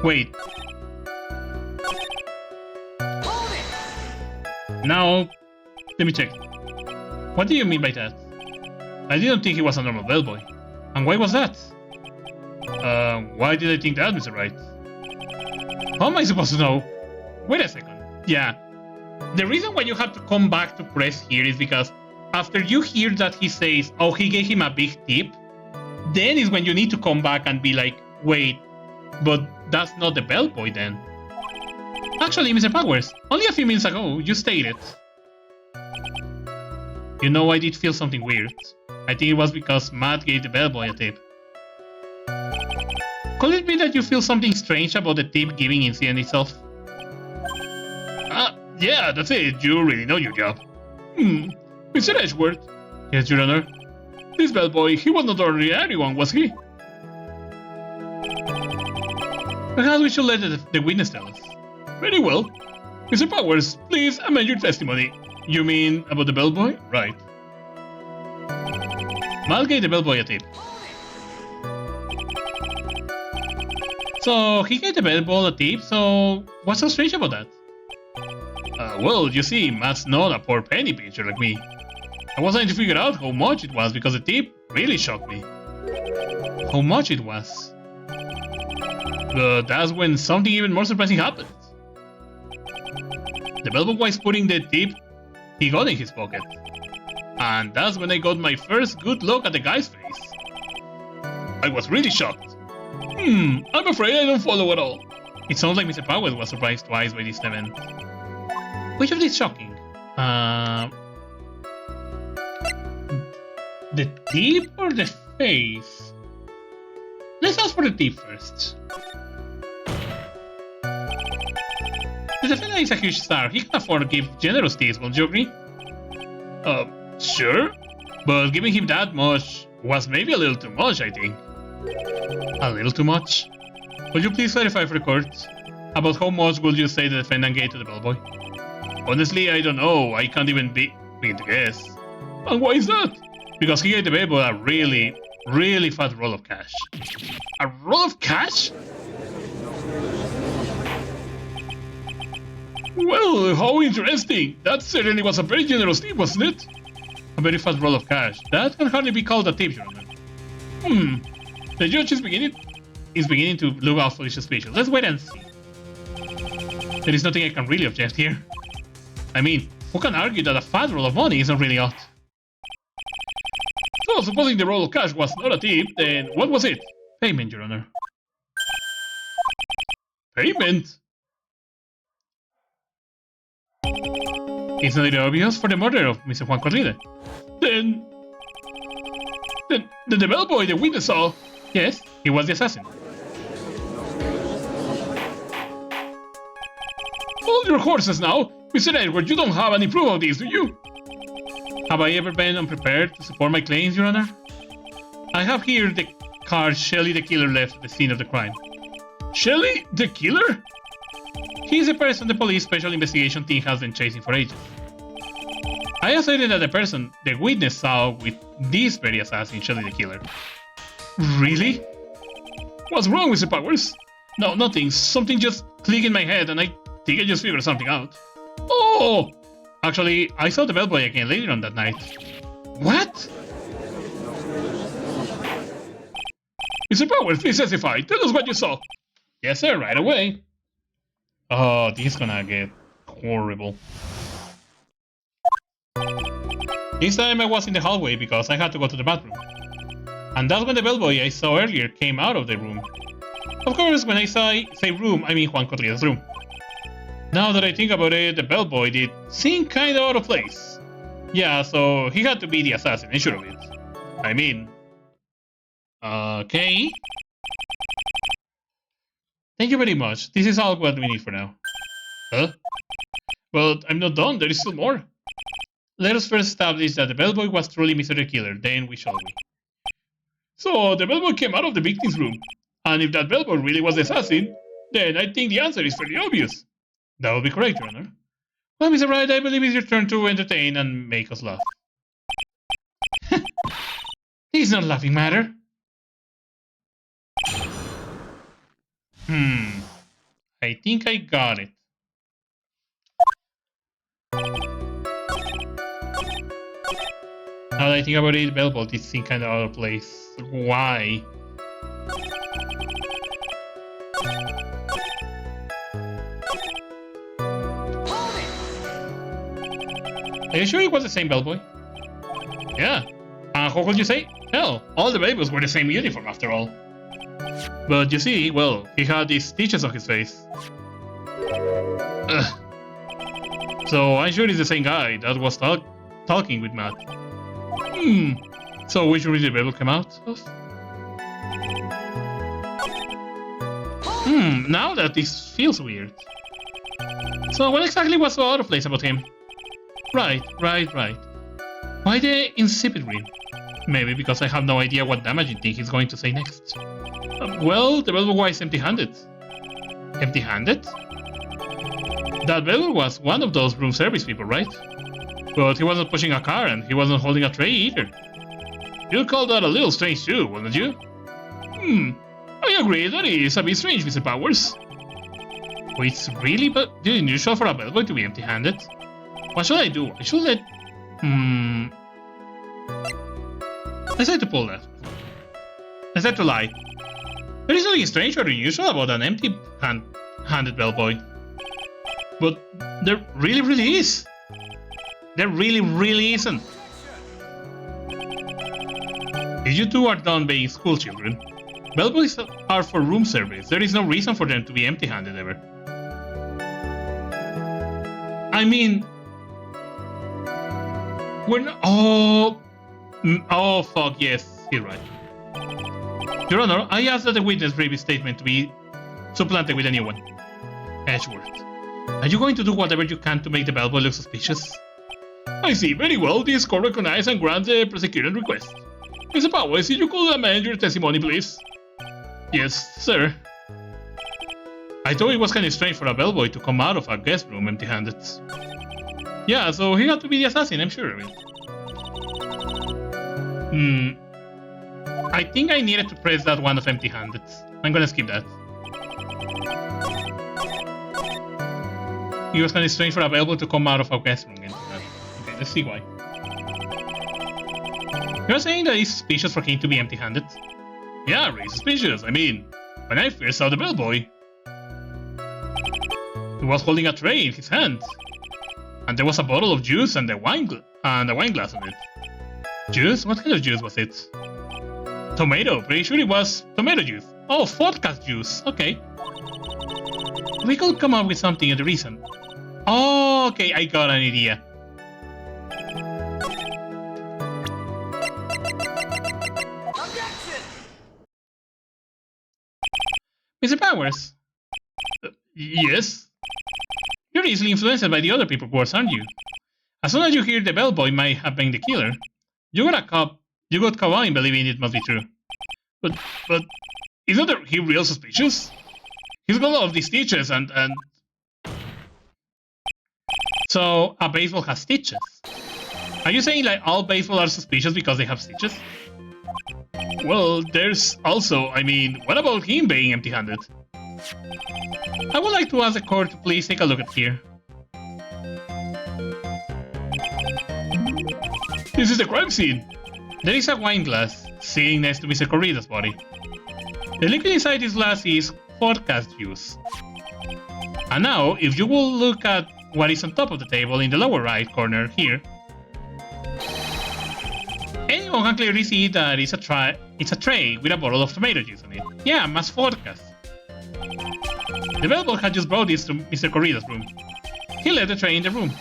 Wait. Now, let me check. What do you mean by that? I didn't think he was a normal bellboy. And why was that? Why did I think that, Mr. Wright? How am I supposed to know? Wait a second. Yeah. The reason why you have to come back to press here is because after you hear that he says, oh, he gave him a big tip, then is when you need to come back and be like, wait, but that's not the bellboy then. Actually, Mr. Powers, only a few minutes ago, you stated. You know, I did feel something weird. I think it was because Matt gave the bellboy a tip. Could it be that you feel something strange about the tip giving incident itself? Yeah, that's it. You really know your job. Mr. Edgeworth. Yes, Your Honor. This bellboy, he was not ordinary anyone, was he? Perhaps we should let the witness tell us. Very well. Mr. Powers, please amend your testimony. You mean about the bellboy? Right. Mal gave the bellboy a tip. So, he gave the bellboy a tip, so what's so strange about that? Well, you see, Matt's not a poor penny pincher like me. I was trying to figure out how much it was because the tip really shocked me. How much it was. But that's when something even more surprising happened. The bellboy was putting the tip he got in his pocket. And that's when I got my first good look at the guy's face. I was really shocked. I'm afraid I don't follow at all. It sounds like Mr. Powers was surprised twice by this event. Which of these shocking? The tip or the face? Let's ask for the tip first. The defendant is a huge star. He can afford to give generous tips, won't you agree? Sure. But giving him that much was maybe a little too much, I think. A little too much? Will you please verify for the court? About how much would you say the defendant gave to the bellboy? Honestly, I don't know. I can't even begin to guess. And why is that? Because he gave the bellboy a really, really fat roll of cash. A roll of cash? Well, how interesting. That certainly was a very generous tip, wasn't it? A very fat roll of cash. That can hardly be called a tip, Your Honor. The judge is beginning to look awfully suspicious. Let's wait and see. There is nothing I can really object here. I mean, who can argue that a fat roll of money isn't really odd? So, supposing the roll of cash was not a tip, then what was it? Payment, Your Honor. Payment? Isn't it obvious for the murder of Mr. Juan Corrida? Then the bellboy the witness saw. Yes, he was the assassin. Hold your horses now. Mr. Edward, you don't have any proof of this, do you? Have I ever been unprepared to support my claims, Your Honor? I have here the card Shelley the killer left at the scene of the crime. Shelley the killer? He is the person the police special investigation team has been chasing for ages. I asserted that the person the witness saw with this very assassin, Shelley the killer. Really? What's wrong, Mr. Powers? No, nothing. Something just clicked in my head and I think I just figured something out. Oh! Actually, I saw the bellboy again later on that night. What? Mr. Powers, please testify. Tell us what you saw. Yes, sir, right away. Oh, this is gonna get horrible. This time I was in the hallway because I had to go to the bathroom. And that's when the bellboy I saw earlier came out of the room. Of course, when I say room, I mean Juan Corrida's room. Now that I think about it, the bellboy did seem kinda out of place. Yeah, so he had to be the assassin, I'm sure of it. I mean... Okay... Thank you very much. This is all what we need for now. Huh? But I'm not done, there is still more. Let us first establish that the bellboy was truly Mr. the Killer, then we shall we. So, the bellboy came out of the victim's room. And if that bellboy really was the assassin, then I think the answer is fairly obvious. That would be correct, Your Honor. Well, Mr. Wright, I believe it's your turn to entertain and make us laugh. This is not a laughing matter. I think I got it. Now that I think about it, Bellbolt is in kind of out of place. Why? Are you sure it was the same bellboy? Yeah. What could you say? Hell, all the bellboys were the same uniform after all. But you see, well, he had these stitches on his face. Ugh. So I'm sure it's the same guy that was talking with Matt. So which room did the bellboy come out of? Now that this feels weird. So what exactly was so out of place about him? Right. Why the insipid ring? Maybe because I have no idea what damaging thing he's going to say next. Well, the bellboy was empty-handed. Empty-handed? That bellboy was one of those room service people, right? But he wasn't pushing a car and he wasn't holding a tray either. You'd call that a little strange too, wouldn't you? I agree, that is a bit strange, Mr. Powers. Oh, it's really unusual for a bellboy to be empty-handed. What should I do? I should let... Let's try to pull that. Let's try to lie. There is nothing strange or unusual about an empty-handed bellboy. But there really is. There really isn't. If you two are done being school children, bellboys are for room service. There is no reason for them to be empty-handed ever. I mean... We're not... Oh, fuck, yes, you're right. Your Honor, I ask that the witness brief statement to be supplanted with a new one. Edgeworth, are you going to do whatever you can to make the bellboy look suspicious? I see, very well. This court recognizes and grants the prosecution request. Mr. Powers, if you could amend your testimony, please. Yes, sir. I thought it was kind of strange for a bellboy to come out of a guest room empty-handed. Yeah, so he had to be the assassin, I'm sure of it. I think I needed to press that one of empty-handed. I'm gonna skip that. It was kind of strange for a bellboy to come out of a guest room empty-handed. Okay, let's see why. You're saying that it's suspicious for him to be empty-handed? Yeah, really suspicious. I mean, when I first saw the bellboy, he was holding a tray in his hand. And there was a bottle of juice and a wine glass on it. Juice? What kind of juice was it? Tomato. Pretty sure it was tomato juice. Oh, vodka juice. Okay. We could come up with something in the reason. Oh, okay, I got an idea. Objection! Mr. Powers. Yes? You're easily influenced by the other people's words, aren't you? As soon as you hear the bellboy might have been the killer, you got caught in believing it must be true. But isn't he real suspicious? He's got all of these stitches and... So, a baseball has stitches. Are you saying like all baseball are suspicious because they have stitches? Well, there's also, I mean, what about him being empty-handed? I would like to ask the court to please take a look at here. This is the crime scene. There is a wine glass sitting next to Mr. Corrida's body. The liquid inside this glass is vodka juice. And now, if you will look at what is on top of the table in the lower right corner here, anyone can clearly see that it's a tray with a bottle of tomato juice on it. Yeah, más vodka. The bellboy had just brought this to Mr. Corrida's room. He left the tray in the room,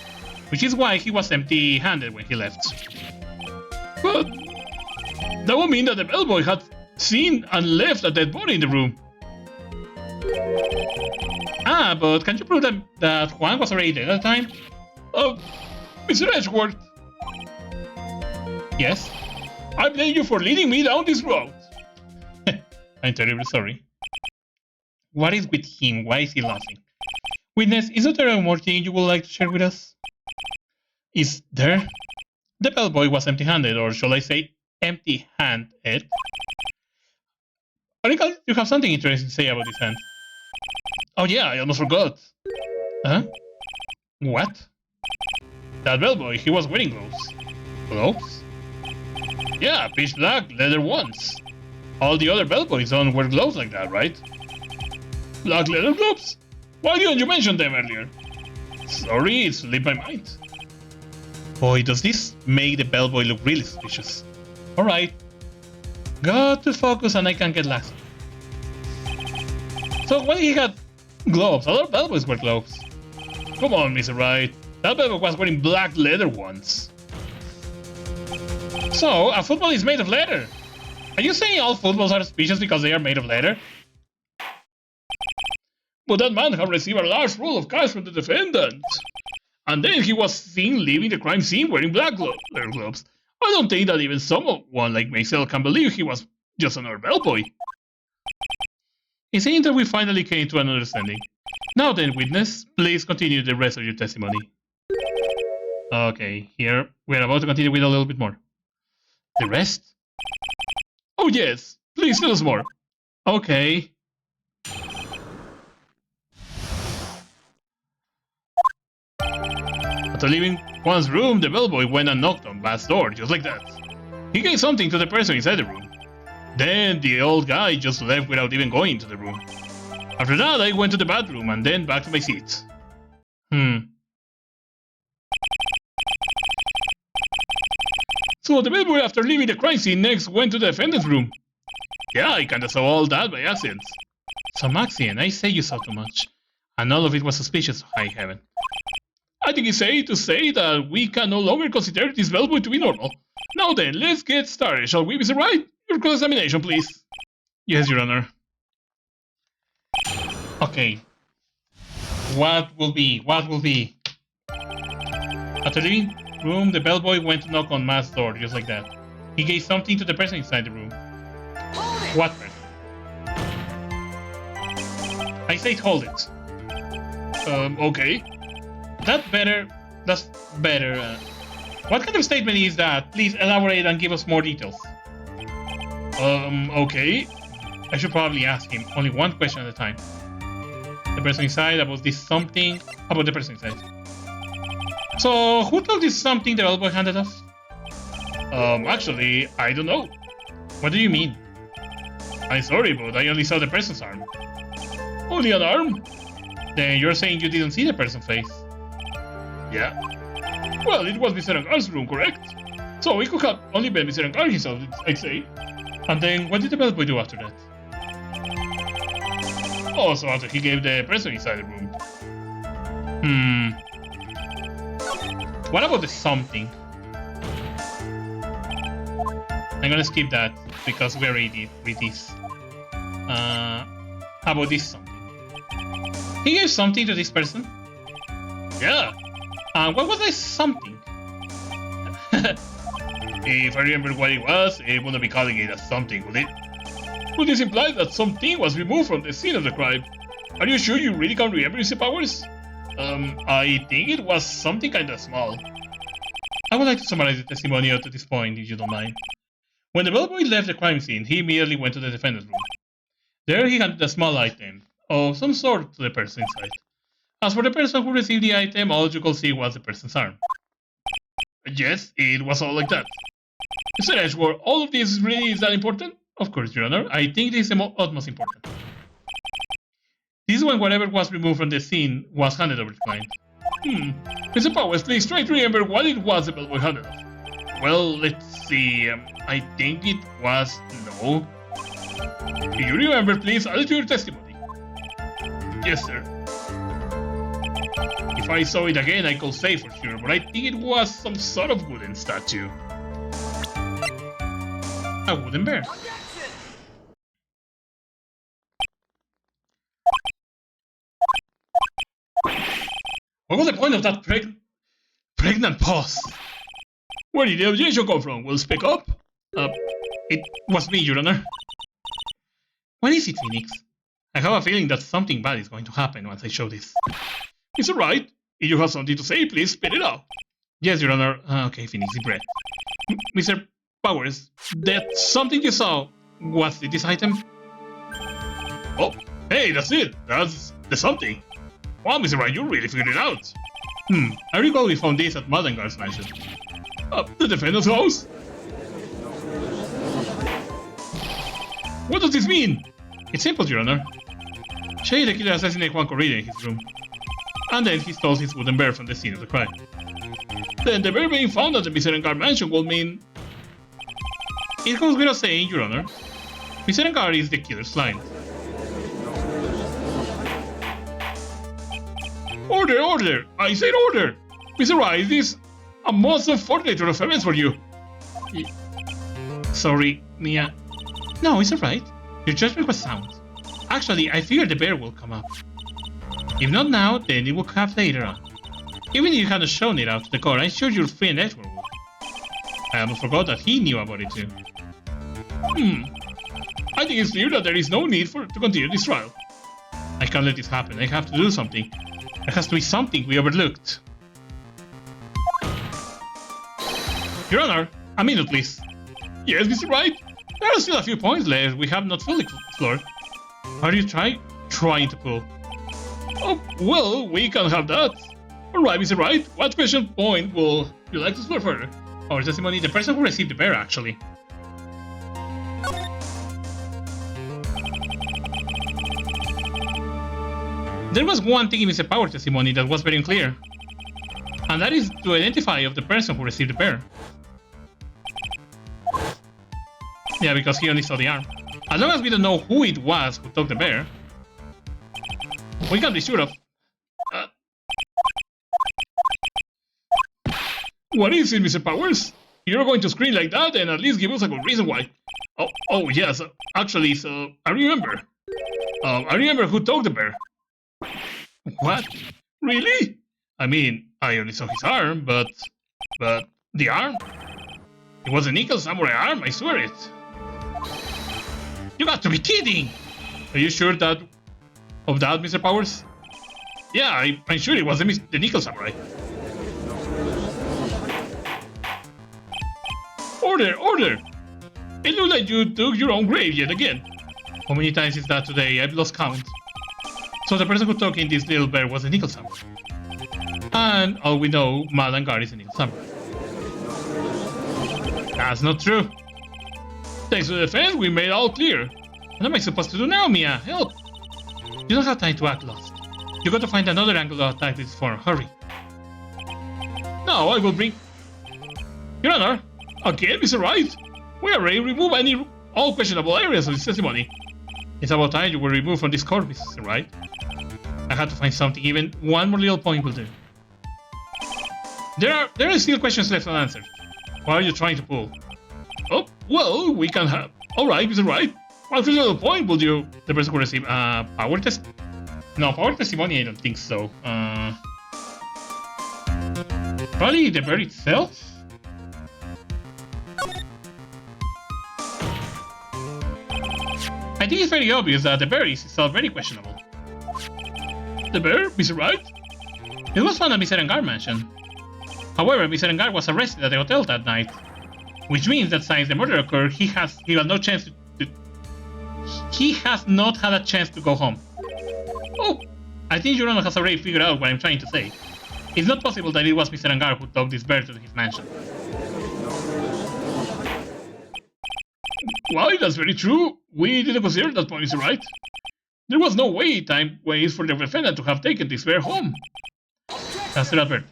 which is why he was empty-handed when he left. But that would mean that the bellboy had seen and left a dead body in the room. Ah, but can you prove that Juan was already dead at the time? Mr. Edgeworth. Yes? I blame you for leading me down this road. I'm terribly sorry. What is with him? Why is he laughing? Witness, is there more thing you would like to share with us? Is there? The bellboy was empty-handed, or shall I say, empty-handed. Orical, you have something interesting to say about this hand. Oh yeah, I almost forgot. Huh? What? That bellboy, he was wearing gloves. Gloves? Yeah, pitch black, leather ones. All the other bellboys don't wear gloves like that, right? Black leather gloves? Why didn't you mention them earlier? Sorry, it slipped my mind. Boy, does this make the bellboy look really suspicious. Alright. Got to focus and I can't get lost. So why he got gloves? Other bellboys wear gloves. Come on, Mr. Wright. That bellboy was wearing black leather ones. So, a football is made of leather. Are you saying all footballs are suspicious because they are made of leather? But that man had received a large roll of cash from the defendant. And then he was seen leaving the crime scene wearing black leather gloves. I don't think that even someone like myself can believe he was just another bellboy. It seems that we finally came to an understanding. Now then, witness, please continue the rest of your testimony. Okay, here we're about to continue with a little bit more. The rest? Oh yes, please tell us more. Okay. After leaving one's room, the bellboy went and knocked on Matt's door, just like that. He gave something to the person inside the room. Then the old guy just left without even going to the room. After that, I went to the bathroom and then back to my seat. So the bellboy, after leaving the crime scene, next went to the defendant's room. Yeah, I kinda saw all that by accident. Some accident, I say you saw too much. And all of it was suspicious, high heaven. I think it's safe to say that we can no longer consider this bellboy to be normal. Now then, let's get started, shall we, Mr. Wright? Your cross-examination, please. Yes, Your Honor. Okay. What will be? After leaving the room, the bellboy went to knock on Matt's door, just like that. He gave something to the person inside the room. What person? I said hold it. Okay. That's better. What kind of statement is that? Please elaborate and give us more details. Okay. I should probably ask him only one question at a time. The person inside, about this something, about the person inside. So, who took this something the bellboy handed us? Actually, I don't know. What do you mean? I'm sorry, but I only saw the person's arm. Only an arm? Then you're saying you didn't see the person's face? Yeah. Well, it was Mr. Angar's room, correct? So it could have only been Mr. Angar himself, I'd say. And then, what did the bellboy do after that? Oh, so after he gave the person inside the room. What about the something? I'm gonna skip that, because we already did with this. How about this something? He gave something to this person? Yeah. What was this something? If I remember what it was, it wouldn't be calling it a something, would it? Would this imply that something was removed from the scene of the crime? Are you sure you really can't remember his powers? I think it was something kinda small. I would like to summarize the testimony up to this point, if you don't mind. When the bellboy left the crime scene, he immediately went to the defendant's room. There he handed a small item, of some sort, to the person inside. As for the person who received the item, all you could see was the person's arm. Yes, it was all like that. Mr. Edgeworth, all of this really is that important? Of course, Your Honor. I think this is the utmost important. This is when whatever was removed from the scene was handed over to the client. Mr. Powers, please try to remember what it was the bellboy handed us. Well, let's see. I think it was no. Do you remember, please? Add it to your testimony. Yes, sir. If I saw it again, I could say for sure, but I think it was some sort of wooden statue. A wooden bear. What was the point of that pregnant pause? Where did the objection come from? Will speak up? It was me, Your Honor. What is it, Phoenix? I have a feeling that something bad is going to happen once I show this. Mr. Wright, if you have something to say, please spit it out. Yes, Your Honor. Okay, finish the breath. Mr. Powers, that something you saw, what's this item? Oh, hey, that's it. That's the something. Wow, Mr. Wright, you really figured it out. I recall we found this at Maddengar's mansion. The defendant's house? What does this mean? It's simple, Your Honor. Shay the killer assassinated Juan Corrida in his room. And then he stole his wooden bear from the scene of the crime. Then the bear being found at the Miserengar mansion will mean... It goes without saying, Your Honor. Miserengar is the killer's client. Order, order! I said order! Mr. Wright, this is a most unfortunate turn of events for you. Sorry, Mia. No, it's alright. Your judgment was sound. Actually, I figured the bear will come up. If not now, then it will come later on. Even if you hadn't shown it out to the court, I'm sure your friend Edward would. I almost forgot that he knew about it too. I think it's clear that there is no need to continue this trial. I can't let this happen. I have to do something. There has to be something we overlooked. Your Honor, a minute please. Yes, Mr. Wright? There are still a few points left we have not fully explored. Are you trying to pull? Oh, well, we can have that. Alright, Mr. Wright, what question point will you like to explore further? Our testimony, the person who received the bear, actually. There was one thing in Mr. Power's testimony that was very unclear. And that is to identify of the person who received the bear. Yeah, because he only saw the arm. As long as we don't know who it was who took the bear, we can be sure of... What is it, Mr. Powers? You're going to scream like that and at least give us a good reason why. Oh yes, actually, so I remember. I remember who took the bear. What? Really? I mean, I only saw his arm, but the arm? It was a nickel samurai arm, I swear it. You got to be kidding! Are you sure of that, Mr. Powers? Yeah, I'm sure it was the nickel samurai. Order, order! It looks like you took your own grave yet again. How many times is that today? I've lost count. So the person who took in this little bear was a nickel samurai. And all we know, Malangar is a nickel samurai. That's not true. Thanks to the defense, we made it all clear. What am I supposed to do now, Mia? Help! You don't have time to act lost. You got to find another angle to attack this form. Hurry. Now I will bring... Your Honor, again, Mr. Wright? We already removed all questionable areas of this testimony. It's about time you were removed from this court, Mr. Wright. I had to find something, even one more little point will do. There are still questions left unanswered. What are you trying to pull? Oh, well, we can have... Alright, Mr. Wright. What little point will you... The person who received... power test... No, power testimony, I don't think so. Probably the bear itself? I think it's very obvious that the bear is itself very questionable. The bear, Mr. Wright? It was found at Mr. Engar mansion. However, Mr. Engar was arrested at the hotel that night. Which means that since the murder occurred, he has not had a chance to go home. Oh, I think Your Honor has already figured out what I'm trying to say. It's not possible that it was Mr. Engar who took this bear to his mansion. Why, that's very true. We didn't consider that point, Mr. Wright. There was no ways for the defendant to have taken this bear home. That's Albert.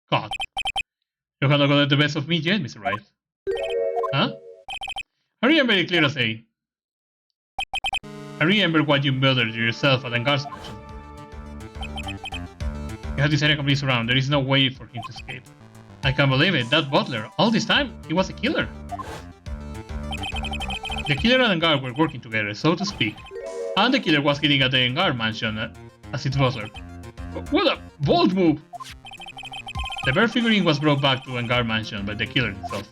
God. You have not got the best of me yet, Mr. Wright. Huh? I remember it clear as day. I remember what you murdered yourself at Engar's mansion. You had this area completely surrounded. There is no way for him to escape. I can't believe it. That butler, all this time, he was a killer. The killer and Engar were working together, so to speak. And the killer was hiding at the Engar mansion as its butler. What a bold move! The bear figurine was brought back to Engar mansion by the killer himself.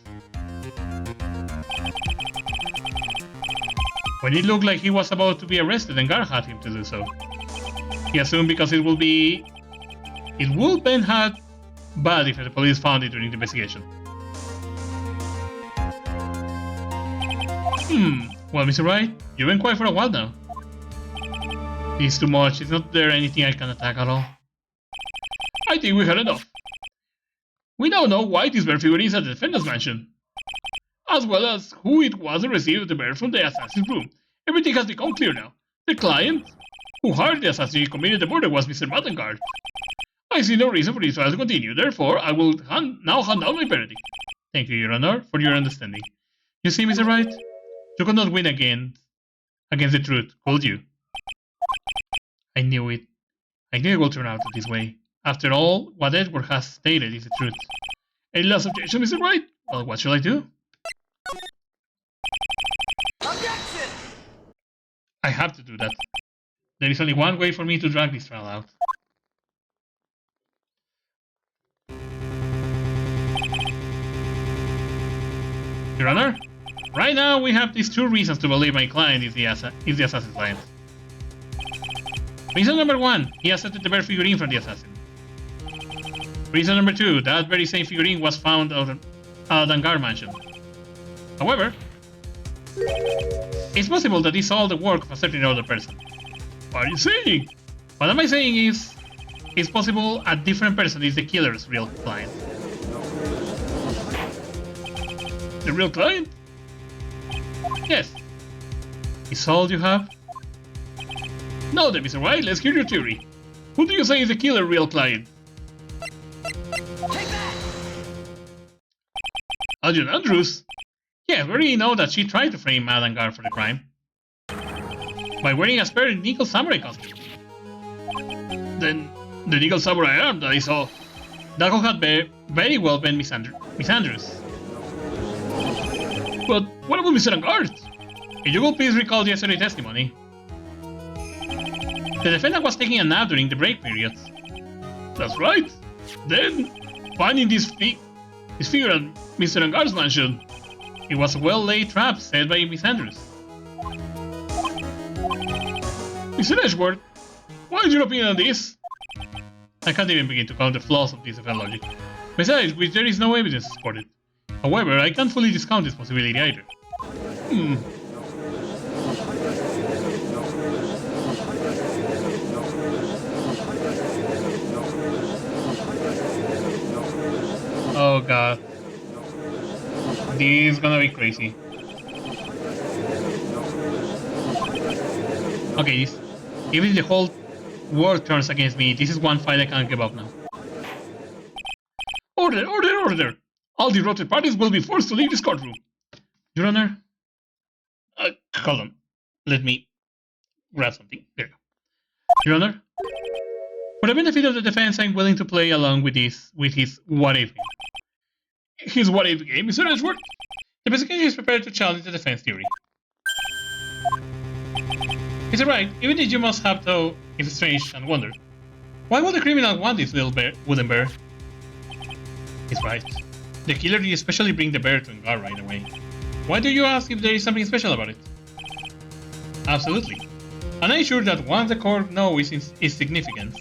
When it looked like he was about to be arrested and guard had him to do so. He assumed because it would then had bad if the police found it during the investigation. Well, Mr. Wright, you've been quiet for a while now. It's too much. Is not there anything I can attack at all? I think we had enough. We now know why this bear figure is at the defendant's mansion, as well as who it was that received the bear from the assassin's room. Everything has become clear now. The client who hired the assassin committed the murder was Mr. Matengard. I see no reason for this trial to continue. Therefore, I will now hand down my verdict. Thank you, Your Honor, for your understanding. You see, Mr. Wright, you could not win against the truth, could you? I knew it. I knew it would turn out this way. After all, what Edward has stated is the truth. Any last objection, Mr. Wright? Well, what shall I do? Objection! I have to do that. There is only one way for me to drag this trial out. Your Honor, right now we have these two reasons to believe my client is the assassin's client. Reason number 1, he accepted the bear figurine from the assassin. Reason number 2, that very same figurine was found out at Dangar mansion. However, it's possible that it's all the work of a certain other person. What are you saying? What am I saying is, it's possible a different person is the killer's real client. The real client? Yes. Is all you have? Now then, Mr. Wright, let's hear your theory. Who do you say is the killer real client? Take that! Agent Andrews? Yes, we already know that she tried to frame Madangar for the crime by wearing a spare Nickel Samurai costume. Then, the Nickel Samurai arm that I saw, that could have very well been Miss Andrews. But what about Mr. Angard? If you will please recall yesterday's testimony. The defendant was taking a nap during the break period. That's right. Then, finding this figure at Mr. Angard's mansion, it was a well-laid trap set by Miss Andrews. Mr. Edgeworth, what is your opinion on this? I can't even begin to count the flaws of this defense logic. Besides which, there is no evidence to support it. However, I can't fully discount this possibility either. Oh god. This is gonna be crazy. Okay, even if the whole world turns against me, this is one fight I can't give up now. Order! Order! Order! All defrauded parties will be forced to leave this courtroom. Your Honor? Hold on. Let me grab something. There you go. Your Honor? For the benefit of the defense, I'm willing to play along with his what-if game. His what-if game, Mr. Edgeworth. The prosecution is prepared to challenge the defense theory. Mr. Wright, even if you must have though, it's strange and wonder. Why would the criminal want this little wooden bear? He's right. The killer did especially bring the bear to Engar right away. Why do you ask if there is something special about it? Absolutely. And I'm sure that once the court knows its significance,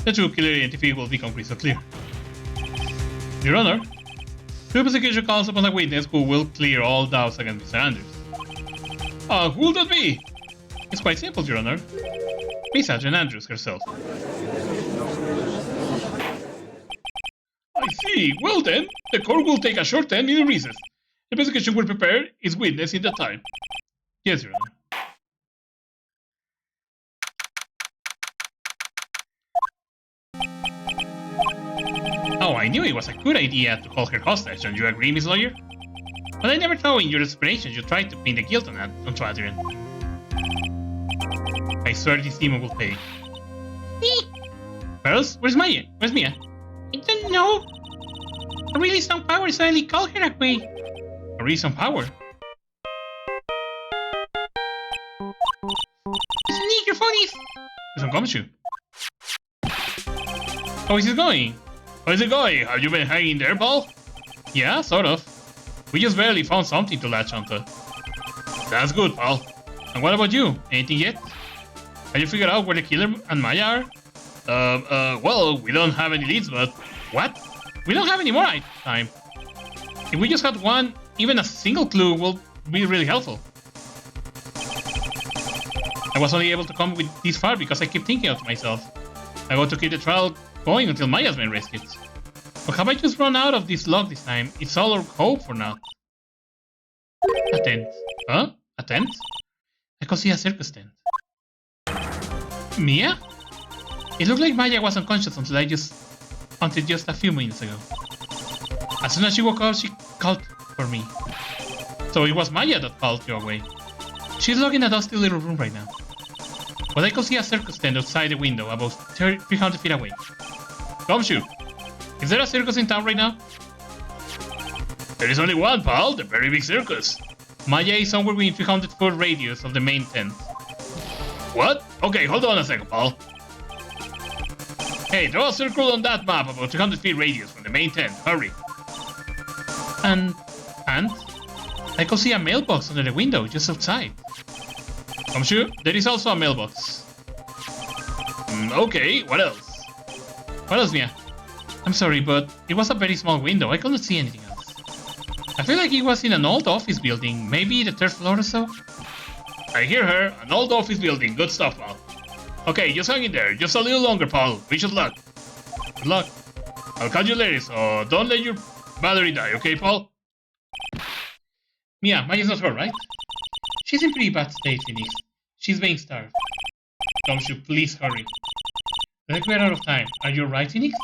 the true killer identity will become crystal clear. Your Honor, the prosecution calls upon a witness who will clear all doubts against Mr. Andrews. Who will that be? It's quite simple, Your Honor. Miss Agent Andrews herself. I see. Well then, the court will take a short 10-minute recess. The prosecution will prepare its witness in that time. Yes, Your Honor. Oh, I knew it was a good idea to hold her hostage, don't you agree, Miss Lawyer? But I never thought in your desperation you tried to pin the guilt on Adrian. I swear this demon will pay. Pearls? Where's Maya? Where's Mia? I don't know. A really strong power suddenly called her away. A reason power? Sneak, your phone is... There's some gumshoe. How is it going? How is it going? Have you been hanging there, Paul? Yeah, sort of. We just barely found something to latch onto. That's good, pal. And what about you? Anything yet? Have you figured out where the killer and Maya are? Well, we don't have any leads, but... What? We don't have any more time. If we just had one, even a single clue will be really helpful. I was only able to come with this far because I keep thinking of myself. I want to keep the trial going until Maya's been rescued. But have I just run out of this luck this time? It's all our hope for now. A tent. Huh? A tent? I could see a circus tent. Mia? It looked like Maya was unconscious until just a few minutes ago. As soon as she woke up, she called for me. So it was Maya that called you away. She's locked in a dusty little room right now. But I could see a circus tent outside the window, about 300 feet away. Gumshoe, is there a circus in town right now? There is only one, pal, the very big circus. Maya is somewhere within 300-foot radius of the main tent. What? Okay, hold on a second, pal. Hey, draw a circle on that map about 300 feet radius from the main tent. Hurry. And? I could see a mailbox under the window, just outside. I'm sure there is also a mailbox. Okay, what else? What else, Mia? I'm sorry, but it was a very small window. I couldn't see anything else. I feel like it was in an old office building, maybe the 3rd floor or so. I hear her. An old office building. Good stuff, pal. Okay, just hang in there. Just a little longer, pal. Wish us luck. Good luck. I'll catch you later, so don't let your battery die, okay, Paul? Mia, Maya's not hurt, right? She's in pretty bad state, Phoenix. She's being starved. Gumshoe, please hurry. Like we're out of time. Are you alright, Phoenix?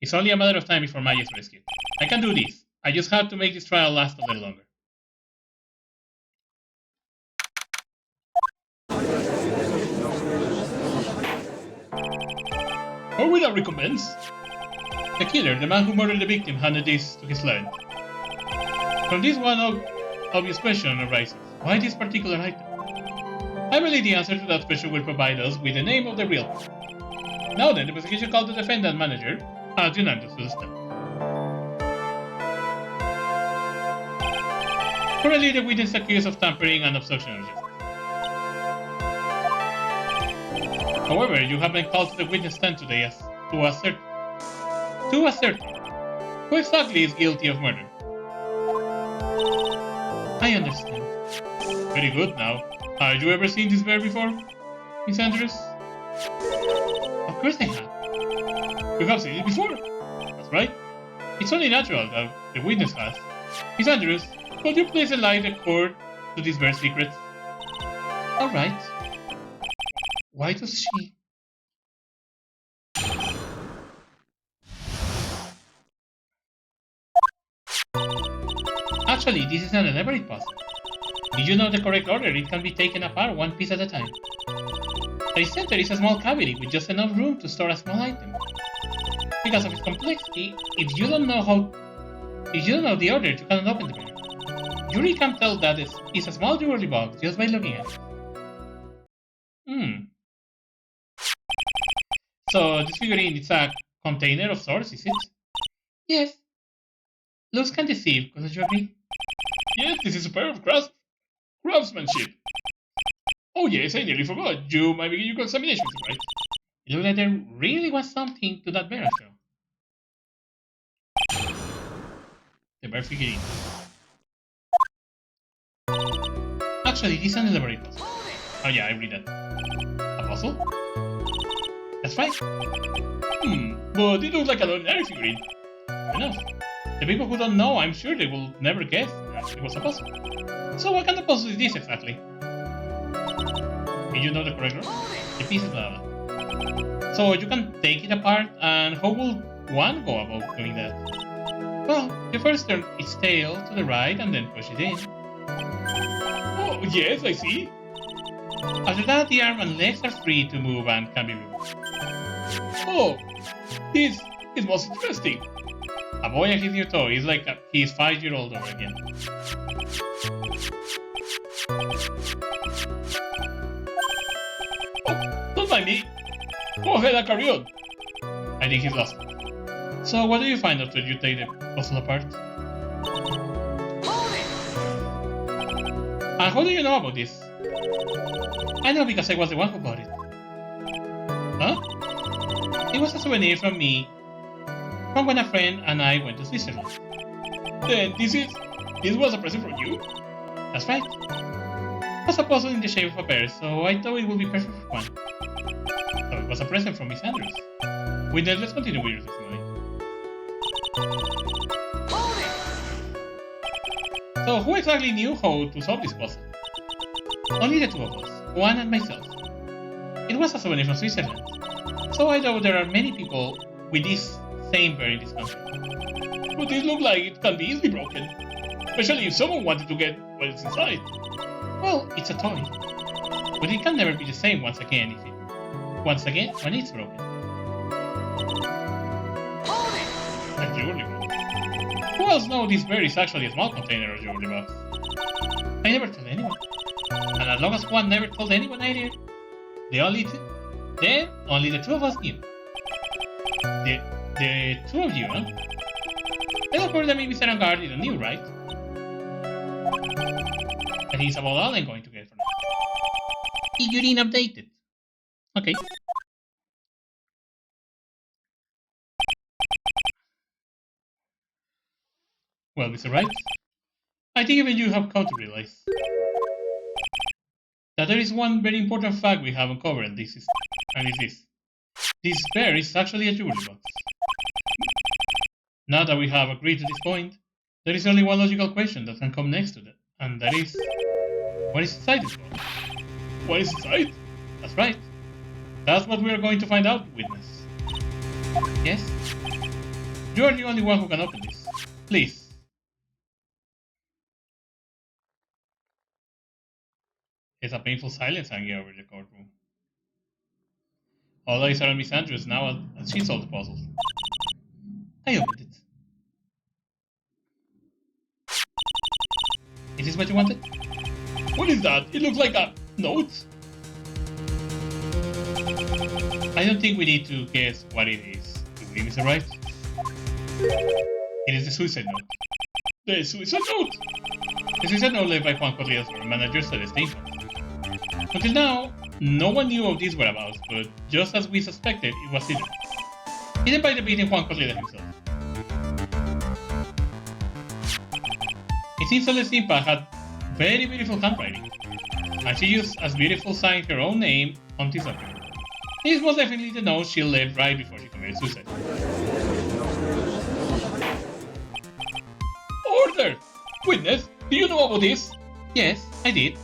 It's only a matter of time before Maya's rescued. I can do this. I just have to make this trial last a little longer. How will I recommence? The killer, the man who murdered the victim, handed this to his client. From this one obvious question arises, why this particular item? I believe the answer to that question will provide us with the name of the real person. Now then, the investigation called the defendant manager adds unanimous to the step. Currently, the witness is accused of tampering and obstruction of justice. However, you have been called to the witness stand today to assert who exactly is guilty of murder. I understand. Very good now. Have you ever seen this bear before, Miss Andrews? Of course I have. You have seen it before? That's right. It's only natural that the witness has. Miss Andrews, could you please enlighten the court to this bear's secrets? Alright. Why does she... Actually, this is an elaborate puzzle. Did you know the correct order? It can be taken apart one piece at a time. The center is a small cavity with just enough room to store a small item. Because of its complexity, if you don't know the order, you cannot open the bear. Yuri can tell that it's a small jewelry box just by looking at it. So this figurine is a container of sorts, is it? Yes. Looks can deceive, couldn't you agree? Yes, this is a pair of craftsmanship. Oh yes, I nearly forgot. You might begin your examination, right? It looks like there really was something to that bear show. The bear figurine. Actually, this is an elaborate puzzle. Oh yeah, I read that. A puzzle? That's right. But it looks like an ordinary figurine. Fair enough. The people who don't know, I'm sure they will never guess that it was a puzzle. So what kind of puzzle is this exactly? Did you know the correct order? The pieces, blah blah. So you can take it apart, and how will one go about doing that? Well, you first turn its tail to the right and then push it in. Oh, yes, I see. After that, the arm and legs are free to move and can be removed. Oh, this is most interesting. A boy and his new toy is like he's 5-year-old over again. Oh, don't mind me. Go ahead and carry on. I think he's lost. So what do you find after you take the puzzle apart? Hold it! And how do you know about this? I know because I was the one who bought it. Huh? It was a souvenir from me from when a friend and I went to Switzerland. Then this was a present from you? That's right. It was a puzzle in the shape of a bear, so I thought it would be perfect for one. So it was a present from Miss Andrews. With that, let's continue with your testimony. Hold it! So who exactly knew how to solve this puzzle? Only the two of us, Juan and myself. It was a souvenir from Switzerland, so I know there are many people with this same bear in this country. But this looks like it can be easily broken, especially if someone wanted to get what is inside. Well, it's a toy, but it can never be the same once again when it's broken. Hold it! A jewelry box. Who else knows this bear is actually a small container of jewelry box? I never told anyone. And as long as Juan never told anyone either, only the two of us knew. The two of you, huh? And of course that maybe Mr. Angard didn't knew, right? That he's about all I'm going to get for now. You didn't update it. Okay. Well, Mr. Wright, I think even you have come to realize that there is one very important fact we haven't covered, and it's this. This bear is actually a jewelry box. Now that we have agreed to this point, there is only one logical question that can come next to that, and that is, what is inside this box? What is inside? That's right. That's what we are going to find out, witness. Yes? You are the only one who can open this. Please. There's a painful silence hanging over the courtroom. All eyes are on Miss Andrews now as she solved the puzzles. I opened it. Is this what you wanted? What is that? It looks like a note. I don't think we need to guess what it is. Do we, Mr. Wright? It is the suicide note. The suicide note! The suicide note left by Juan Corridas, our manager, at the state. Until now, no one knew of these whereabouts, but just as we suspected, it was hidden. Hidden by the beating Juan Corridas himself. It seems Celestimpa had very beautiful handwriting, and she used as beautiful sign her own name on this document. This was definitely the note she left right before she committed suicide. Order! Witness, do you know about this? Yes, I did.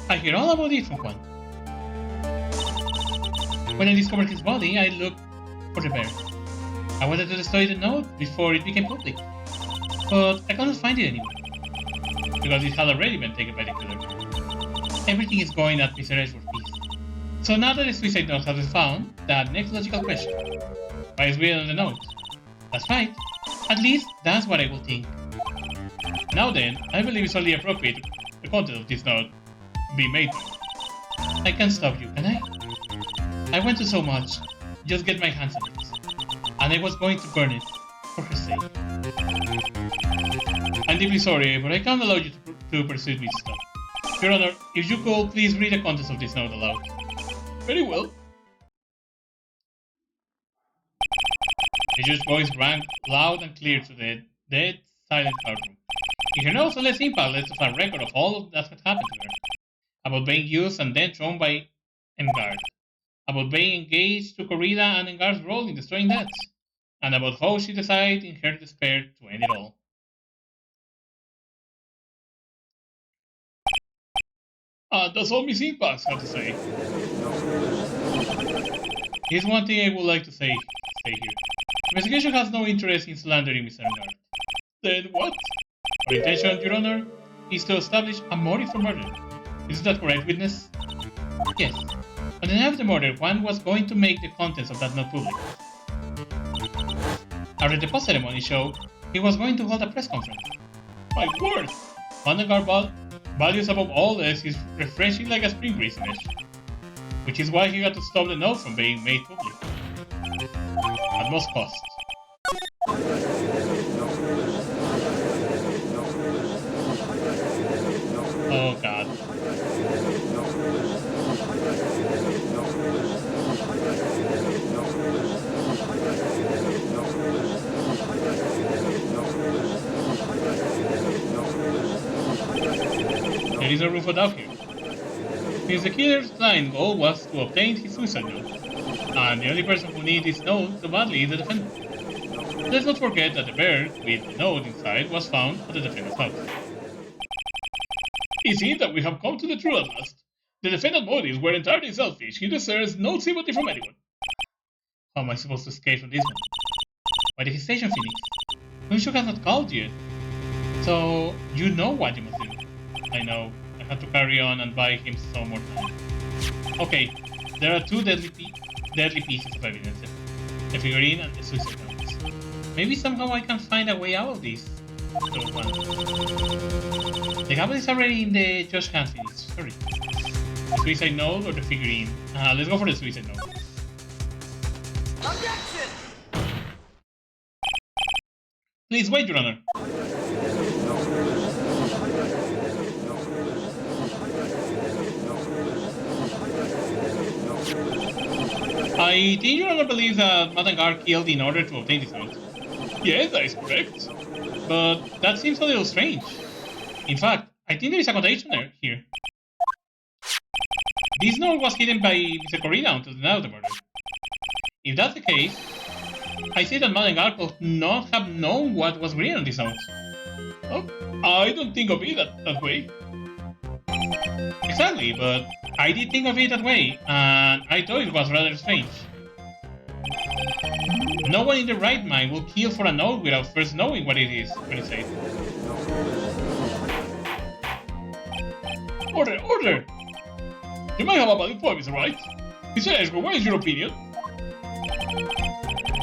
I heard all about it from Juan. When I discovered his body, I looked for the bear. I wanted to destroy the note before it became public, but I couldn't find it anywhere, because it had already been taken by the killer. Everything is going at Mr. Edgeworth's pace. So now that the suicide note has been found, that next logical question. Why is written on the note? That's right. At least that's what I will think. Now then, I believe it's only appropriate the content of this note be made. I can't stop you, can I? I went through so much, just get my hands on it. And I was going to burn it, for her sake. I'm deeply sorry, but I can't allow you to pursue me to stop. Your Honor, if you could please read the contents of this note aloud. Very well. The judge's voice rang loud and clear to the dead, silent courtroom. In her notes, Celestimpa left us a record of all that had happened to her. About being used and then thrown by Engard. About being engaged to Corrida and Engard's role in destroying deaths. And about how she decided in her despair to end it all. That's all Miss Impax had to say. Here's one thing I would like to say here. Investigation has no interest in slandering Mr. Engard. Then what? Our intention, Your Honor, is to establish a motive for murder. Is that correct, witness? Yes. On the night of the murder, Juan was going to make the contents of that note public. After the post-ceremony show, he was going to hold a press conference. My word! Juan Engard values above all else is refreshing like a spring breeze mesh. Which is why he had to stop the note from being made public. At most cost. Oh god. the roof of out here. Since the killer's main goal was to obtain his suicide note, and the only person who needs this note so badly is the defendant. Let's not forget that the bird with the note inside was found at the defendant's house. It seems that we have come to the truth at last. The defendant's motives were entirely selfish. He deserves no sympathy from anyone. How am I supposed to escape from this one? Why the hesitation, Phoenix? Mushu has not called yet. So, you know what you must do. I know. I have to carry on and buy him some more time. Okay, there are two deadly pieces of evidence. The figurine and the suicide notes. Maybe somehow I can find a way out of this. So, one. The gabble is already in the Josh hand finish. Sorry. The suicide note or the figurine? Let's go for the suicide note. Objection! Please wait, Your Honor. I think Your Honor believes that Madangar killed in order to obtain this note. Yes, that is correct. But that seems a little strange. In fact, I think there is a contradiction here. This note was hidden by Mr. Corrida until the night of the murder. If that's the case, I say that Madangar could not have known what was written on this note. Oh, I don't think of it that way. Exactly, but I did think of it that way, and I thought it was rather strange. No one in their right mind will kill for a note without first knowing what it is, when it says. Order! Order! You might have a valid point, Mr. Wright. Mr. Esco, what is your opinion?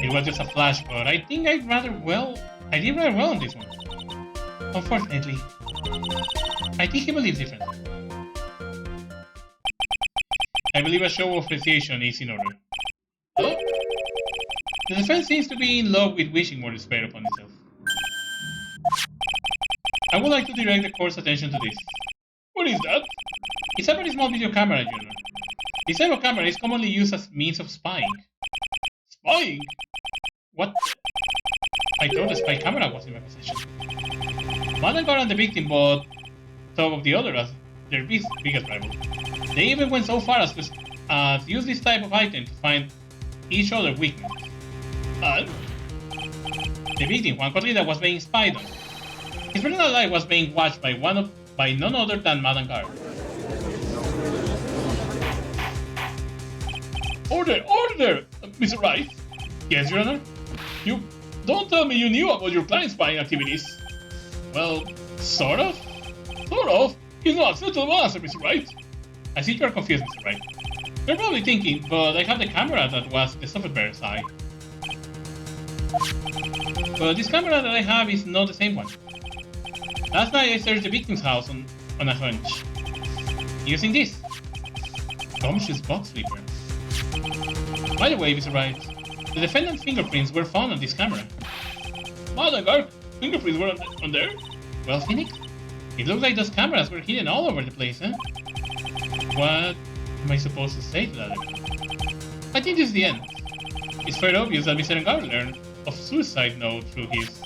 It was just a flash, but I think I did rather well on this one. Unfortunately, I think he believes differently. I believe a show of appreciation is in order. Hello? The defense seems to be in love with wishing more despair upon itself. I would like to direct the court's attention to this. What is that? It's a very small video camera, Junior. This type of camera is commonly used as means of spying. Spying? What? I thought the spy camera was in my possession. Madangar and the victim both thought of the other as their biggest rival. They even went so far as to use this type of item to find each other's weakness. And the victim, Juan Corrida, was being spied on. His personal life was being watched by none other than Madangar. Order! Order! Mr. Wright? Yes, Your Honor? You don't tell me you knew about your client's spying activities. Well, sort of? Sort of? He's not acceptable answer, Mr. Wright. I see you are confused, Mr. Wright. You're probably thinking, but I have the camera that was the software bearer's eye. But this camera that I have is not the same one. Last night I searched the victim's house on a hunch. Using this. Gumshoe's box sweeper. By the way, Mr. Wright, the defendant's fingerprints were found on this camera. Madangar, fingerprints were on there? Well, Phoenix, it looks like those cameras were hidden all over the place, huh? What am I supposed to say to that? I think this is the end. It's very obvious that Mr. Ngar learned of suicide note through his.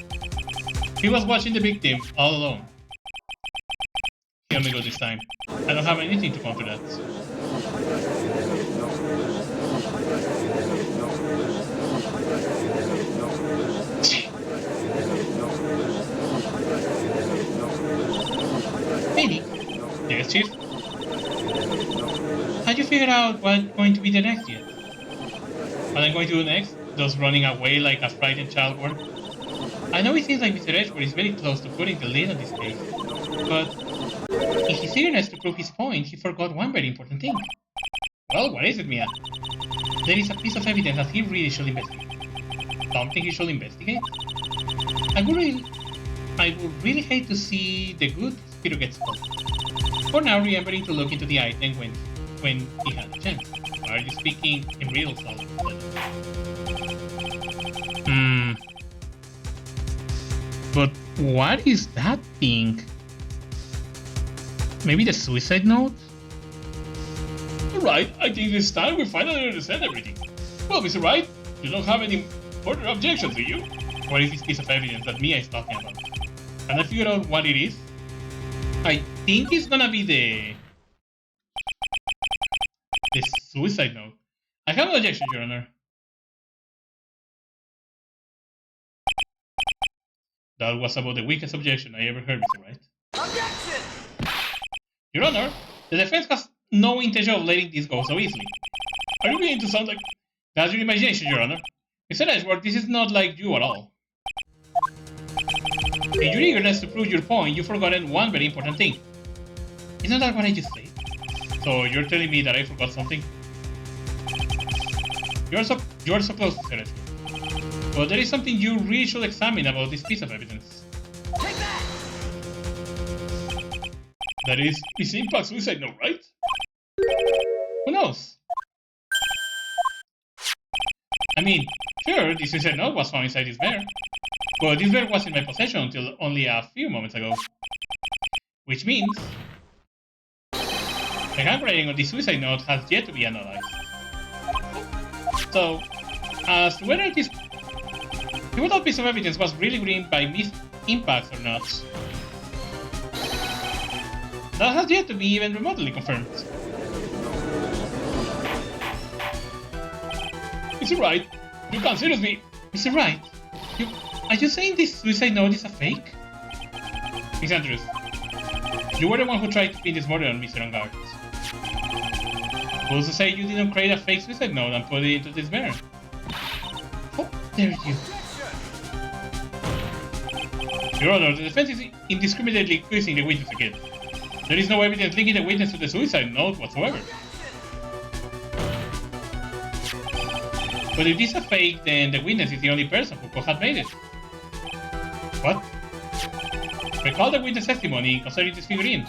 He was watching the victim all alone. He only got this time. I don't have anything to counter that. Maybe. Yes, Chief? Have you figured out what's going to be the next yet? What I'm going to do next? Just running away like a frightened child were? I know it seems like Mr. Edgeworth is very close to putting the lid on this case, but in his eagerness to prove his point, he forgot one very important thing. Well, what is it, Mia? There is a piece of evidence that he really should investigate. Something he should investigate? I would really hate to see the good Spiro get spoiled. For now, remembering to look into the item when he had a chance. Are you speaking in real self? But what is that thing? Maybe the suicide note? Alright, I think this time we finally understand everything. Well, Mr. Wright, you don't have any further objections, do you? What is this piece of evidence that Mia is talking about? Can I figure out what it is? I think it's gonna be the suicide note. I have no objection, Your Honor. That was about the weakest objection I ever heard, Mr. Wright. Objection! Your Honor, the defense has no intention of letting this go so easily. Are you beginning to sound like... That's your imagination, Your Honor. Mr. Edgeworth, this is not like you at all. In your eagerness to prove your point, you've forgotten one very important thing. Isn't that what I just said? So you're telling me that I forgot something? You're so close, Mr. Edgeworth. But there is something you really should examine about this piece of evidence. Take that! That is, Miss Impact's suicide note, right? Who knows? I mean, sure, this suicide note was found inside this bear. But this bear was in my possession until only a few moments ago. Which means... the handwriting on the suicide note has yet to be analyzed. So, as to whether this pivotal piece of evidence was really written by Miss Impacts or not, that has yet to be even remotely confirmed. Mr. Wright, you can't seriously... Mr. Wright, are you saying this suicide note is a fake? Miss Andrews, you were the one who tried to pin this murder on Mr. Ungard. Who's to say you didn't create a fake suicide note and put it into this bear? How dare you? Your Honor, the defense is indiscriminately accusing the witness again. There is no evidence linking the witness to the suicide note whatsoever. But if this is a fake, then the witness is the only person who could have made it. What? Recall the witness testimony concerning this figurine.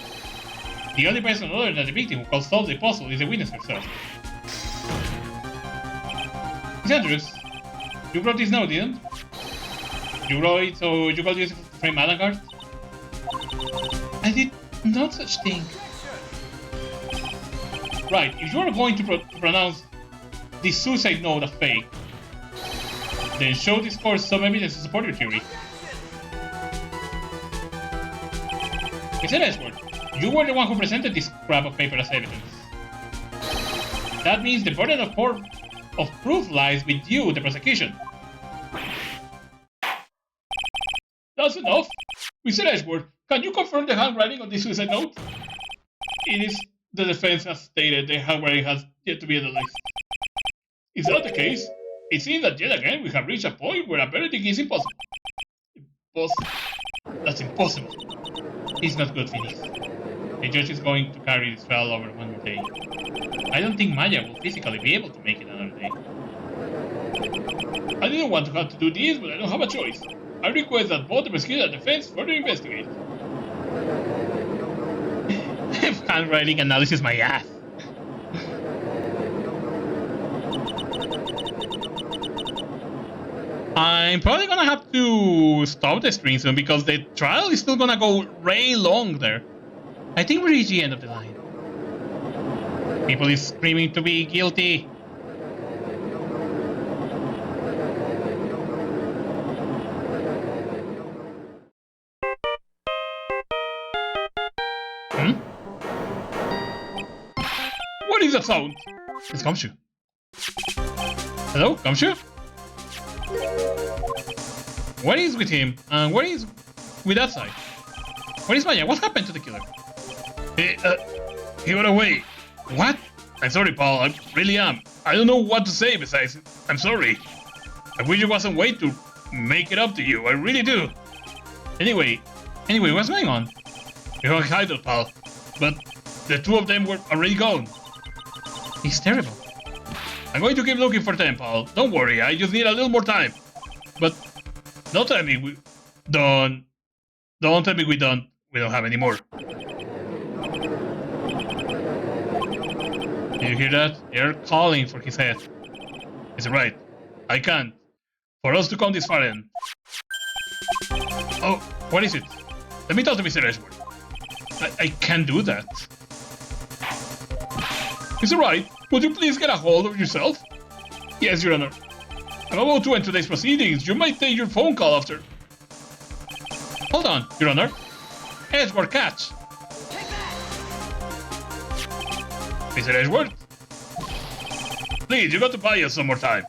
The only person other than the victim who could solve the puzzle is the witness herself. Miss Andrews, you brought this note, didn't you? You wrote it so you could use it to frame Adangard? I did not such thing. Right, if you are going to pronounce this suicide note a fake, then show this court some evidence to support your theory. Mr. Edgeworth, you were the one who presented this scrap of paper as evidence. That means the burden of proof lies with you, the prosecution. That's enough. Mr. Edgeworth, can you confirm the handwriting on this suicide note? It is, the defense has stated, the handwriting has yet to be analyzed. Is that the case? It seems that yet again we have reached a point where a verdict is impossible. That's impossible. It's not good, Phoenix. The judge is going to carry this trial over one more day. I don't think Maya will physically be able to make it another day. I didn't want to have to do this, but I don't have a choice. I request that both the prosecution and defense further investigate. Handwriting analysis my ass. I'm probably gonna have to stop the stream soon because the trial is still gonna go way long there. I think we reached the end of the line. People is screaming to be guilty. What is that sound? It's Gumshoe. Hello, Gumshoe? What is with him? And what is with that side? Where is Maya? What happened to the killer? He went away. What? I'm sorry, Paul. I really am. I don't know what to say besides, I'm sorry. I wish there was a way to make it up to you. I really do. Anyway, what's going on? You're on hideout, pal. But the two of them were already gone. It's terrible. I'm going to keep looking for them, pal. Don't worry, I just need a little more time. But don't tell me we don't tell me we don't have any more. Do you hear that? They're calling for his head. It's right. I can't. For us to come this far in. Oh, what is it? Let me talk to Mr. Edgeworth. I can't do that. Mr. Wright, would you please get a hold of yourself? Yes, Your Honor. I'm about to end today's proceedings. You might take your phone call after. Hold on, Your Honor. Edgeworth, catch. Take that! Mr. Edgeworth? Please, you got to buy us some more time.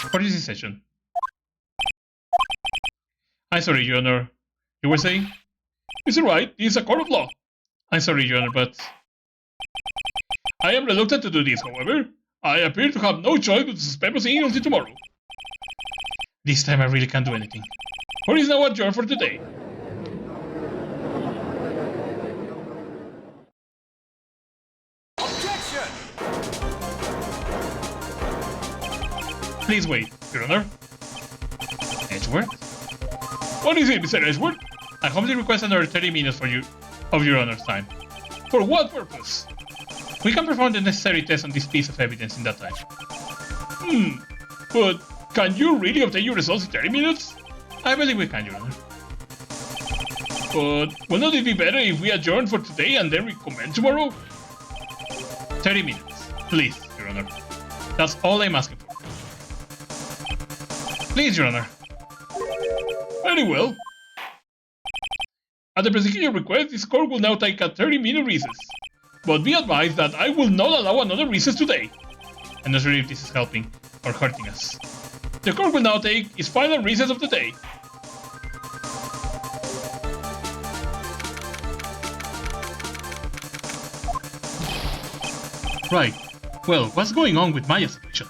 What is this session? I'm sorry, Your Honor. You were saying? Mr. Wright, this is a court of law. I'm sorry, Your Honor, but... I am reluctant to do this, however. I appear to have no choice but to suspend proceedings until tomorrow. This time I really can't do anything. Court is now adjourned for today. Objection! Please wait, Your Honor. Edgeworth? What is it, Mr. Edgeworth? I humbly request another 30 minutes for you of Your Honor's time. For what purpose? We can perform the necessary test on this piece of evidence in that time. But can you really obtain your results in 30 minutes? I believe we can, Your Honor. But will not it be better if we adjourn for today and then recommend tomorrow? 30 minutes, please, Your Honor. That's all I'm asking for. Please, Your Honor. Very well. At the prosecutor's request, this court will now take a 30-minute recess. But be advised that I will not allow another recess today. I'm not sure if this is helping or hurting us. The court will now take its final recess of the day. Right. Well, what's going on with Maya's situation?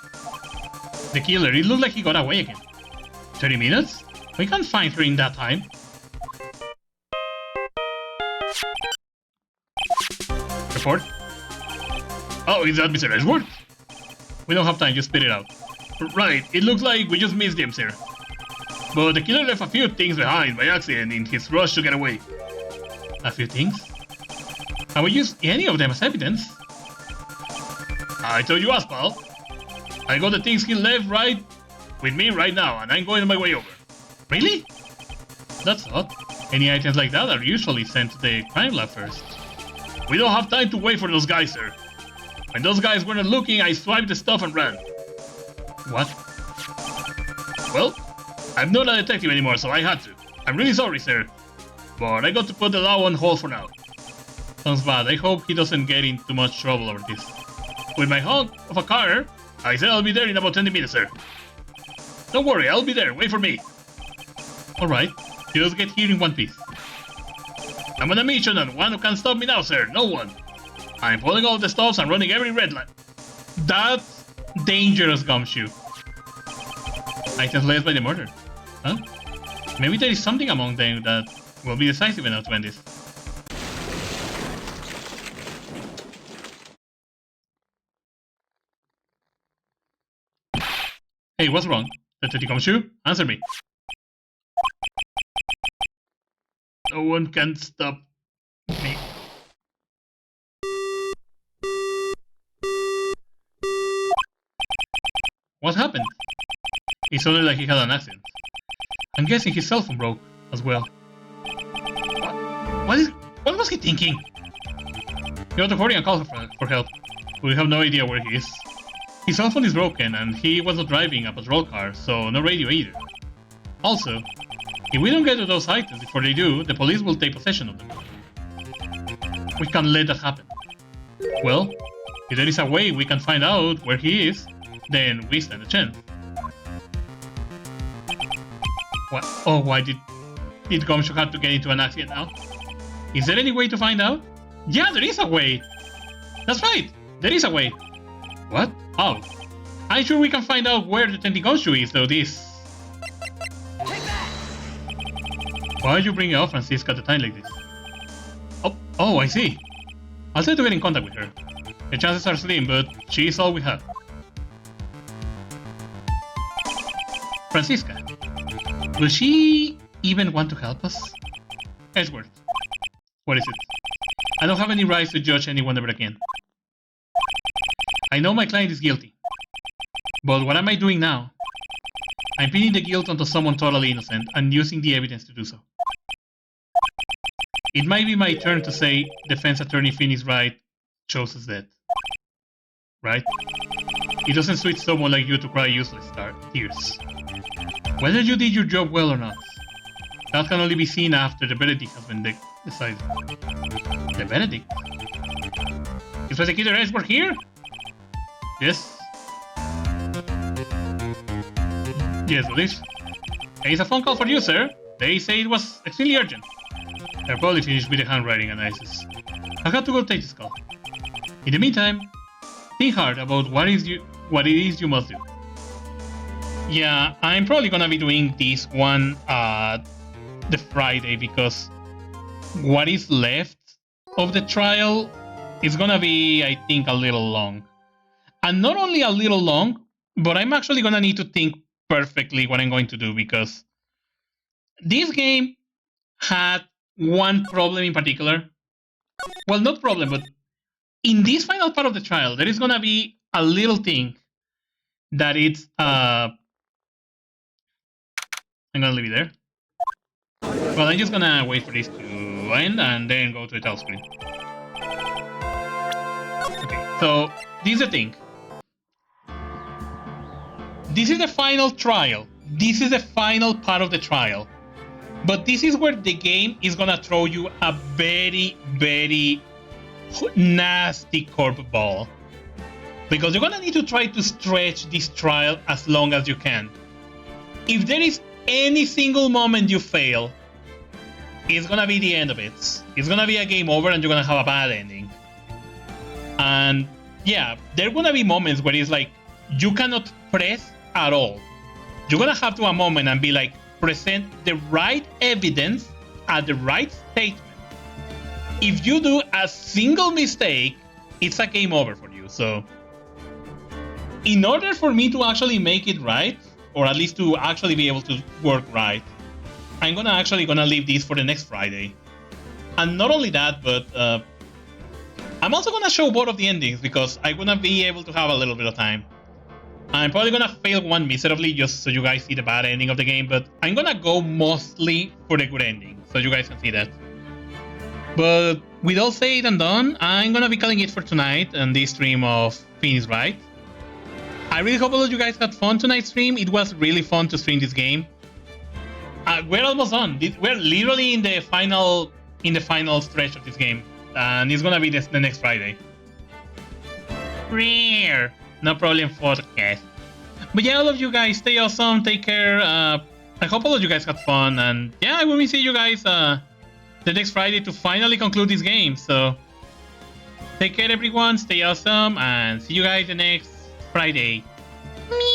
The killer, it looked like he got away again. 30 minutes? We can't find her in that time. Report? Oh, is that Mr. Edgeworth? We don't have time, just spit it out. Right, it looks like we just missed him, sir. But the killer left a few things behind by accident in his rush to get away. A few things? Have we used any of them as evidence? I told you, pal. I got the things he left right with me right now, and I'm going on my way over. Really? That's odd. Any items like that are usually sent to the crime lab first. We don't have time to wait for those guys, sir. When those guys weren't looking, I swiped the stuff and ran. What? Well, I'm not a detective anymore, so I had to. I'm really sorry, sir. But I got to put the law on hold for now. Sounds bad. I hope he doesn't get in too much trouble over this. With my hog of a car, I said I'll be there in about 20 minutes, sir. Don't worry, I'll be there. Wait for me. Alright, just get here in one piece. I'm on a mission and one who can stop me now, sir. No one. I'm pulling all the stops and running every red line. That's dangerous, Gumshoe. Items left by the murder. Huh? Maybe there is something among them that will be decisive enough to end this. Hey, what's wrong? Detective Gumshoe? Answer me. No one can stop me. What happened? It sounded like he had an accident. I'm guessing his cell phone broke as well. What was he thinking? He got to hurry and call for help. We have no idea where he is. His cell phone is broken and he was not driving a patrol car, so no radio either. Also, if we don't get to those items before they do, the police will take possession of them. We can't let that happen. Well, if there is a way we can find out where he is, then we stand a chance. What? Oh, why did Gumshoe have to get into an accident now? Is there any way to find out? Yeah, there is a way! That's right! There is a way! What? How? I'm sure we can find out where Detective Gumshoe is, though this... Why are you bringing out Francisca at a time like this? Oh, I see. I'll try to get in contact with her. The chances are slim, but she is all we have. Francisca. Will she even want to help us? Edgeworth. What is it? I don't have any rights to judge anyone ever again. I know my client is guilty. But what am I doing now? I'm pinning the guilt onto someone totally innocent and using the evidence to do so. It might be my turn to say defense attorney Phoenix Wright chose us dead. Right? It doesn't suit someone like you to cry useless tears. Whether you did your job well or not, that can only be seen after the verdict has been decided. The verdict? Is Prosecutor Edgeworth here? Yes. Yes, please. There is a phone call for you, sir. They say it was extremely urgent. They're probably finished with the handwriting analysis. I have to go take this call. In the meantime, think hard about what it is you must do. Yeah, I'm probably gonna be doing this one the Friday because what is left of the trial is gonna be, I think, a little long. And not only a little long, but I'm actually gonna need to think perfectly what I'm going to do because this game had one problem in particular. Well, not problem, but in this final part of the trial, there is gonna be a little thing that it's I'm gonna leave it there. Well, I'm just gonna wait for this to end and then go to the title screen. Okay, so this is the thing. This is the final trial. This is the final part of the trial. But this is where the game is gonna throw you a very, very nasty curveball. Because you're gonna need to try to stretch this trial as long as you can. If there is any single moment you fail, it's gonna be the end of it. It's gonna be a game over and you're gonna have a bad ending. And yeah, there are gonna be moments where it's like, you cannot press at all. You're gonna have to a moment and be like, present the right evidence at the right statement. If you do a single mistake, it's a game over for you. So in order for me to actually make it right, or at least to actually be able to work right, I'm gonna leave this for the next Friday. And not only that, but I'm also gonna show both of the endings because I'm gonna be able to have a little bit of time. I'm probably gonna fail one miserably just so you guys see the bad ending of the game, but I'm gonna go mostly for the good ending, so you guys can see that. But with all said and done, I'm gonna be calling it for tonight and this stream of Phoenix Wright. I really hope all of you guys had fun tonight's stream. It was really fun to stream this game. We're almost done. We're literally in the final stretch of this game, and it's gonna be the next Friday. Rare. No problem, podcast. But yeah, all of you guys, stay awesome, take care. I hope all of you guys had fun, and yeah, I will see you guys the next Friday to finally conclude this game. So take care, everyone, stay awesome, and see you guys the next Friday. Meow.